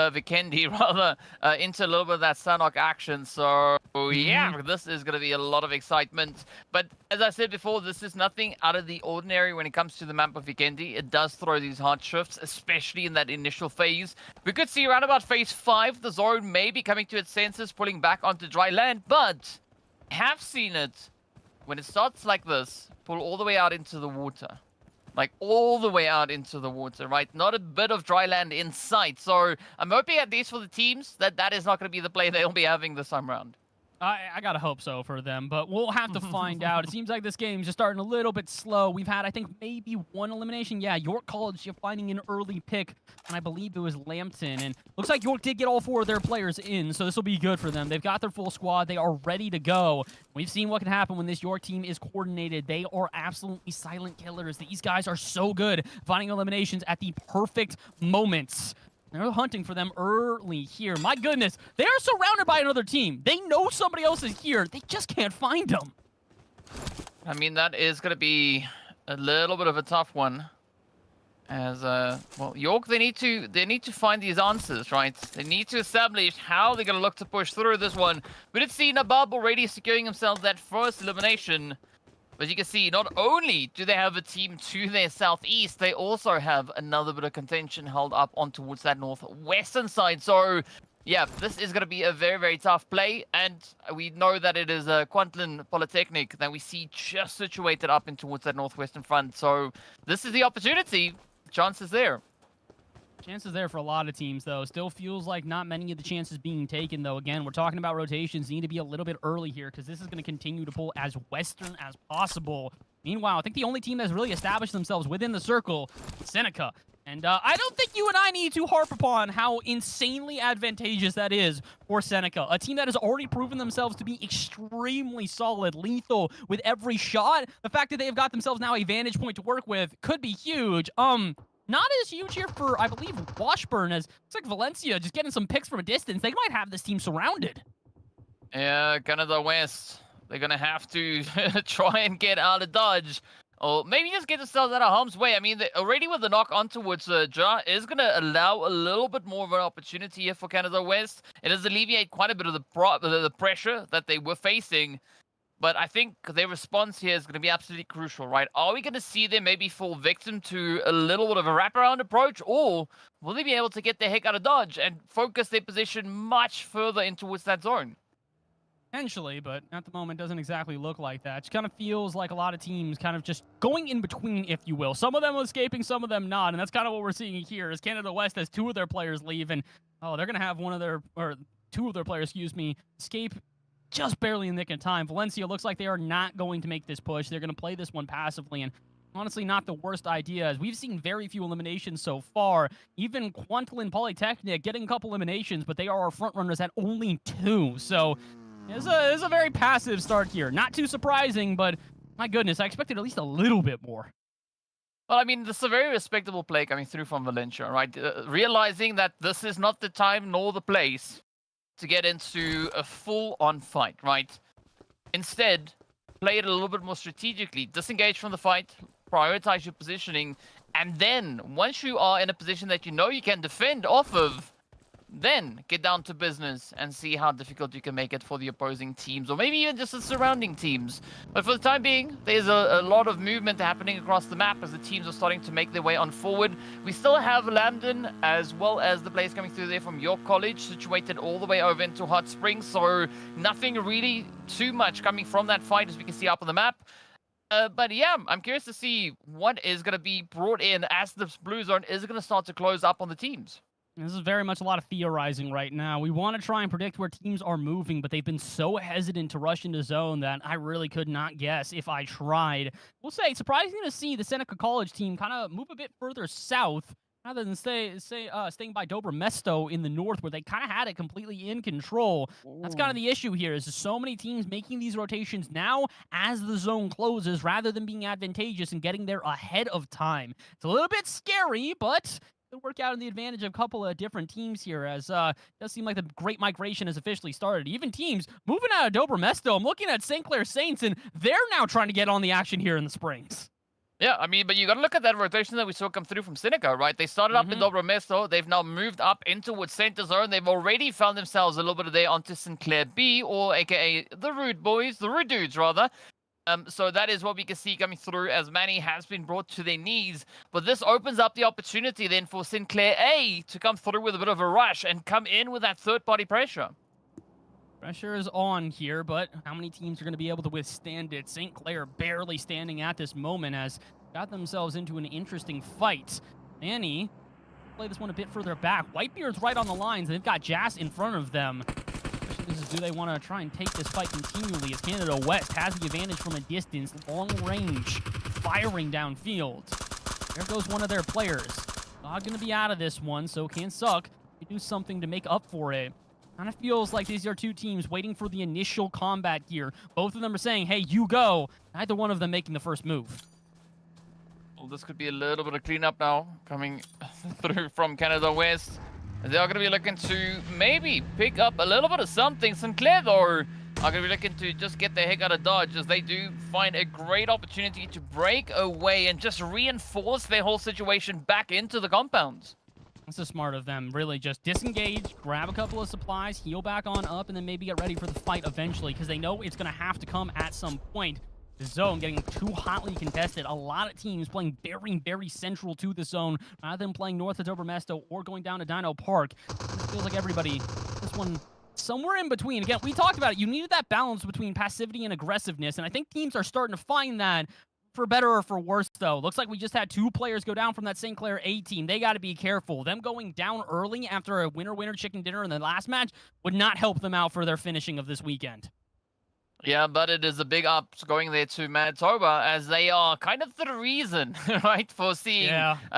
into a little bit of that Sanok action. So, yeah, this is going to be a lot of excitement. But as I said before, this is nothing out of the ordinary when it comes to the map of Vikendi. It does throw these hard shifts, especially in that initial phase. We could see around about phase 5, the zone may be coming to its senses, pulling back onto dry land. But I have seen it. When it starts like this, pull all the way out into the water. Like, all the way out into the water, right? Not a bit of dry land in sight. So, I'm hoping at least for the teams that is not going to be the play they'll be having this time around. I gotta hope so for them, but we'll have to find out. It seems like this game's just starting a little bit slow. We've had, I think, maybe 1 elimination. Yeah, York College, you're finding an early pick, and I believe it was Lambton. And looks like York did get all 4 of their players in, so this will be good for them. They've got their full squad. They are ready to go. We've seen what can happen when this York team is coordinated. They are absolutely silent killers. These guys are so good finding eliminations at the perfect moments. They're hunting for them early here. My goodness, they are surrounded by another team. They know somebody else is here. They just can't find them. I mean, that is going to be a little bit of a tough one. As well, York, they need to find these answers, right? They need to establish how they're gonna look to push through this one. We did see Nabab already securing himself that first elimination. But you can see, not only do they have a team to their southeast, they also have another bit of contention held up on towards that northwestern side. So, yeah, this is going to be a very, very tough play. And we know that it is a Kwantlen Polytechnic that we see just situated up in towards that northwestern front. So, this is the opportunity. Chances there. Chances there for a lot of teams, though. Still feels like not many of the chances being taken, though. Again, we're talking about rotations. Need to be a little bit early here because this is going to continue to pull as western as possible. Meanwhile, I think the only team that's really established themselves within the circle is Seneca. And I don't think you and I need to harp upon how insanely advantageous that is for Seneca. A team that has already proven themselves to be extremely solid, lethal with every shot. The fact that they have got themselves now a vantage point to work with could be huge. Not as huge here for, I believe, Washburn, as looks like Valencia just getting some picks from a distance. They might have this team surrounded. Yeah, Canada West. They're going to have to try and get out of dodge. Or maybe just get themselves out of harm's way. I mean, already with the knock on towards Ja is going to allow a little bit more of an opportunity here for Canada West. It does alleviate quite a bit of the pressure that they were facing. But I think their response here is going to be absolutely crucial, right? Are we going to see them maybe fall victim to a little bit of a wraparound approach? Or will they be able to get their heck out of dodge and focus their position much further in towards that zone? Potentially, but at the moment doesn't exactly look like that. It kind of feels like a lot of teams kind of just going in between, if you will. Some of them escaping, some of them not, and that's kind of what we're seeing here as Canada West has two of their players leave, and they're going to have two of their players, escape just barely in the nick of time. Valencia looks like they are not going to make this push. They're going to play this one passively, and honestly not the worst idea, as we've seen very few eliminations so far. Even Kwantlen Polytechnic getting a couple eliminations, but they are our front runners at only 2, so it's a very passive start here. Not too surprising, but my goodness, I expected at least a little bit more. Well, I mean, this is a very respectable play coming through from Valencia, right? Realizing that this is not the time nor the place to get into a full-on fight, right? Instead, play it a little bit more strategically. Disengage from the fight, prioritize your positioning, and then, once you are in a position that you know you can defend off of, then get down to business and see how difficult you can make it for the opposing teams, or maybe even just the surrounding teams. But for the time being, there's a lot of movement happening across the map as the teams are starting to make their way on forward. We still have Lambden, as well as the players coming through there from York College, situated all the way over into Hot Springs, so nothing really too much coming from that fight, as we can see up on the map. But yeah, I'm curious to see what is going to be brought in as this blue zone is going to start to close up on the teams. This is very much a lot of theorizing right now. We want to try and predict where teams are moving, but they've been so hesitant to rush into zone that I really could not guess if I tried. We'll say, surprising to see the Seneca College team kind of move a bit further south rather than staying by Dobro Mesto in the north, where they kind of had it completely in control. That's kind of the issue here, is so many teams making these rotations now as the zone closes rather than being advantageous and getting there ahead of time. It's a little bit scary, but it'll work out in the advantage of a couple of different teams here, as it does seem like the Great Migration has officially started. Even teams moving out of Dobro Mesto. I'm looking at St. Clair Saints, and they're now trying to get on the action here in the Springs. Yeah, I mean, but you got to look at that rotation that we saw come through from Seneca, right? They started up in Dobro Mesto. They've now moved up into Wood Center Zone. They've already found themselves a little bit of there onto St. Clair B, or aka the Rude Boys, the Rude Dudes, rather. So that is what we can see coming through, as Manny has been brought to their knees. But this opens up the opportunity then for Sinclair A to come through with a bit of a rush and come in with that third-party pressure. Pressure is on here, but how many teams are going to be able to withstand it? St. Clair barely standing at this moment, as got themselves into an interesting fight. Manny play this one a bit further back. Whitebeard's right on the lines, and they've got Jas in front of them. Do they want to try and take this fight continually, as Canada West has the advantage from a distance, long range, firing downfield. There goes one of their players. Not going to be out of this one, so can Suck do something to make up for it. Kind of feels like these are two teams waiting for the initial combat here. Both of them are saying, hey, you go. Neither one of them making the first move. Well, this could be a little bit of cleanup now coming through from Canada West. They are going to be looking to maybe pick up a little bit of something. Sinclair, though, are going to be looking to just get the heck out of Dodge, as they do find a great opportunity to break away and just reinforce their whole situation back into the compounds. This is smart of them. Really just disengage, grab a couple of supplies, heal back on up, and then maybe get ready for the fight eventually, because they know it's going to have to come at some point. The zone getting too hotly contested. A lot of teams playing very, very central to the zone, rather than playing north of Dobromesto or going down to Dino Park. It feels like everybody, this one, somewhere in between. Again, we talked about it. You needed that balance between passivity and aggressiveness, and I think teams are starting to find that. For better or for worse, though. Looks like we just had 2 players go down from that St. Clair A team. They got to be careful. Them going down early after a winner chicken dinner in the last match would not help them out for their finishing of this weekend. Yeah, but it is a big ups going there to Manitoba, as they are kind of the reason, right, for seeing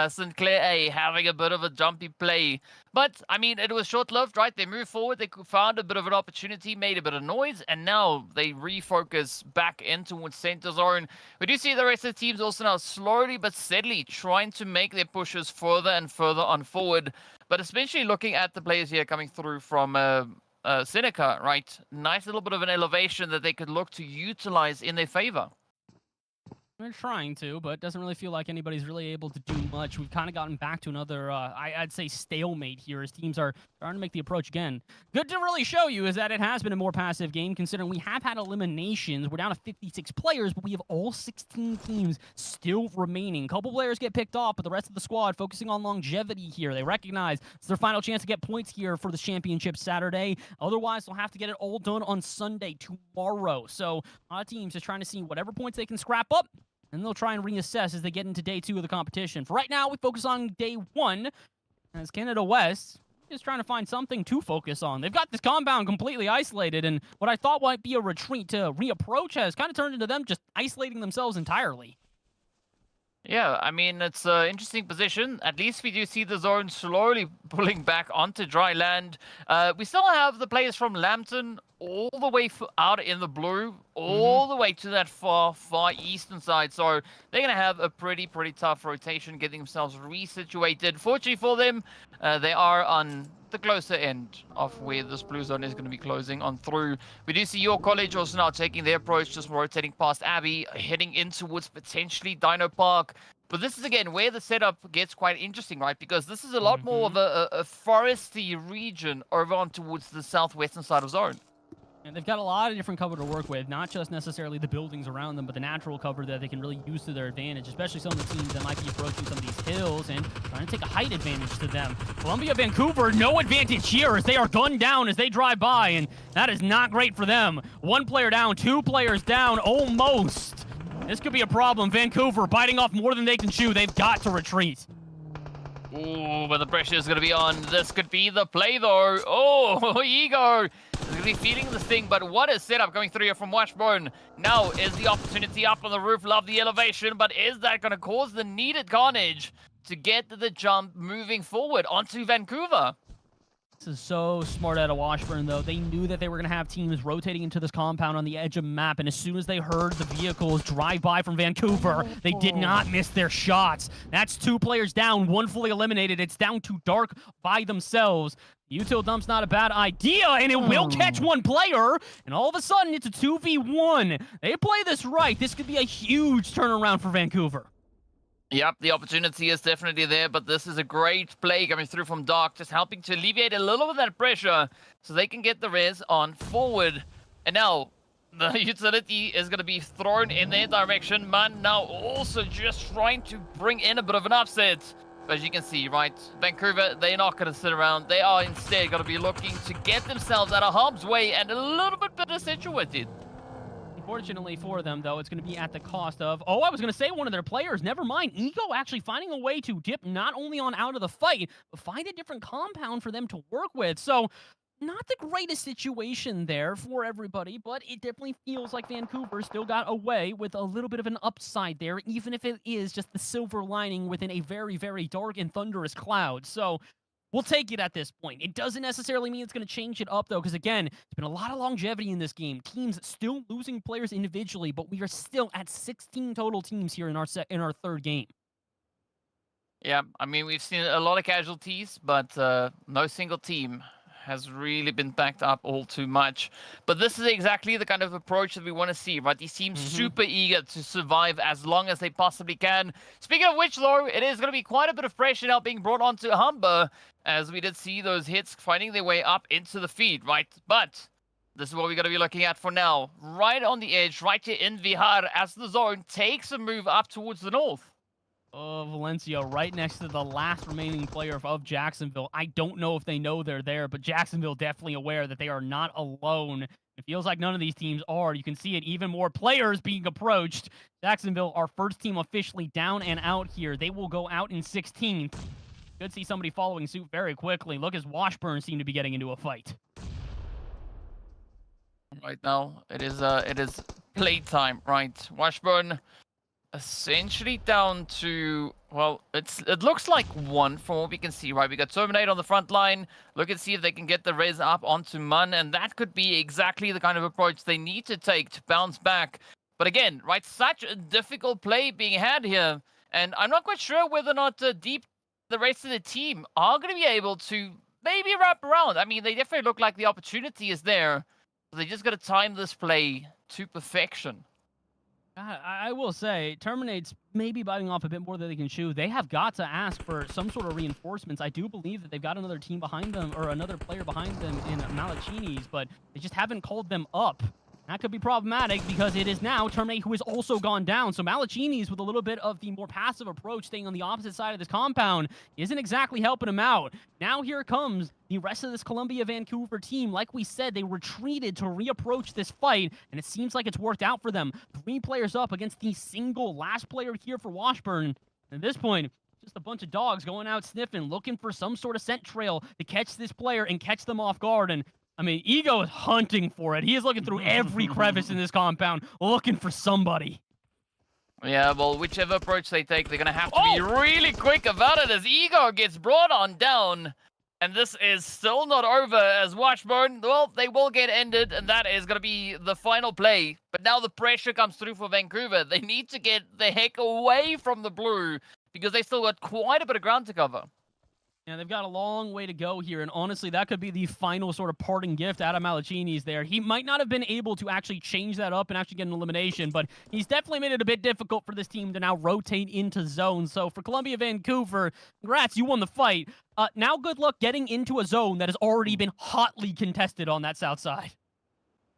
St. Clair A having a bit of a jumpy play. But, I mean, it was short-lived, right? They moved forward, they found a bit of an opportunity, made a bit of noise, and now they refocus back in towards center zone. We do see the rest of the teams also now slowly but steadily trying to make their pushes further and further on forward. But especially looking at the players here coming through from Seneca, right? Nice little bit of an elevation that they could look to utilize in their favor. They're trying to, but it doesn't really feel like anybody's really able to do much. We've kind of gotten back to another, I'd say, stalemate here as teams are trying to make the approach again. Good to really show you is that it has been a more passive game, considering we have had eliminations. We're down to 56 players, but we have all 16 teams still remaining. A couple players get picked off, but the rest of the squad focusing on longevity here. They recognize it's their final chance to get points here for the championship Saturday. Otherwise, they'll have to get it all done on Sunday, tomorrow. So a lot of teams just trying to see whatever points they can scrap up, and they'll try and reassess as they get into day 2 of the competition. For right now, we focus on day 1, as Canada West is trying to find something to focus on. They've got this compound completely isolated, and what I thought might be a retreat to reapproach has kind of turned into them just isolating themselves entirely. Yeah, I mean, it's an interesting position. At least we do see the zone slowly pulling back onto dry land. We still have the players from Lambton all the way out in the blue, all the way to that far eastern side. So they're going to have a pretty tough rotation, getting themselves resituated. Fortunately for them, they are on the closer end of where this blue zone is going to be closing on through. We do see your college also now taking their approach, just rotating past Abbey, heading in towards potentially Dino Park. But this is, again, where the setup gets quite interesting, right? Because this is a lot more of a foresty region over on towards the southwestern side of zone. And they've got a lot of different cover to work with, not just necessarily the buildings around them, but the natural cover that they can really use to their advantage, especially some of the teams that might be approaching some of these hills and trying to take a height advantage to them. Columbia, Vancouver, no advantage here as they are gunned down as they drive by, and that is not great for them. 1 player down, 2 players down, almost. This could be a problem. Vancouver biting off more than they can chew. They've got to retreat. Ooh, but the pressure is going to be on. This could be the play, though. Oh, Ego is going to be feeling this thing, but what a setup coming through here from Washburn. Now is the opportunity up on the roof. Love the elevation, but is that going to cause the needed carnage to get the jump moving forward onto Vancouver? This is so smart out of Washburn, though. They knew that they were going to have teams rotating into this compound on the edge of the map, and as soon as they heard the vehicles drive by from Vancouver, they did not miss their shots. That's 2 players down, 1 fully eliminated. It's down to Dark by themselves. Util dump's not a bad idea, and it will catch 1 player, and all of a sudden, it's a 2v1. They play this right. This could be a huge turnaround for Vancouver. Yep, the opportunity is definitely there, but this is a great play coming through from Dark, just helping to alleviate a little of that pressure so they can get the res on forward. And now, the utility is going to be thrown in their direction. Man now also just trying to bring in a bit of an upset. But as you can see, right, Vancouver, they're not going to sit around. They are instead going to be looking to get themselves out of harm's way and a little bit better situated. Unfortunately for them, though, it's going to be at the cost of, I was going to say one of their players. Never mind. Ego actually finding a way to dip not only on out of the fight, but find a different compound for them to work with. So, not the greatest situation there for everybody, but it definitely feels like Vancouver still got away with a little bit of an upside there, even if it is just the silver lining within a very, very dark and thunderous cloud. So, we'll take it at this point. It doesn't necessarily mean it's going to change it up, though, because, again, there's been a lot of longevity in this game. Teams still losing players individually, but we are still at 16 total teams here in our 3rd game. Yeah, I mean, we've seen a lot of casualties, but no single team has really been backed up all too much. But this is exactly the kind of approach that we want to see, right? These teams super eager to survive as long as they possibly can. Speaking of which, though, it is going to be quite a bit of pressure now being brought onto Humber, as we did see those hits finding their way up into the feed, right? But this is what we're going to be looking at for now. Right on the edge, right here in Vihar, as the zone takes a move up towards the north. Valencia right next to the last remaining player of Jacksonville. I don't know if they know they're there, but Jacksonville definitely aware that they are not alone. It feels like none of these teams are. You can see it, even more players being approached. Jacksonville, our first team officially down and out here. They will go out in 16th. Could see somebody following suit very quickly. Look, as Washburn seem to be getting into a fight. Right now, it is playtime, right? Washburn essentially down to, well, it looks like one from what we can see, right? We got Terminate on the front line. Look and see if they can get the res up onto Mun, and that could be exactly the kind of approach they need to take to bounce back. But again, right, such a difficult play being had here, and I'm not quite sure whether or not Deep, the rest of the team, are going to be able to maybe wrap around. I mean, they definitely look like the opportunity is there. They just got to time this play to perfection. I will say, Terminate's maybe biting off a bit more than they can chew. They have got to ask for some sort of reinforcements. I do believe that they've got another team behind them, or another player behind them in Malachini's, but they just haven't called them up. That could be problematic because it is now Terminate who has also gone down. So Malachini's, with a little bit of the more passive approach, staying on the opposite side of this compound, isn't exactly helping him out. Now here comes the rest of this Columbia-Vancouver team. Like we said, they retreated to reapproach this fight, and it seems like it's worked out for them. 3 players up against the single last player here for Washburn. At this point, just a bunch of dogs going out sniffing, looking for some sort of scent trail to catch this player and catch them off guard. And I mean, Ego is hunting for it. He is looking through every crevice in this compound, looking for somebody. Yeah, well, whichever approach they take, they're going to have to be really quick about it as Ego gets brought on down. And this is still not over as Washburn, well, they will get ended, and that is going to be the final play. But now the pressure comes through for Vancouver. They need to get the heck away from the blue because they still got quite a bit of ground to cover. Yeah, they've got a long way to go here, and honestly, that could be the final sort of parting gift out of Malachini's there. He might not have been able to actually change that up and actually get an elimination, but he's definitely made it a bit difficult for this team to now rotate into zones. So for Columbia Vancouver, congrats, you won the fight. Now good luck getting into a zone that has already been hotly contested on that south side.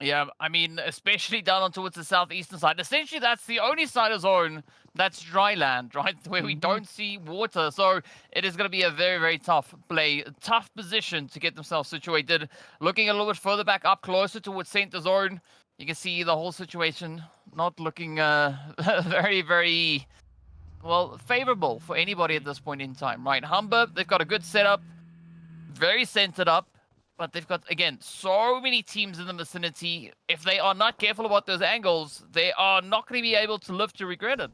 Yeah, I mean, especially down on towards the southeastern side. Essentially, that's the only side of zone that's dry land, right? Where we don't see water. So it is going to be a very, very tough play, tough position to get themselves situated. Looking a little bit further back up, closer towards center zone, you can see the whole situation not looking very, very, well, favorable for anybody at this point in time, right? Humber, they've got a good setup, very centered up. But they've got, again, so many teams in the vicinity. If they are not careful about those angles, they are not going to be able to live to regret it.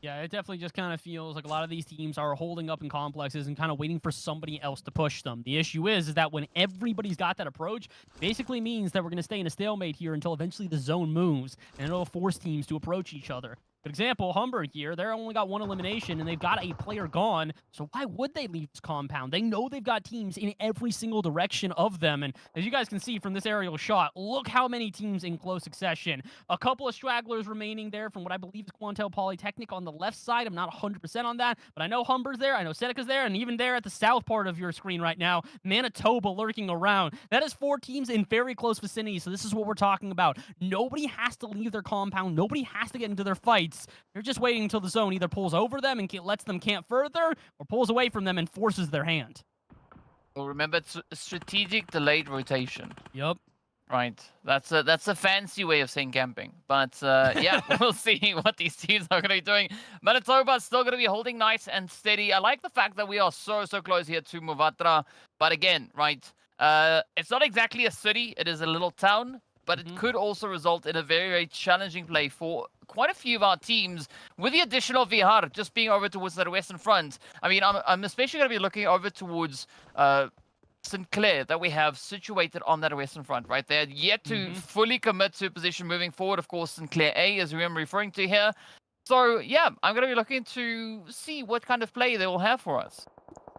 Yeah, it definitely just kind of feels like a lot of these teams are holding up in complexes and kind of waiting for somebody else to push them. The issue is that when everybody's got that approach, basically means that we're going to stay in a stalemate here until eventually the zone moves, and it'll force teams to approach each other. Good example, Humber here, they're only got 1 elimination, and they've got a player gone, so why would they leave this compound? They know they've got teams in every single direction of them, and as you guys can see from this aerial shot, look how many teams in close succession. A couple of stragglers remaining there from what I believe is Quantel Polytechnic on the left side. I'm not 100% on that, but I know Humber's there, I know Seneca's there, and even there at the south part of your screen right now, Manitoba lurking around. That is 4 teams in very close vicinity, so this is what we're talking about. Nobody has to leave their compound, nobody has to get into their fights. They're just waiting until the zone either pulls over them and lets them camp further, or pulls away from them and forces their hand. Well, remember, it's a strategic delayed rotation. Yep. Right. That's a fancy way of saying camping. But yeah, we'll see what these teams are going to be doing. Manitoba's still going to be holding nice and steady. I like the fact that we are so close here to Muvatra. But again, right, it's not exactly a city. It is a little town. But it could also result in a very, very challenging play for quite a few of our teams, with the addition of Vihar just being over towards the western front. I mean, I'm especially going to be looking over towards St. Clair that we have situated on that western front, right? They're yet to fully commit to a position moving forward. Of course, St. Clair A, as we are referring to here. So, yeah, I'm going to be looking to see what kind of play they will have for us.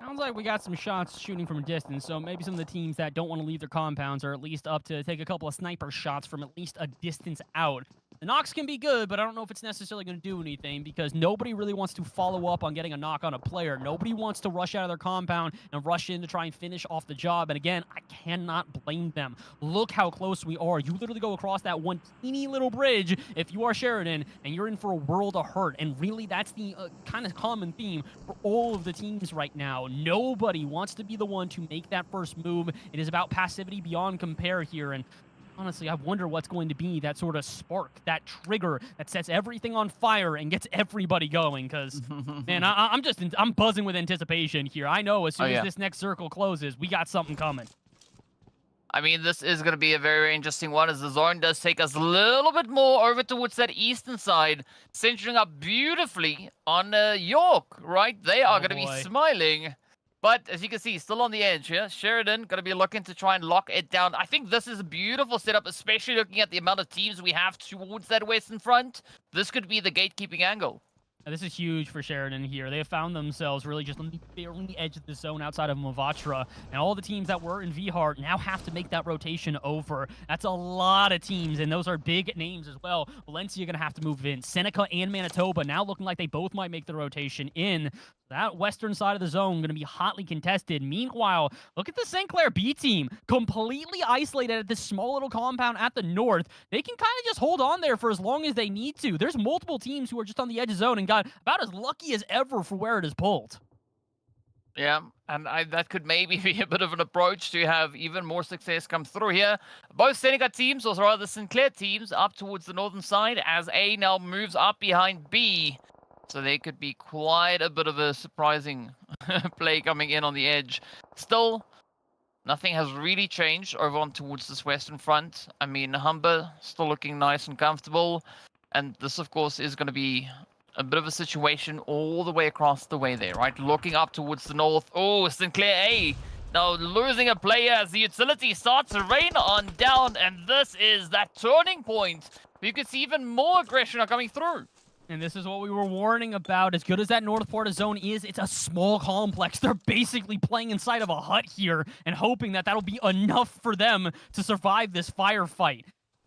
Sounds like we got some shots shooting from a distance, so maybe some of the teams that don't want to leave their compounds are at least up to take a couple of sniper shots from at least a distance out. The knocks can be good, but I don't know if it's necessarily going to do anything because nobody really wants to follow up on getting a knock on a player. Nobody wants to rush out of their compound and rush in to try and finish off the job. And again, I cannot blame them. Look how close we are. You literally go across that one teeny little bridge if you are Sheridan, and you're in for a world of hurt. And really, that's the kind of common theme for all of the teams right now. Nobody wants to be the one to make that first move. It is about passivity beyond compare here. And honestly, I wonder what's going to be that sort of spark, that trigger that sets everything on fire and gets everybody going. Because, man, I'm buzzing with anticipation here. I know as soon as this next circle closes, we got something coming. I mean, this is going to be a very, very interesting one as the zone does take us a little bit more over towards that eastern side, centering up beautifully on York, right? They are going to be smiling. But as you can see, still on the edge here. Sheridan going to be looking to try and lock it down. I think this is a beautiful setup, especially looking at the amount of teams we have towards that western front. This could be the gatekeeping angle. This is huge for Sheridan here. They have found themselves really just on the very edge of the zone outside of Mavatra. And all the teams that were in Vihar now have to make that rotation over. That's a lot of teams, and those are big names as well. Valencia going to have to move in. Seneca and Manitoba now looking like they both might make the rotation in. That western side of the zone going to be hotly contested. Meanwhile, look at the St. Clair B team. Completely isolated at this small little compound at the north. They can kind of just hold on there for as long as they need to. There's multiple teams who are just on the edge of zone and got about as lucky as ever for where it is pulled. Yeah, and that could maybe be a bit of an approach to have even more success come through here. Both Seneca teams, or rather Sinclair teams, up towards the northern side as A now moves up behind B. So there could be quite a bit of a surprising play coming in on the edge. Still, nothing has really changed over on towards this western front. I mean, Humber still looking nice and comfortable. And this, of course, is going to be a bit of a situation all the way across the way there, right? Looking up towards the north. Oh, Sinclair A now losing a player as the utility starts to rain on down. And this is that turning point. You could see even more aggression coming through. And this is what we were warning about. As good as that North Porta zone is, it's a small complex. They're basically playing inside of a hut here and hoping that that'll be enough for them to survive this firefight.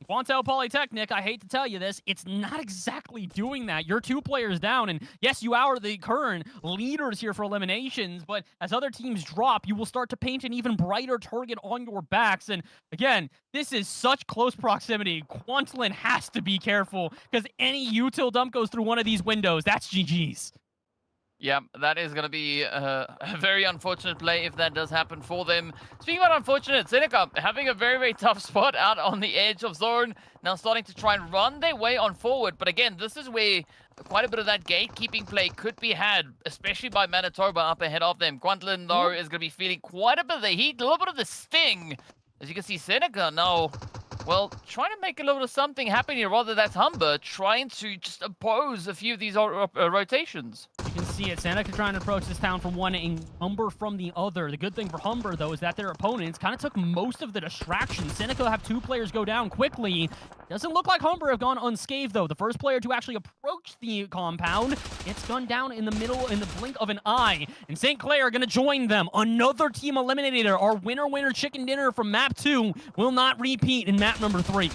Guantel Polytechnic, I hate to tell you this, it's not exactly doing that. You're 2 players down, and yes, you are the current leaders here for eliminations, but as other teams drop, you will start to paint an even brighter target on your backs. And again, this is such close proximity. Quantlin has to be careful, because any util dump goes through one of these windows. That's GG's. Yeah, that is going to be a very unfortunate play if that does happen for them. Speaking about unfortunate, Seneca having a very, very tough spot out on the edge of zone. Now starting to try and run their way on forward. But again, this is where quite a bit of that gatekeeping play could be had, especially by Manitoba up ahead of them. Quantlin, though, is going to be feeling quite a bit of the heat, a little bit of the sting. As you can see, Seneca now, well, trying to make a little bit of something happen here. Rather, that's Humber trying to just oppose a few of these rotations. You can see it. Seneca trying to approach this town from one and Humber from the other. The good thing for Humber, though, is that their opponents kind of took most of the distraction. Seneca will have 2 players go down quickly. Doesn't look like Humber have gone unscathed, though. The first player to actually approach the compound gets gunned down in the middle in the blink of an eye. And St. Clair are going to join them. Another team eliminator. Our winner chicken dinner from map 2 will not repeat in map number 3.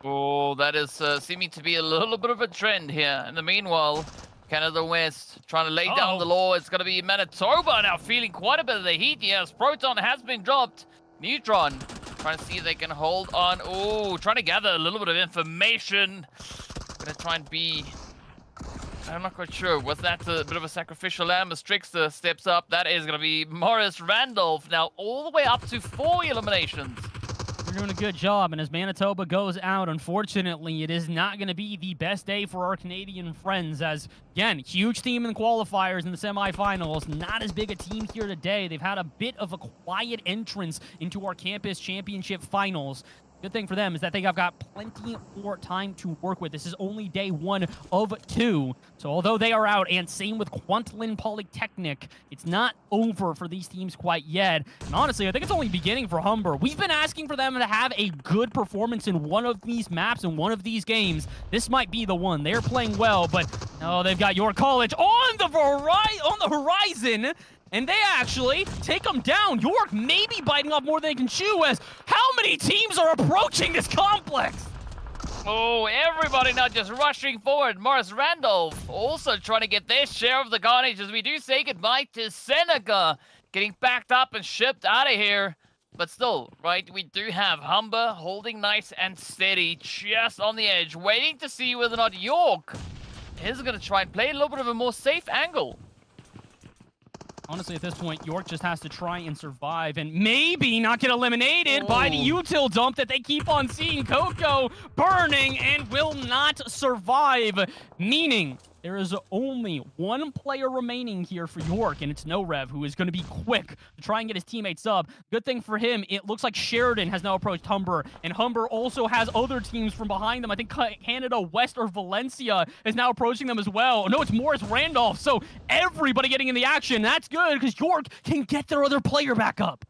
Oh, that is seeming to be a little bit of a trend here. In the meanwhile, Canada West trying to lay down the law. It's going to be Manitoba now feeling quite a bit of the heat. Yes, Proton has been dropped. Neutron trying to see if they can hold on. Oh, trying to gather a little bit of information. Going to try and be... I'm not quite sure. Was that a bit of a sacrificial lamb as Trickster steps up? That is going to be Morris Randolph now all the way up to 4 eliminations. They're doing a good job, and as Manitoba goes out, unfortunately, it is not going to be the best day for our Canadian friends, as, again, huge team in the qualifiers in the semifinals, not as big a team here today. They've had a bit of a quiet entrance into our campus championship finals. Good thing for them is that they have got plenty more time to work with. This is only day 1 of 2. So although they are out, and same with Quantlin Polytechnic, it's not over for these teams quite yet. And honestly, I think it's only beginning for Humber. We've been asking for them to have a good performance in one of these maps and one of these games. This might be the one. They're playing well, but no, they've got York College on the horizon. And they actually take them down. York maybe biting off more than they can chew as how many teams are approaching this complex? Oh, everybody now just rushing forward. Morris Randolph also trying to get their share of the carnage as we do say goodbye to Seneca. Getting backed up and shipped out of here. But still, right, we do have Humber holding nice and steady just on the edge, waiting to see whether or not York is going to try and play a little bit of a more safe angle. Honestly, at this point, York just has to try and survive and maybe not get eliminated by the util dump that they keep on seeing. Coco burning and will not survive, meaning there is only one player remaining here for York, and it's No Rev, who is going to be quick to try and get his teammates up. Good thing for him, it looks like Sheridan has now approached Humber, and Humber also has other teams from behind them. I think Canada West or Valencia is now approaching them as well. No, it's Morris Randolph, so everybody getting in the action. That's good, because York can get their other player back up.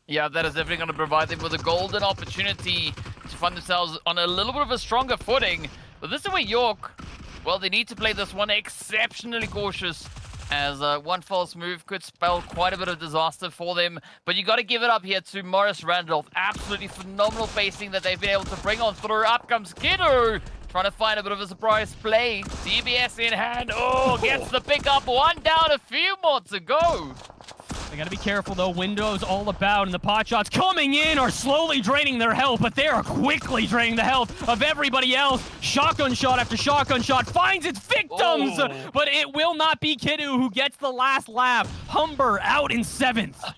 Yeah, that is definitely going to provide them with a golden opportunity to find themselves on a little bit of a stronger footing. But this is where York, well, they need to play this one exceptionally cautious, as one false move could spell quite a bit of disaster for them. But you got to give it up here to Morris Randolph. Absolutely phenomenal facing that they've been able to bring on through. Up comes Kiddo, trying to find a bit of a surprise play. DBS in hand. Oh, gets the pickup. One down, a few more to go. They gotta be careful though. Windows all about, and the pot shots coming in are slowly draining their health, but they are quickly draining the health of everybody else. Shotgun shot after shotgun shot finds its victims, but it will not be Kiddu who gets the last laugh. Humber out in 7th.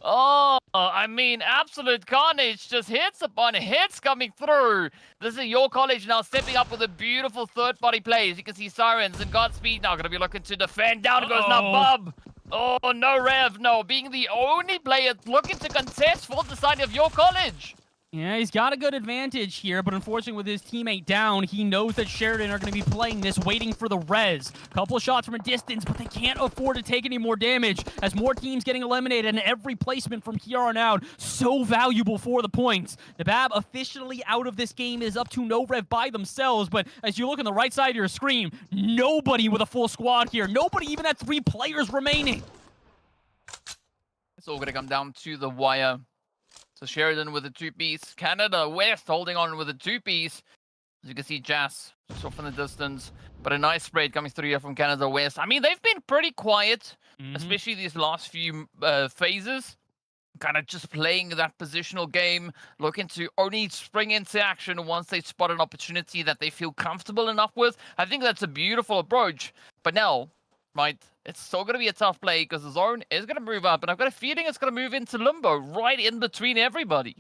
Oh, I mean, absolute carnage. Just hits upon hits coming through. This is your college now stepping up with a beautiful third-party play. As you can see, Sirens and Godspeed now going to be looking to defend. Down goes now Bub. Oh, no Rev. No, being the only player looking to contest for the side of your college. Yeah, he's got a good advantage here, but unfortunately with his teammate down, he knows that Sheridan are going to be playing this, waiting for the res. Couple of shots from a distance, but they can't afford to take any more damage as more teams getting eliminated, and every placement from here on out so valuable for the points. The Bab officially out of this game is up to No Rev by themselves, but as you look on the right side of your screen, nobody with a full squad here. Nobody even had 3 players remaining. It's all going to come down to the wire. So Sheridan with a 2-piece. Canada West holding on with a 2-piece. As you can see, Jas just off in the distance. But a nice spread coming through here from Canada West. I mean, they've been pretty quiet, especially these last few phases. Kind of just playing that positional game, looking to only spring into action once they spot an opportunity that they feel comfortable enough with. I think that's a beautiful approach. But now, right, it's still going to be a tough play because the zone is going to move up, and I've got a feeling it's going to move into limbo right in between everybody.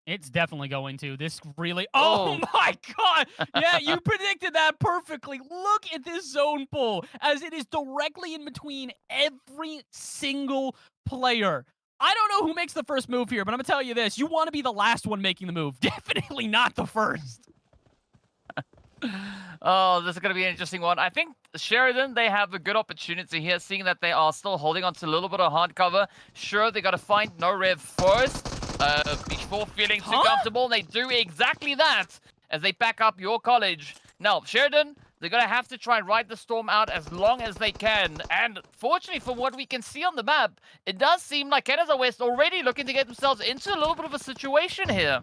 It's definitely going to. This really... Oh my god! Yeah, you predicted that perfectly. Look at this zone pull as it is directly in between every single player. I don't know who makes the first move here, but I'm going to tell you this. You want to be the last one making the move. Definitely not the first. Oh, this is going to be an interesting one. I think Sheridan, they have a good opportunity here, seeing that they are still holding on to a little bit of hard cover. Sure, they got to find No Rev first before feeling too comfortable. They do exactly that as they back up your college. Now, Sheridan, they're going to have to try and ride the storm out as long as they can. And fortunately, from what we can see on the map, it does seem like Canada West already looking to get themselves into a little bit of a situation here.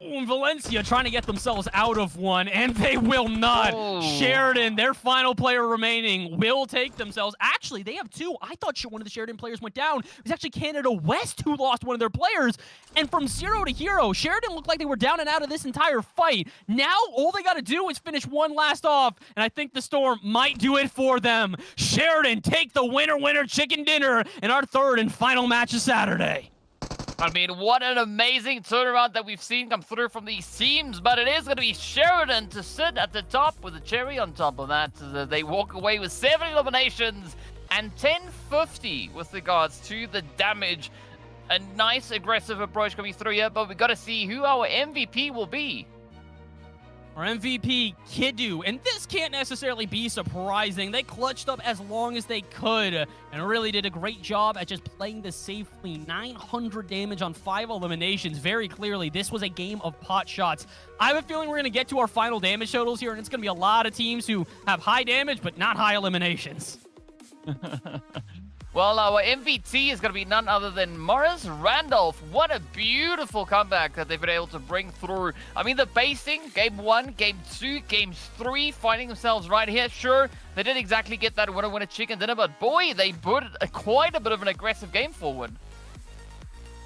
Valencia trying to get themselves out of one, and they will not. Sheridan, their final player remaining, will take themselves. Actually, they have 2. I thought one of the Sheridan players went down. It was actually Canada West who lost one of their players. And from 0 to hero, Sheridan looked like they were down and out of this entire fight. Now, all they got to do is finish one last off, and I think the Storm might do it for them. Sheridan take the winner chicken dinner in our 3rd and final match of Saturday. I mean, what an amazing turnaround that we've seen come through from these teams, but it is going to be Sheridan to sit at the top with a cherry on top of that. They walk away with 7 eliminations and 1050 with regards to the damage. A nice aggressive approach coming through here, but we've got to see who our MVP will be. Our MVP, Kiddu, and this can't necessarily be surprising. They clutched up as long as they could and really did a great job at just playing this safely. 900 damage on 5 eliminations. Very clearly, this was a game of pot shots. I have a feeling we're going to get to our final damage totals here, and it's going to be a lot of teams who have high damage but not high eliminations. Well, our MVP is going to be none other than Morris Randolph. What a beautiful comeback that they've been able to bring through. I mean, the pacing, game 1, game 2, game 3, finding themselves right here. Sure, they didn't exactly get that winner chicken dinner, but boy, they put quite a bit of an aggressive game forward.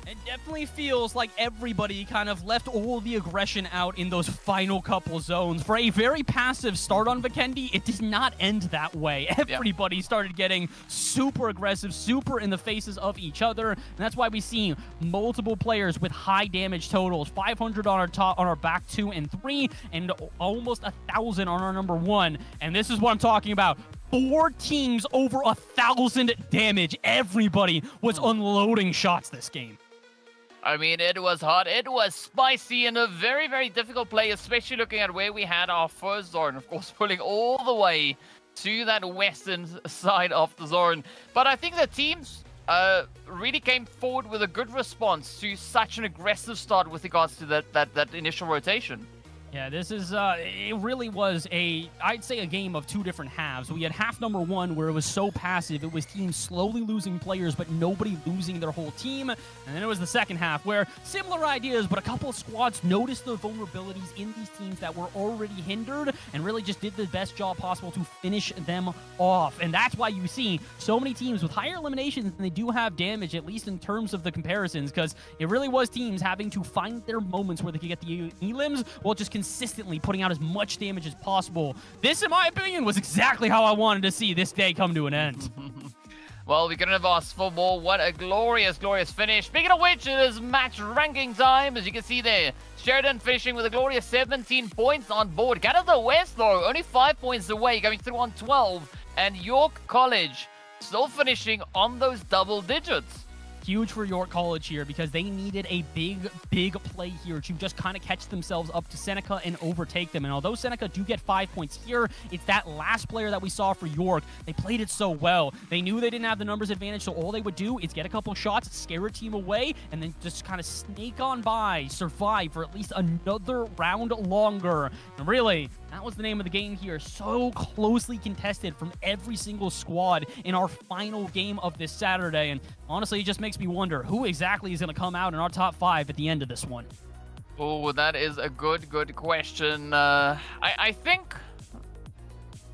It definitely feels like everybody kind of left all the aggression out in those final couple zones. For a very passive start on Vikendi, it did not end that way. Everybody started getting super aggressive, super in the faces of each other. And that's why we see multiple players with high damage totals. 500 on our top, on our back 2 and 3, and almost 1,000 on our number 1. And this is what I'm talking about. 4 teams over 1,000 damage. Everybody was unloading shots this game. I mean, it was hot, it was spicy, and a very, very difficult play, especially looking at where we had our first zone. Of course, pulling all the way to that western side of the zone. But I think the teams really came forward with a good response to such an aggressive start with regards to that initial rotation. Yeah, this is, it really was I'd say a game of 2 different halves. We had half number 1 where it was so passive. It was teams slowly losing players, but nobody losing their whole team. And then it was the second half where similar ideas, but a couple of squads noticed the vulnerabilities in these teams that were already hindered and really just did the best job possible to finish them off. And that's why you see so many teams with higher eliminations than they do have damage, at least in terms of the comparisons, because it really was teams having to find their moments where they could get the elims while just consistently putting out as much damage as possible. This, in my opinion, was exactly how I wanted to see this day come to an end. Well, we couldn't have asked for more. What a glorious, glorious finish. Speaking of which, it is match ranking time, as you can see there. Sheridan finishing with a glorious 17 points on board. Canada West, though, only 5 points away, going through on 12. And York College still finishing on those double digits. Huge for York College here because they needed a big play here to just kind of catch themselves up to Seneca and overtake them. And although Seneca do get 5 points here, it's that last player that we saw for York. They played it so well. They knew they didn't have the numbers advantage, so all they would do is get a couple shots, scare a team away, and then just kind of snake on by, survive for at least another round longer. And really, that was the name of the game here. So closely contested from every single squad in our final game of this Saturday. And honestly, it just makes me wonder who exactly is going to come out in our top 5 at the end of this one. Oh, that is a good question. I think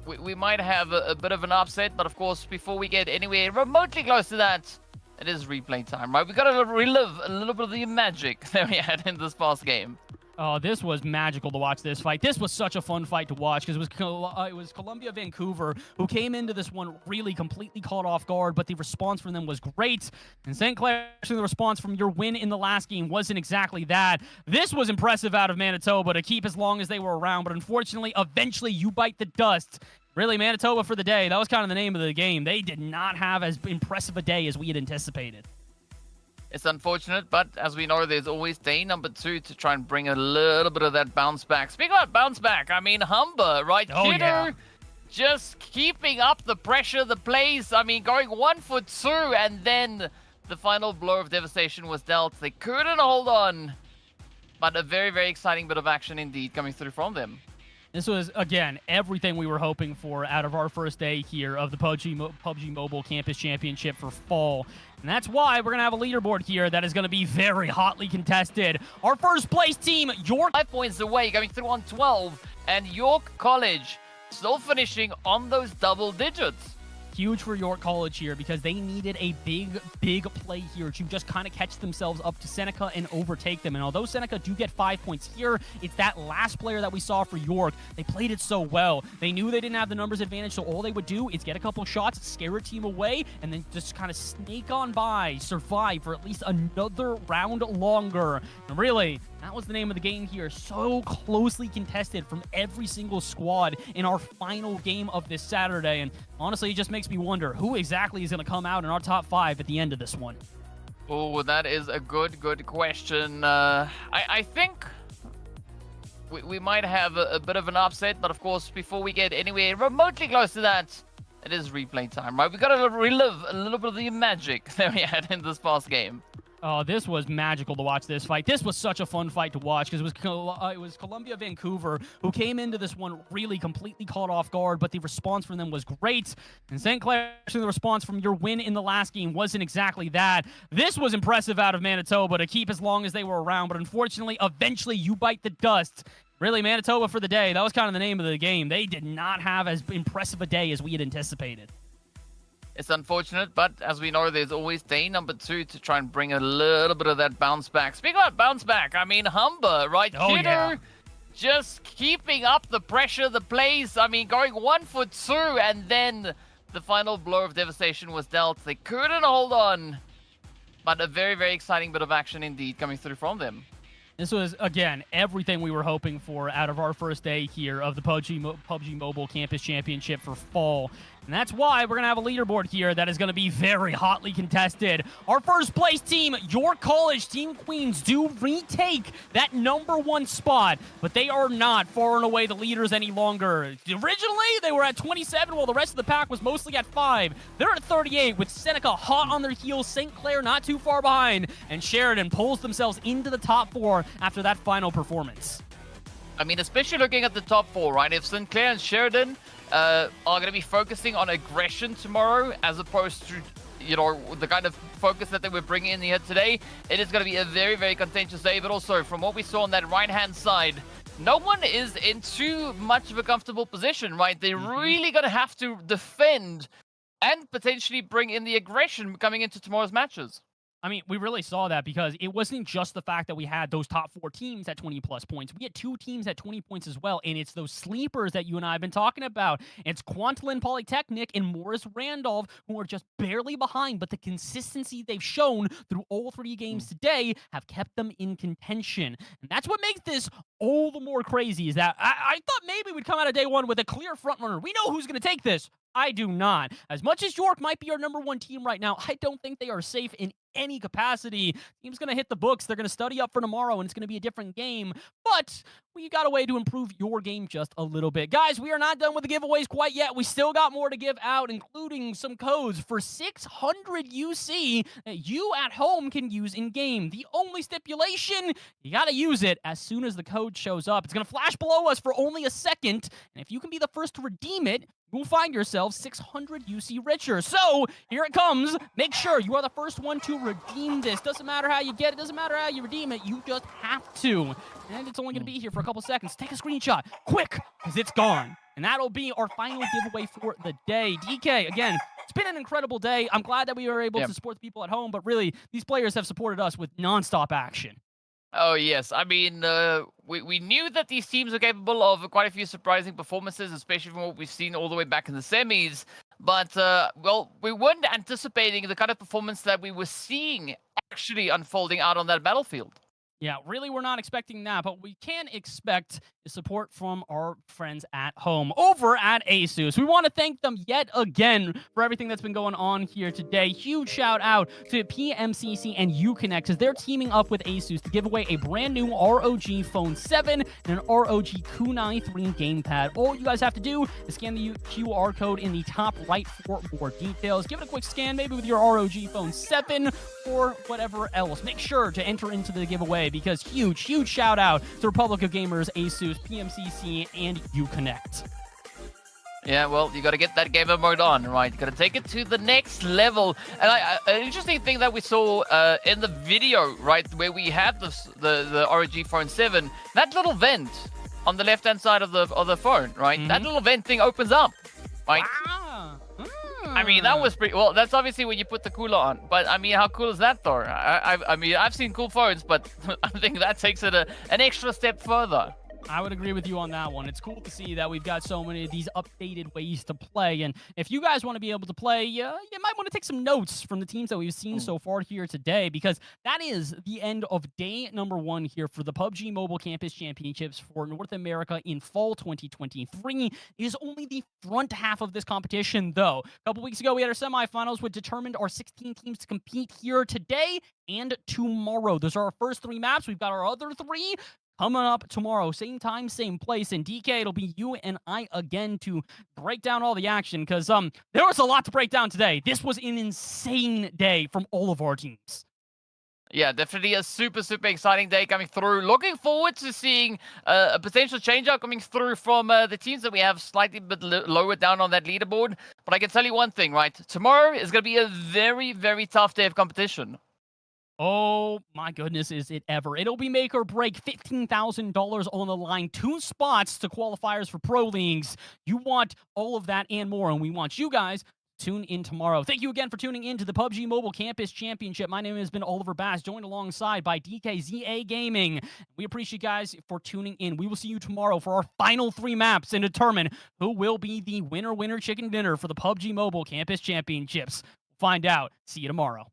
we might have a bit of an upset, but of course, before we get anywhere remotely close to that, it is replay time, right? We got to relive a little bit of the magic that we had in this past game. Oh, this was magical to watch this fight. This was such a fun fight to watch because it was Columbia Vancouver who came into this one really completely caught off guard, but the response from them was great. And St. Clair, the response from your win in the last game wasn't exactly that. This was impressive out of Manitoba to keep as long as they were around, but unfortunately, eventually you bite the dust. Really, Manitoba for the day. That was kind of the name of the game. They did not have as impressive a day as we had anticipated. It's unfortunate, but as we know, there's always day number 2 to try and bring a little bit of that bounce back. Speaking about bounce back, I mean, Humber, right? Oh, yeah. Just keeping up the pressure, the plays. I mean, going 1 for 2, and then the final blow of devastation was dealt. They couldn't hold on, but a very, very exciting bit of action indeed coming through from them. This was, again, everything we were hoping for out of our first day here of the PUBG Mobile Campus Championship for fall. And that's why we're going to have a leaderboard here that is going to be very hotly contested. Our first place team, York. 5 points away, going through on 12. And York College still finishing on those double digits. Huge for York College here because they needed a big play here to just kind of catch themselves up to Seneca and overtake them. And although Seneca do get 5 points here, it's that last player that we saw for York. They played it so well. They knew they didn't have the numbers advantage, so all they would do is get a couple shots, scare a team away, and then just kind of snake on by, survive for at least another round longer. And really, that was the name of the game here. So closely contested from every single squad in our final game of this Saturday. And honestly, it just makes me wonder who exactly is going to come out in our top 5 at the end of this one. Oh, that is a good question. I think we might have a bit of an upset, but of course, before we get anywhere remotely close to that, it is replay time, right? We got to relive a little bit of the magic that we had in this past game. Oh, this was magical to watch this fight. This was such a fun fight to watch because it was Columbia Vancouver who came into this one really completely caught off guard, but the response from them was great. And St. Clair, actually, the response from your win in the last game wasn't exactly that. This was impressive out of Manitoba to keep as long as they were around, but unfortunately, eventually you bite the dust. Really, Manitoba for the day. That was kind of the name of the game. They did not have as impressive a day as we had anticipated. It's unfortunate, but as we know, there's always day number 2 to try and bring a little bit of that bounce back. Speaking about bounce back, I mean, Humber, right? Oh, yeah. Just keeping up the pressure, the plays. I mean, going 1 for 2, and then the final blow of devastation was dealt. They couldn't hold on, but a very, very exciting bit of action indeed coming through from them. This was, again, everything we were hoping for out of our first day here of the PUBG Mobile Campus Championship for fall. And that's why we're going to have a leaderboard here that is going to be very hotly contested. Our first place team, York College Team Queens, do retake that #1 spot, but they are not far and away the leaders any longer. Originally, they were at 27, while the rest of the pack was mostly at 5. They're at 38, with Seneca hot on their heels, St. Clair not too far behind, and Sheridan pulls themselves into the top 4 after that final performance. I mean, especially looking at the top 4, right? If St. Clair and Sheridan are going to be focusing on aggression tomorrow, as opposed to, you know, the kind of focus that they were bringing in here today, it is going to be a very, very contentious day. But also, from what we saw on that right-hand side, no one is in too much of a comfortable position, right? They're really going to have to defend and potentially bring in the aggression coming into tomorrow's matches. I mean, we really saw that because it wasn't just the fact that we had those top 4 teams at 20-plus points. We had 2 teams at 20 points as well, and it's those sleepers that you and I have been talking about. It's Kwantlen Polytechnic and Morris Randolph, who are just barely behind, but the consistency they've shown through all 3 games today have kept them in contention. And that's what makes this all the more crazy, is that I thought maybe we'd come out of day 1 with a clear frontrunner. We know who's going to take this. I do not. As much as York might be our #1 team right now, I don't think they are safe in any capacity. Team's going to hit the books. They're going to study up for tomorrow, and it's going to be a different game. But we got a way to improve your game just a little bit. Guys, we are not done with the giveaways quite yet. We still got more to give out, including some codes for 600 UC that you at home can use in-game. The only stipulation, you got to use it as soon as the code shows up. It's going to flash below us for only a second, and if you can be the first to redeem it, you'll find yourself 600 UC richer. So, here it comes. Make sure you are the first one to redeem this. Doesn't matter how you get it. Doesn't matter how you redeem it. You just have to. And it's only going to be here for a couple seconds. Take a screenshot. Quick, because it's gone. And that'll be our final giveaway for the day. DK, again, it's been an incredible day. I'm glad that we were able to support the people at home, but really, these players have supported us with nonstop action. Oh, yes. I mean, we knew that these teams are capable of quite a few surprising performances, especially from what we've seen all the way back in the semis. But, well, we weren't anticipating the kind of performance that we were seeing actually unfolding out on that battlefield. Yeah, really, we're not expecting that, but we can expect support from our friends at home over at ASUS. We want to thank them yet again for everything that's been going on here today. Huge shout out to PMCC and Uconnect, as they're teaming up with ASUS to give away a brand new ROG Phone 7 and an ROG Kunai 3 gamepad. All you guys have to do is scan the QR code in the top right for more details. Give it a quick scan, maybe with your ROG Phone 7 or whatever else. Make sure to enter into the giveaway, because huge shout out to Republic of Gamers, ASUS, PMCC, and Uconnect. Yeah, well, you got to get that gamer mode on, right? You got to take it to the next level. And an interesting thing that we saw in the video, right, where we had the ROG Phone 7, that little vent on the left-hand side of the phone, right? That little vent thing opens up, right? Wow. I mean, that was pretty... Well, that's obviously when you put the cooler on. But, I mean, how cool is that, though? I mean, I've seen cool phones, but I think that takes it an extra step further. I would agree with you on that one. It's cool to see that we've got so many of these updated ways to play. And if you guys want to be able to play, you might want to take some notes from the teams that we've seen so far here today, because that is the end of day #1 here for the PUBG Mobile Campus Championships for North America in fall 2023. It is only the front half of this competition, though. A couple weeks ago, we had our semifinals, which determined our 16 teams to compete here today and tomorrow. Those are our first 3 maps. We've got our other 3 coming up tomorrow, same time, same place. And DK, it'll be you and I again to break down all the action, because there was a lot to break down today. This was an insane day from all of our teams. Yeah, definitely a super, super exciting day coming through. Looking forward to seeing a potential change-up coming through from the teams that we have slightly bit lower down on that leaderboard. But I can tell you one thing, right? Tomorrow is going to be a very, very tough day of competition. Oh my goodness, is it ever. It'll be make or break. $15,000 on the line. 2 spots to qualifiers for pro leagues. You want all of that and more, and we want you guys to tune in tomorrow. Thank you again for tuning in to the PUBG Mobile Campus Championship. My name has been Oliver Bass, joined alongside by DKZA Gaming. We appreciate you guys for tuning in. We will see you tomorrow for our final 3 maps and determine who will be the winner chicken dinner for the PUBG Mobile Campus Championships. Find out. See you tomorrow.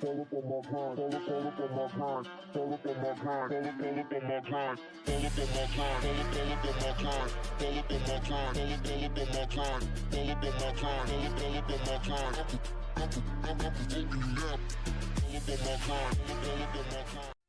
Follow up on my grind, follow up on my grind, follow up on my grind, follow up on my grind, follow up on my grind, follow up on my grind, follow up on my grind, follow up on my grind, follow up on my grind, follow up on my grind. I'm taking you now. Follow up on my grind, follow up on my grind.